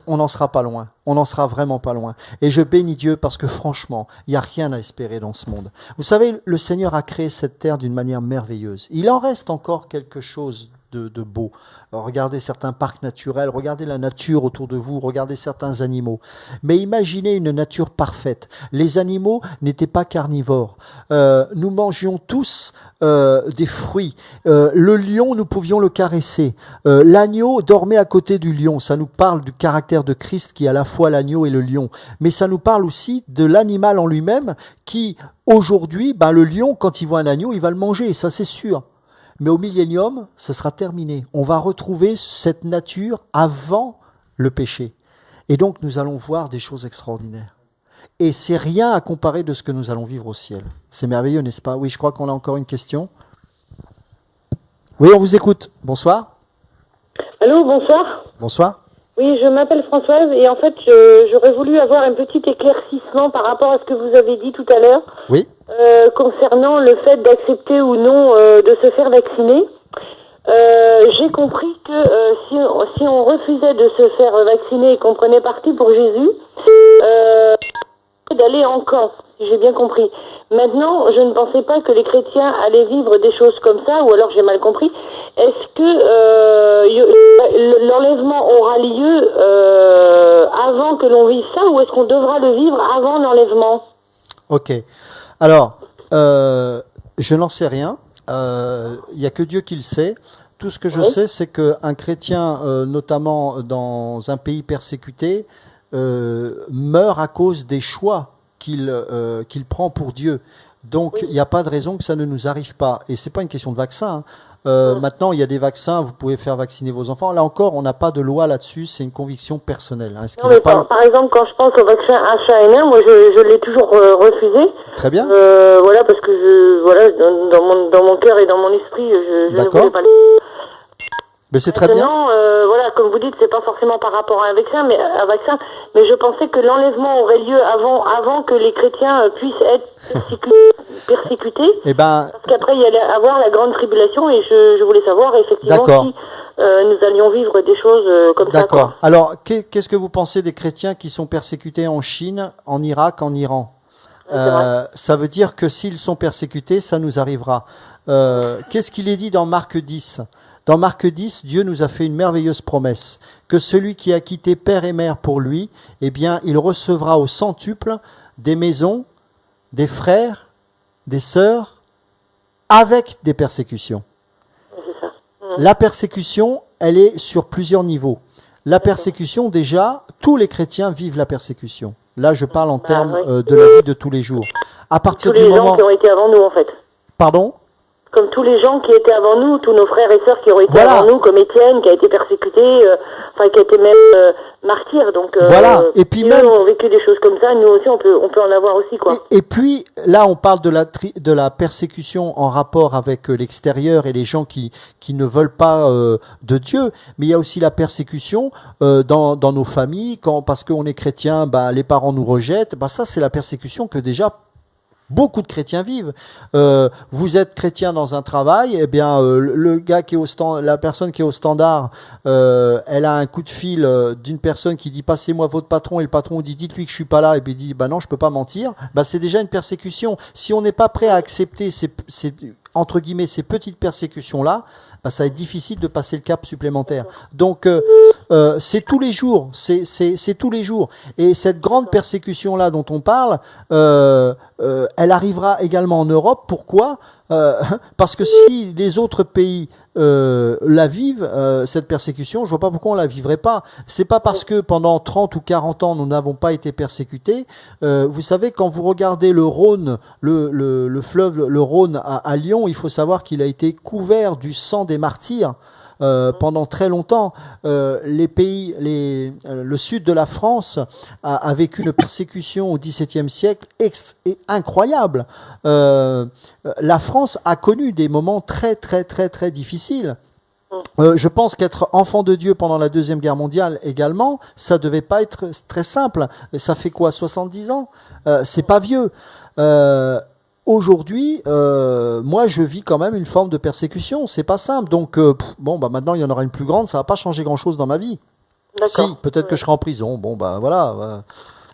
on n'en sera pas loin. On n'en sera vraiment pas loin. Et je bénis Dieu parce que franchement, il n'y a rien à espérer dans ce monde. Vous savez, le Seigneur a créé cette terre d'une manière merveilleuse. Il en reste encore quelque chose de beau. Alors, regardez certains parcs naturels, regardez la nature autour de vous, regardez certains animaux. Mais imaginez une nature parfaite. Les animaux n'étaient pas carnivores. Nous mangions tous des fruits. Le lion, nous pouvions le caresser. L'agneau dormait à côté du lion. Ça nous parle du caractère de Christ qui est à la fois l'agneau et le lion. Mais ça nous parle aussi de l'animal en lui-même qui, aujourd'hui, le lion, quand il voit un agneau, il va le manger, ça c'est sûr. Mais au millénium, ce sera terminé. On va retrouver cette nature avant le péché. Et donc, nous allons voir des choses extraordinaires. Et c'est rien à comparer de ce que nous allons vivre au ciel. C'est merveilleux, n'est-ce pas? Oui, je crois qu'on a encore une question. Oui, on vous écoute. Bonsoir. Allô, bonsoir. Bonsoir. Oui, je m'appelle Françoise et en fait, j'aurais voulu avoir un petit éclaircissement par rapport à ce que vous avez dit tout à l'heure. Oui. Concernant le fait d'accepter ou non de se faire vacciner. J'ai compris que si on refusait de se faire vacciner et qu'on prenait parti pour Jésus, d'aller en camp, si j'ai bien compris. Maintenant, je ne pensais pas que les chrétiens allaient vivre des choses comme ça, ou alors j'ai mal compris. Est-ce que l'enlèvement aura lieu avant que l'on vive ça, ou est-ce qu'on devra le vivre avant l'enlèvement? Ok. Alors, je n'en sais rien. Il n'y a que Dieu qui le sait. Tout ce que je sais, c'est qu'un chrétien, notamment dans un pays persécuté, meurt à cause des choix qu'il prend pour Dieu. Donc, il n'y a pas de raison que ça ne nous arrive pas. Et c'est pas une question de vaccin. Maintenant, il y a des vaccins, vous pouvez faire vacciner vos enfants. Là encore, on n'a pas de loi là-dessus, c'est une conviction personnelle. Non, mais par exemple, quand je pense au vaccin H1N1, moi, je l'ai toujours refusé. Très bien. Voilà, parce que dans mon cœur et dans mon esprit, je ne voulais pas le... Mais c'est très bien. Voilà, comme vous dites, c'est pas forcément par rapport à un vaccin, mais je pensais que l'enlèvement aurait lieu avant que les chrétiens puissent être persécutés. Parce qu'après, il y allait avoir la grande tribulation, et je voulais savoir effectivement si nous allions vivre des choses comme ça. D'accord. Alors, qu'est-ce que vous pensez des chrétiens qui sont persécutés en Chine, en Irak, en Iran? Ça veut dire que s'ils sont persécutés, ça nous arrivera. Qu'est-ce qu'il est dit dans Marc 10? Dans Marc 10, Dieu nous a fait une merveilleuse promesse, que celui qui a quitté père et mère pour lui, eh bien, il recevra au centuple des maisons, des frères, des sœurs, avec des persécutions. C'est ça. La persécution, elle est sur plusieurs niveaux. La persécution, déjà, tous les chrétiens vivent la persécution. Là, je parle en termes de la vie de tous les jours. À partir du moment... Tous les gens qui ont été avant nous, en fait. Pardon ? Comme tous les gens qui étaient avant nous, tous nos frères et sœurs qui ont été avant nous, comme Étienne, qui a été persécuté, qui a été même martyr. Donc, et puis eux ont vécu des choses comme ça, nous aussi, on peut en avoir aussi, quoi. Et puis, là, on parle de la persécution en rapport avec l'extérieur et les gens qui ne veulent pas de Dieu. Mais il y a aussi la persécution dans nos familles, parce qu'on est chrétien, les parents nous rejettent. Ça, c'est la persécution que déjà beaucoup de chrétiens vivent. Vous êtes chrétien dans un travail, eh bien le gars qui est la personne qui est au standard, elle a un coup de fil d'une personne qui dit passez-moi votre patron, et le patron dit dites-lui que je suis pas là, et puis il dit non je peux pas mentir. C'est déjà une persécution. Si on n'est pas prêt à accepter ces entre guillemets ces petites persécutions là, ça va être difficile de passer le cap supplémentaire. Donc c'est tous les jours, c'est tous les jours. Et cette grande persécution là dont on parle, elle arrivera également en Europe. Pourquoi ? Parce que si les autres pays la vivent, cette persécution, je vois pas pourquoi on la vivrait pas. C'est pas parce que pendant 30 ou 40 ans nous n'avons pas été persécutés. Vous savez, quand vous regardez le Rhône, le fleuve, le Rhône à Lyon, il faut savoir qu'il a été couvert du sang des martyrs. Pendant très longtemps, le sud de la France a vécu une persécution au XVIIe siècle incroyable. La France a connu des moments très très très très difficiles. Je pense qu'être enfant de Dieu pendant la Deuxième Guerre mondiale également, ça devait pas être très simple. Ça fait quoi, 70 ans ? C'est pas vieux. Aujourd'hui, moi, je vis quand même une forme de persécution. C'est pas simple. Donc, maintenant, il y en aura une plus grande. Ça va pas changer grand-chose dans ma vie. Si, peut-être que je serai en prison. Voilà.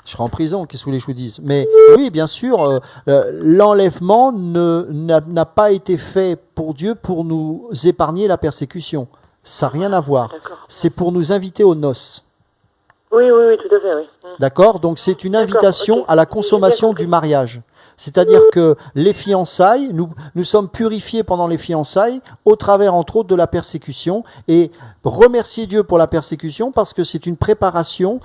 Je serai en prison, qu'est-ce que vous voulez que je vous dise? Mais oui, bien sûr, l'enlèvement n'a pas été fait pour Dieu pour nous épargner la persécution. Ça n'a rien à voir. C'est pour nous inviter aux noces. Oui, tout à fait, oui. D'accord? Donc c'est une invitation à la consommation du mariage. C'est-à-dire que les fiançailles, nous sommes purifiés pendant les fiançailles au travers entre autres de la persécution, et remercier Dieu pour la persécution parce que c'est une préparation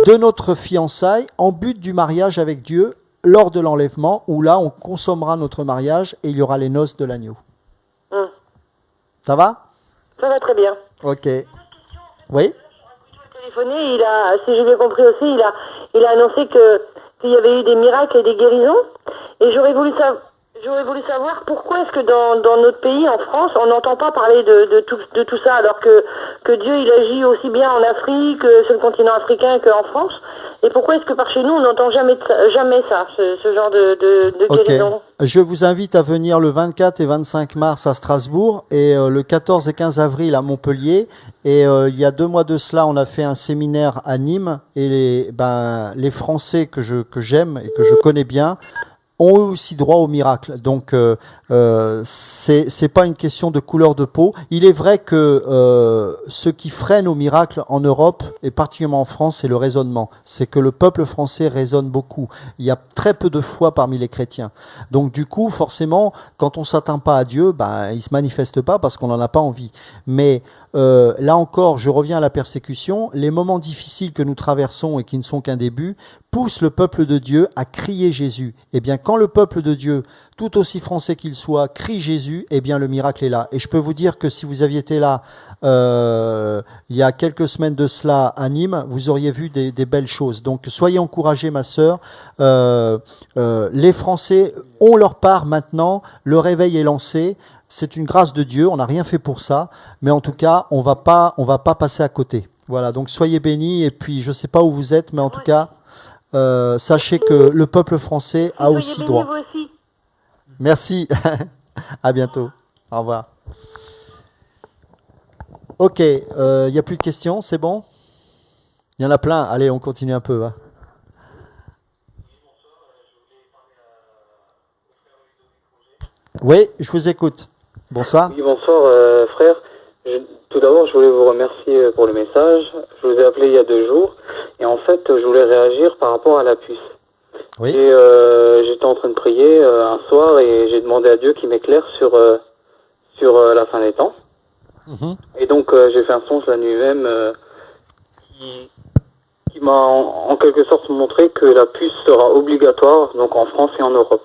de notre fiançaille en but du mariage avec Dieu lors de l'enlèvement, où là on consommera notre mariage et il y aura les noces de l'agneau. Ça va? Ça va très bien. Ok. Oui? Téléphoné, si j'ai bien compris aussi, il a annoncé qu'il y avait eu des miracles et des guérisons. Et j'aurais voulu savoir pourquoi est-ce que dans notre pays, en France, on n'entend pas parler de tout ça, alors que Dieu il agit aussi bien en Afrique, sur le continent africain qu'en France. Et pourquoi est-ce que par chez nous, on n'entend jamais ça, ce genre de guérison? Je vous invite à venir le 24 et 25 mars à Strasbourg et le 14 et 15 avril à Montpellier. Et il y a 2 mois de cela, on a fait un séminaire à Nîmes. Et les Français que j'aime et que je connais bien ont aussi droit au miracle. Donc c'est pas une question de couleur de peau. Il est vrai que ce qui freine au miracle en Europe et particulièrement en France, c'est le raisonnement. C'est que le peuple français raisonne beaucoup. Il y a très peu de foi parmi les chrétiens. Donc du coup, forcément, quand on s'atteint pas à Dieu, il se manifeste pas parce qu'on n'en a pas envie. Mais là encore, je reviens à la persécution. Les moments difficiles que nous traversons et qui ne sont qu'un début poussent le peuple de Dieu à crier Jésus. Eh bien, quand le peuple de Dieu, tout aussi français qu'il soit, crie Jésus, eh bien, le miracle est là. Et je peux vous dire que si vous aviez été là il y a quelques semaines de cela à Nîmes, vous auriez vu des belles choses. Donc, soyez encouragés, ma sœur. Les Français ont leur part maintenant. Le réveil est lancé. C'est une grâce de Dieu, on n'a rien fait pour ça, mais en tout cas, on va pas passer à côté. Voilà, donc soyez bénis, et puis je sais pas où vous êtes, mais en tout cas, sachez que le peuple français a aussi droit. Vous aussi. Merci, à bientôt, au revoir. Ok, il n'y a plus de questions, c'est bon? Il y en a plein, allez, on continue un peu. Hein. Oui, je vous écoute. Bonsoir. Oui, bonsoir frère. Tout d'abord, je voulais vous remercier pour le message. Je vous ai appelé il y a 2 jours et en fait, je voulais réagir par rapport à la puce. Oui. J'étais en train de prier un soir et j'ai demandé à Dieu qu'il m'éclaire sur la fin des temps. Et donc, j'ai fait un songe la nuit même qui m'a en quelque sorte montré que la puce sera obligatoire donc en France et en Europe.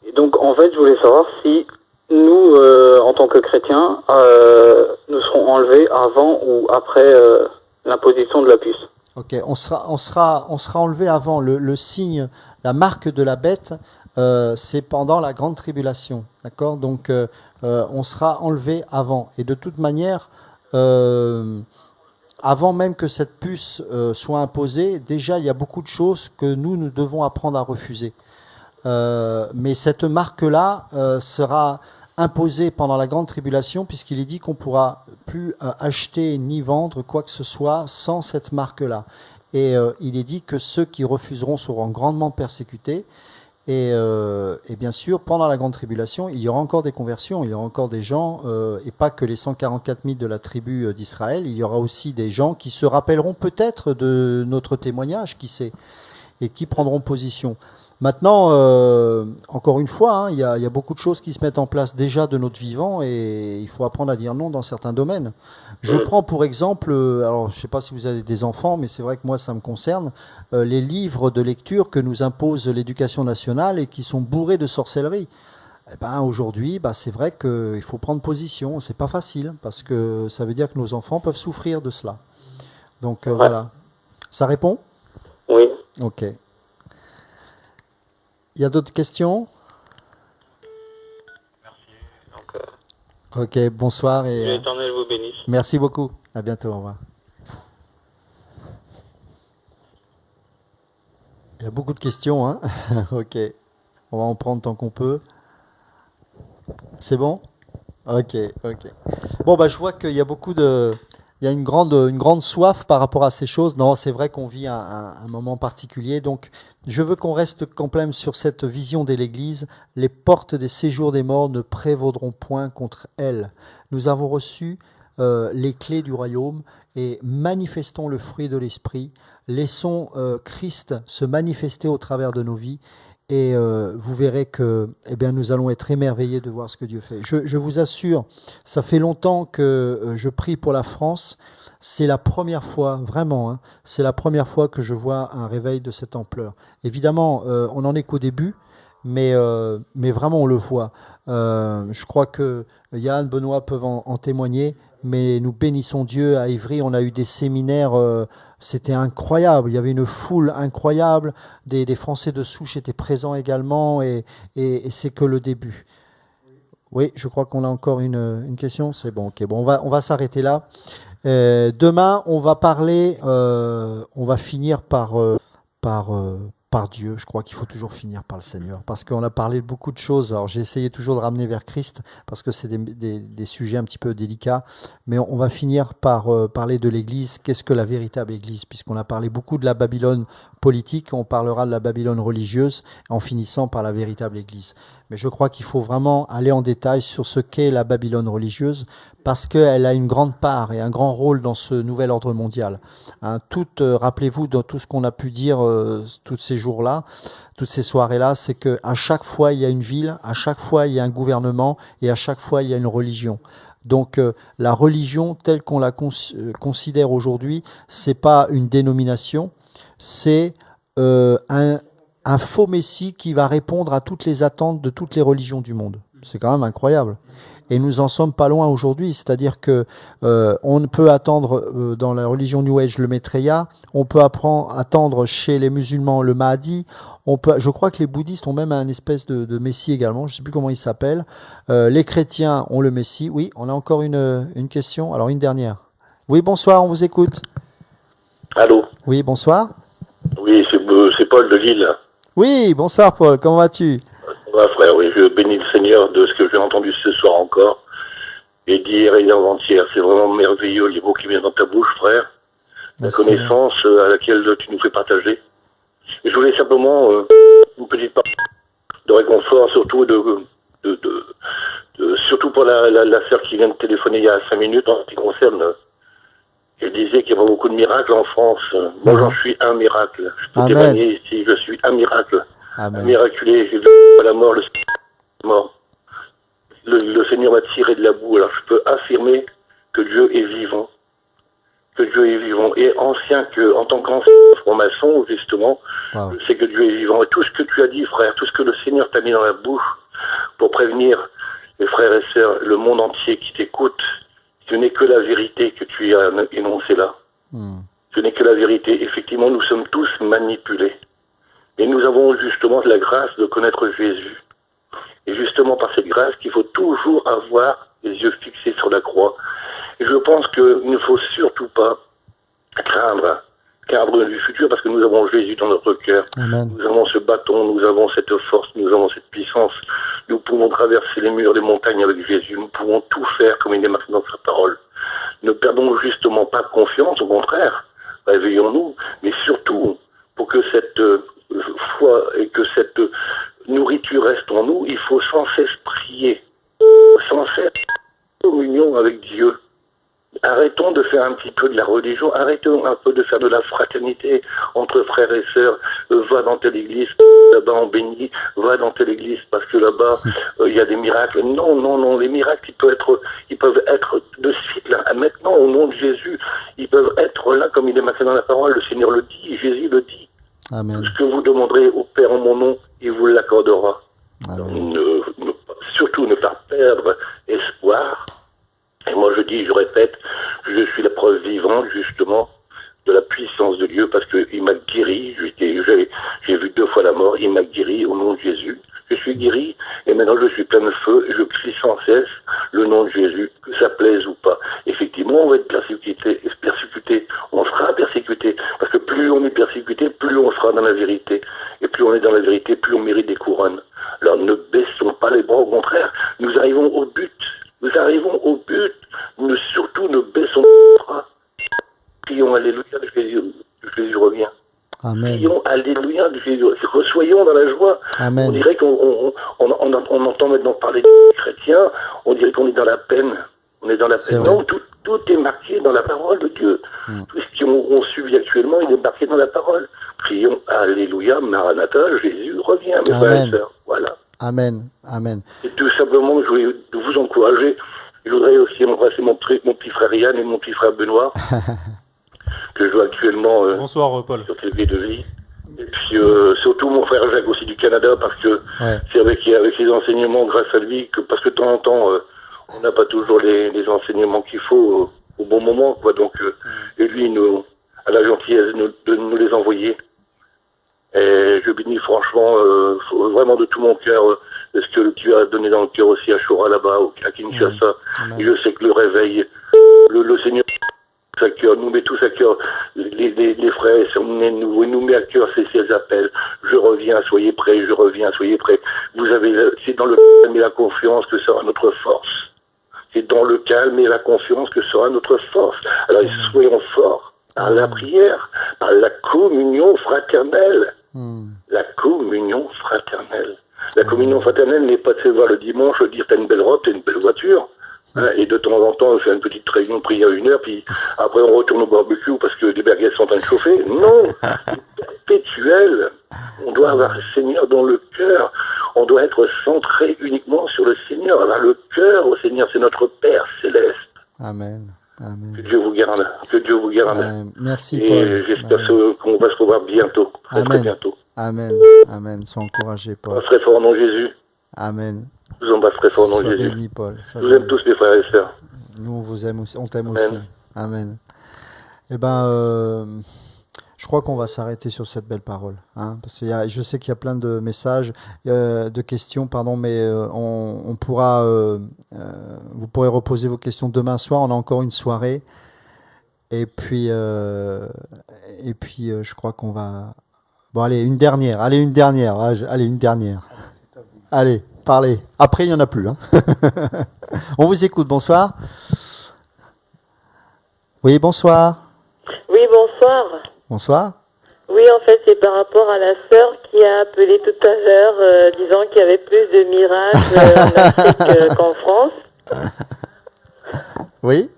Et donc, en fait, je voulais savoir si nous, en tant que chrétiens, nous serons enlevés avant ou après l'imposition de la puce. Ok, on sera enlevé avant. Le signe, la marque de la bête, c'est pendant la grande tribulation. D'accord? Donc, on sera enlevé avant. Et de toute manière, avant même que cette puce soit imposée, déjà, il y a beaucoup de choses que nous devons apprendre à refuser. Mais cette marque-là sera imposée pendant la grande tribulation, puisqu'il est dit qu'on ne pourra plus acheter ni vendre quoi que ce soit sans cette marque-là. Et il est dit que ceux qui refuseront seront grandement persécutés. Et bien sûr, pendant la grande tribulation, il y aura encore des conversions, il y aura encore des gens, et pas que les 144 000 de la tribu d'Israël, il y aura aussi des gens qui se rappelleront peut-être de notre témoignage, qui sait, et qui prendront position. Maintenant, encore une fois, il y a beaucoup de choses qui se mettent en place déjà de notre vivant et il faut apprendre à dire non dans certains domaines. Je prends pour exemple, alors je ne sais pas si vous avez des enfants, mais c'est vrai que moi ça me concerne, les livres de lecture que nous impose l'éducation nationale et qui sont bourrés de sorcellerie. Eh ben, aujourd'hui, c'est vrai qu'il faut prendre position, c'est pas facile parce que ça veut dire que nos enfants peuvent souffrir de cela. Donc voilà. Ça répond ? Oui. Ok. Il y a d'autres questions? Merci. Ok, bonsoir. Et Dieu éternel vous bénisse. Merci beaucoup. À bientôt. Au revoir. Il y a beaucoup de questions. Hein. Ok. On va en prendre tant qu'on peut. C'est bon? Ok. Bon, je vois qu'il y a beaucoup il y a une grande soif par rapport à ces choses. Non, c'est vrai qu'on vit un moment particulier. Donc, je veux qu'on reste quand même sur cette vision de l'Église. Les portes des séjours des morts ne prévaudront point contre elle. Nous avons reçu les clés du royaume et manifestons le fruit de l'Esprit. Laissons Christ se manifester au travers de nos vies. Et vous verrez que nous allons être émerveillés de voir ce que Dieu fait. Je vous assure, ça fait longtemps que je prie pour la France. C'est la première fois, vraiment, c'est la première fois que je vois un réveil de cette ampleur. Évidemment, on n'en est qu'au début, mais vraiment on le voit. Je crois que Yann, Benoît peuvent en témoigner, mais nous bénissons Dieu. À Ivry, on a eu des séminaires, c'était incroyable. Il y avait une foule incroyable. Des Français de souche étaient présents également, et c'est que le début. Oui, je crois qu'on a encore une question. C'est bon, ok. Bon, on va s'arrêter là. Demain, on va parler, on va finir par Dieu. Je crois qu'il faut toujours finir par le Seigneur, parce qu'on a parlé de beaucoup de choses. Alors j'ai essayé toujours de ramener vers Christ, parce que c'est des sujets un petit peu délicats, mais on va finir par parler de l'Église. Qu'est-ce que la véritable Église? Puisqu'on a parlé beaucoup de la Babylone politique, on parlera de la Babylone religieuse, en finissant par la véritable Église. Mais je crois qu'il faut vraiment aller en détail sur ce qu'est la Babylone religieuse, parce qu'elle a une grande part et un grand rôle dans ce nouvel ordre mondial. Rappelez-vous dans tout ce qu'on a pu dire tous ces jours-là, toutes ces soirées-là, c'est qu'à chaque fois il y a une ville, à chaque fois il y a un gouvernement, et à chaque fois il y a une religion. Donc la religion telle qu'on la considère aujourd'hui, c'est pas une dénomination, c'est un faux messie qui va répondre à toutes les attentes de toutes les religions du monde. C'est quand même incroyable. Et nous en sommes pas loin aujourd'hui, c'est-à-dire que on peut attendre dans la religion New Age le Maitreya, on peut attendre chez les musulmans le Mahdi, je crois que les bouddhistes ont même un espèce de messie également, je ne sais plus comment il s'appelle. Les chrétiens ont le messie. Oui, on a encore une question. Alors une dernière. Oui, bonsoir, on vous écoute. Allô. Oui, bonsoir. Oui, c'est Paul de Lille. Oui, bonsoir Paul, comment vas-tu? Ouais, frère, oui, je bénis le Seigneur de ce que j'ai entendu ce soir encore, et d'hier et d'avant-hier. C'est vraiment merveilleux les mots qui viennent dans ta bouche, frère. Merci. La connaissance à laquelle tu nous fais partager. Et je voulais simplement une petite parole de réconfort, surtout surtout pour la sœur qui vient de téléphoner il y a 5 minutes en ce qui concerne. Elle disait qu'il y avait beaucoup de miracles en France. Moi, j'en suis un miracle. Je peux témoigner ici, je suis un miracle. Amen. Miraculé, j'ai vu la mort, le Seigneur m'a tiré de la boue. Alors je peux affirmer que Dieu est vivant. Que Dieu est vivant. Et en tant qu'ancien franc-maçon, justement, je sais que Dieu est vivant. Et tout ce que tu as dit, frère, tout ce que le Seigneur t'a mis dans la bouche pour prévenir les frères et sœurs, le monde entier qui t'écoute, ce n'est que la vérité que tu as énoncée là. Ce n'est que la vérité. Effectivement, nous sommes tous manipulés. Et nous avons justement la grâce de connaître Jésus. Et justement par cette grâce qu'il faut toujours avoir les yeux fixés sur la croix. Et je pense qu'il ne faut surtout pas craindre du futur, parce que nous avons Jésus dans notre cœur. Amen. Nous avons ce bâton, nous avons cette force, nous avons cette puissance. Nous pouvons traverser les murs, les montagnes avec Jésus. Nous pouvons tout faire comme il est marqué dans sa parole. Ne perdons justement pas confiance, au contraire. Réveillons-nous, mais surtout, pour que cette foi et que cette nourriture reste en nous, il faut sans cesse prier, sans cesse communion avec Dieu. Arrêtons de faire un petit peu de la religion, arrêtons un peu de faire de la fraternité entre frères et sœurs. Va dans telle église, là-bas on bénit, va dans telle église parce que là-bas il y a des miracles. Non, les miracles ils peuvent être de suite là, maintenant au nom de Jésus, ils peuvent être là comme il est marqué dans la parole, le Seigneur le dit, Jésus le dit. Amen. Ce que vous demanderez au Père en mon nom, il vous l'accordera. Surtout ne pas perdre espoir. Et moi je répète, je suis la preuve vivante justement de la puissance de Dieu, parce qu'il m'a guéri, j'ai vu 2 fois la mort, il m'a guéri au nom de Jésus. Je suis guéri et maintenant je suis plein de feu et je crie sans cesse le nom de Jésus, que ça plaise ou pas. Effectivement, on va être persécuté, on sera persécuté, parce que plus on est persécuté, plus on sera dans la vérité. Et plus on est dans la vérité, plus on mérite des couronnes. Alors ne baissons pas les bras, au contraire, nous arrivons au but. Surtout ne baissons pas les bras. Amen. Crions Alléluia de Jésus. Soyons dans la joie. Amen. On dirait qu'on entend maintenant parler des chrétiens, on dirait qu'on est dans la peine. On est dans la peine. Non, tout est marqué dans la parole de Dieu. Tout ce qu'on subit actuellement, il est marqué dans la parole. Crions Alléluia, Maranatha, Jésus revient, mes frères et sœurs. Voilà. Amen. Amen. Et tout simplement, je voulais vous encourager. Je voudrais aussi embrasser mon petit frère Yann et mon petit frère Benoît, que je vois actuellement Bonsoir, Paul. sur TV de vie. Et puis surtout mon frère Jacques aussi du Canada, parce que c'est avec les enseignements, grâce à lui, parce que de temps en temps, on n'a pas toujours les enseignements qu'il faut au bon moment, quoi. Donc, et lui a la gentillesse de nous les envoyer. Et je bénis franchement, vraiment de tout mon cœur, ce que tu as donné dans le cœur aussi à Shora là-bas, à Kinshasa. Et je sais que le réveil, le Seigneur à cœur, nous met tous à cœur, les frères, nous met à cœur ces appels. Je reviens, soyez prêts, je reviens, soyez prêts. C'est dans le calme et la confiance que sera notre force. C'est dans le calme et la confiance que sera notre force. Alors soyons forts par la prière, par la communion fraternelle. La communion fraternelle. La communion fraternelle n'est pas de se voir le dimanche, dire t'as une belle robe, t'as une belle voiture. Et de temps en temps, on fait une petite réunion de prière 1 heure, puis après on retourne au barbecue parce que les baguettes sont en train de chauffer. Non, c'est perpétuel. On doit avoir le Seigneur dans le cœur. On doit être centré uniquement sur le Seigneur. Avoir le cœur au Seigneur, c'est notre Père céleste. Amen. Amen. Que Dieu vous garde. Que Dieu vous garde. Merci, et Paul. J'espère qu'on va se revoir bientôt. Très bientôt. Amen. Amen. Sois encouragé, Paul. On va très fort au nom de Jésus. Amen. Je vous embrasse très fort au nom de Jésus. Béni, Paul. Je vous aime tous, mes frères et sœurs. Nous, on vous aime aussi. On t'aime aussi. Amen. Eh ben, je crois qu'on va s'arrêter sur cette belle parole. Hein, parce que je sais qu'il y a plein de messages, de questions, pardon, mais on pourra, vous pourrez reposer vos questions demain soir. On a encore une soirée. Et puis, je crois qu'on va... Bon, allez, une dernière. Allez, une dernière. Allez, parlez. Après, il n'y en a plus. Hein. On vous écoute. Bonsoir. Oui, bonsoir. Oui, bonsoir. Bonsoir. Oui, en fait, c'est par rapport à la sœur qui a appelé tout à l'heure, disant qu'il y avait plus de miracles en Afrique qu'en France. Oui.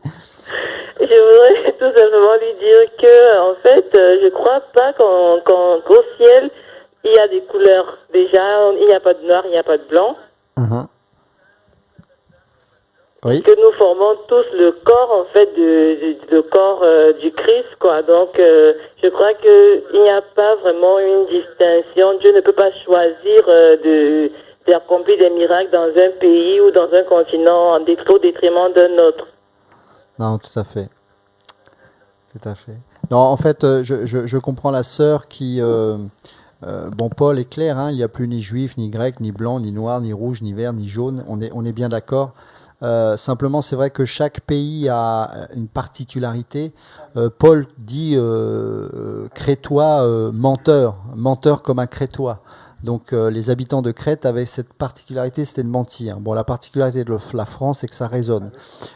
Je voudrais tout simplement lui dire que, en fait, je crois pas qu'au ciel, il y a des couleurs. Déjà, il n'y a pas de noir, il n'y a pas de blanc. Oui. Que nous formons tous le corps, en fait, le corps du Christ, quoi. Donc, je crois qu'il n'y a pas vraiment une distinction. Dieu ne peut pas choisir d'accomplir des miracles dans un pays ou dans un continent au détriment d'un autre. Non, tout à fait. Tout à fait. Non, en fait, je comprends la sœur qui... bon, Paul est clair, hein, il n'y a plus ni juif, ni grec, ni blanc, ni noir, ni rouge, ni vert, ni jaune. On est bien d'accord. Simplement, c'est vrai que chaque pays a une particularité. Paul dit Crétois menteur comme un Crétois. Donc les habitants de Crète avaient cette particularité, c'était de mentir. Bon, la particularité de la France, c'est que ça résonne.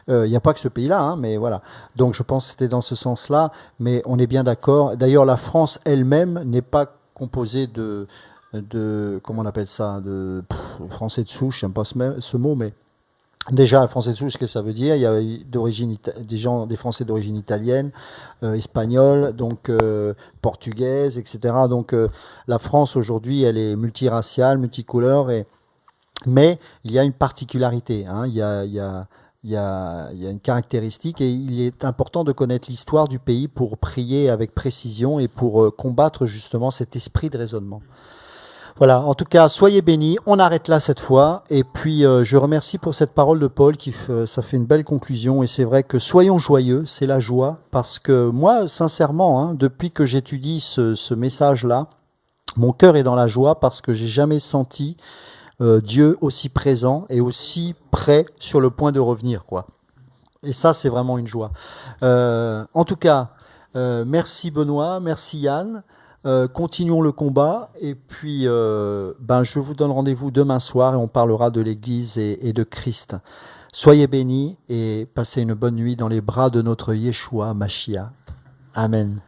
Il n'y a pas que ce pays-là, hein, mais voilà. Donc je pense que c'était dans ce sens-là, mais on est bien d'accord. D'ailleurs, la France elle-même n'est pas composée de comment on appelle ça, de français de souche, j'aime pas ce mot, mais déjà, français de souche, qu'est-ce que ça veut dire? Il y a des Français d'origine italienne, espagnole, donc portugaise, etc. Donc la France aujourd'hui, elle est multiraciale, multicouleur, mais il y a une particularité. Hein, il y a une caractéristique et il est important de connaître l'histoire du pays pour prier avec précision et pour combattre justement cet esprit de raisonnement. Voilà, en tout cas, soyez bénis. On arrête là cette fois. Et puis, je remercie pour cette parole de Paul ça fait une belle conclusion. Et c'est vrai que soyons joyeux, c'est la joie. Parce que moi, sincèrement, hein, depuis que j'étudie ce message-là, mon cœur est dans la joie parce que j'ai jamais senti Dieu aussi présent et aussi prêt sur le point de revenir, quoi. Et ça, c'est vraiment une joie. En tout cas, merci Benoît, merci Yann. Continuons le combat et puis je vous donne rendez-vous demain soir et on parlera de l'Église et de Christ. Soyez bénis et passez une bonne nuit dans les bras de notre Yeshua Mashiach. Amen.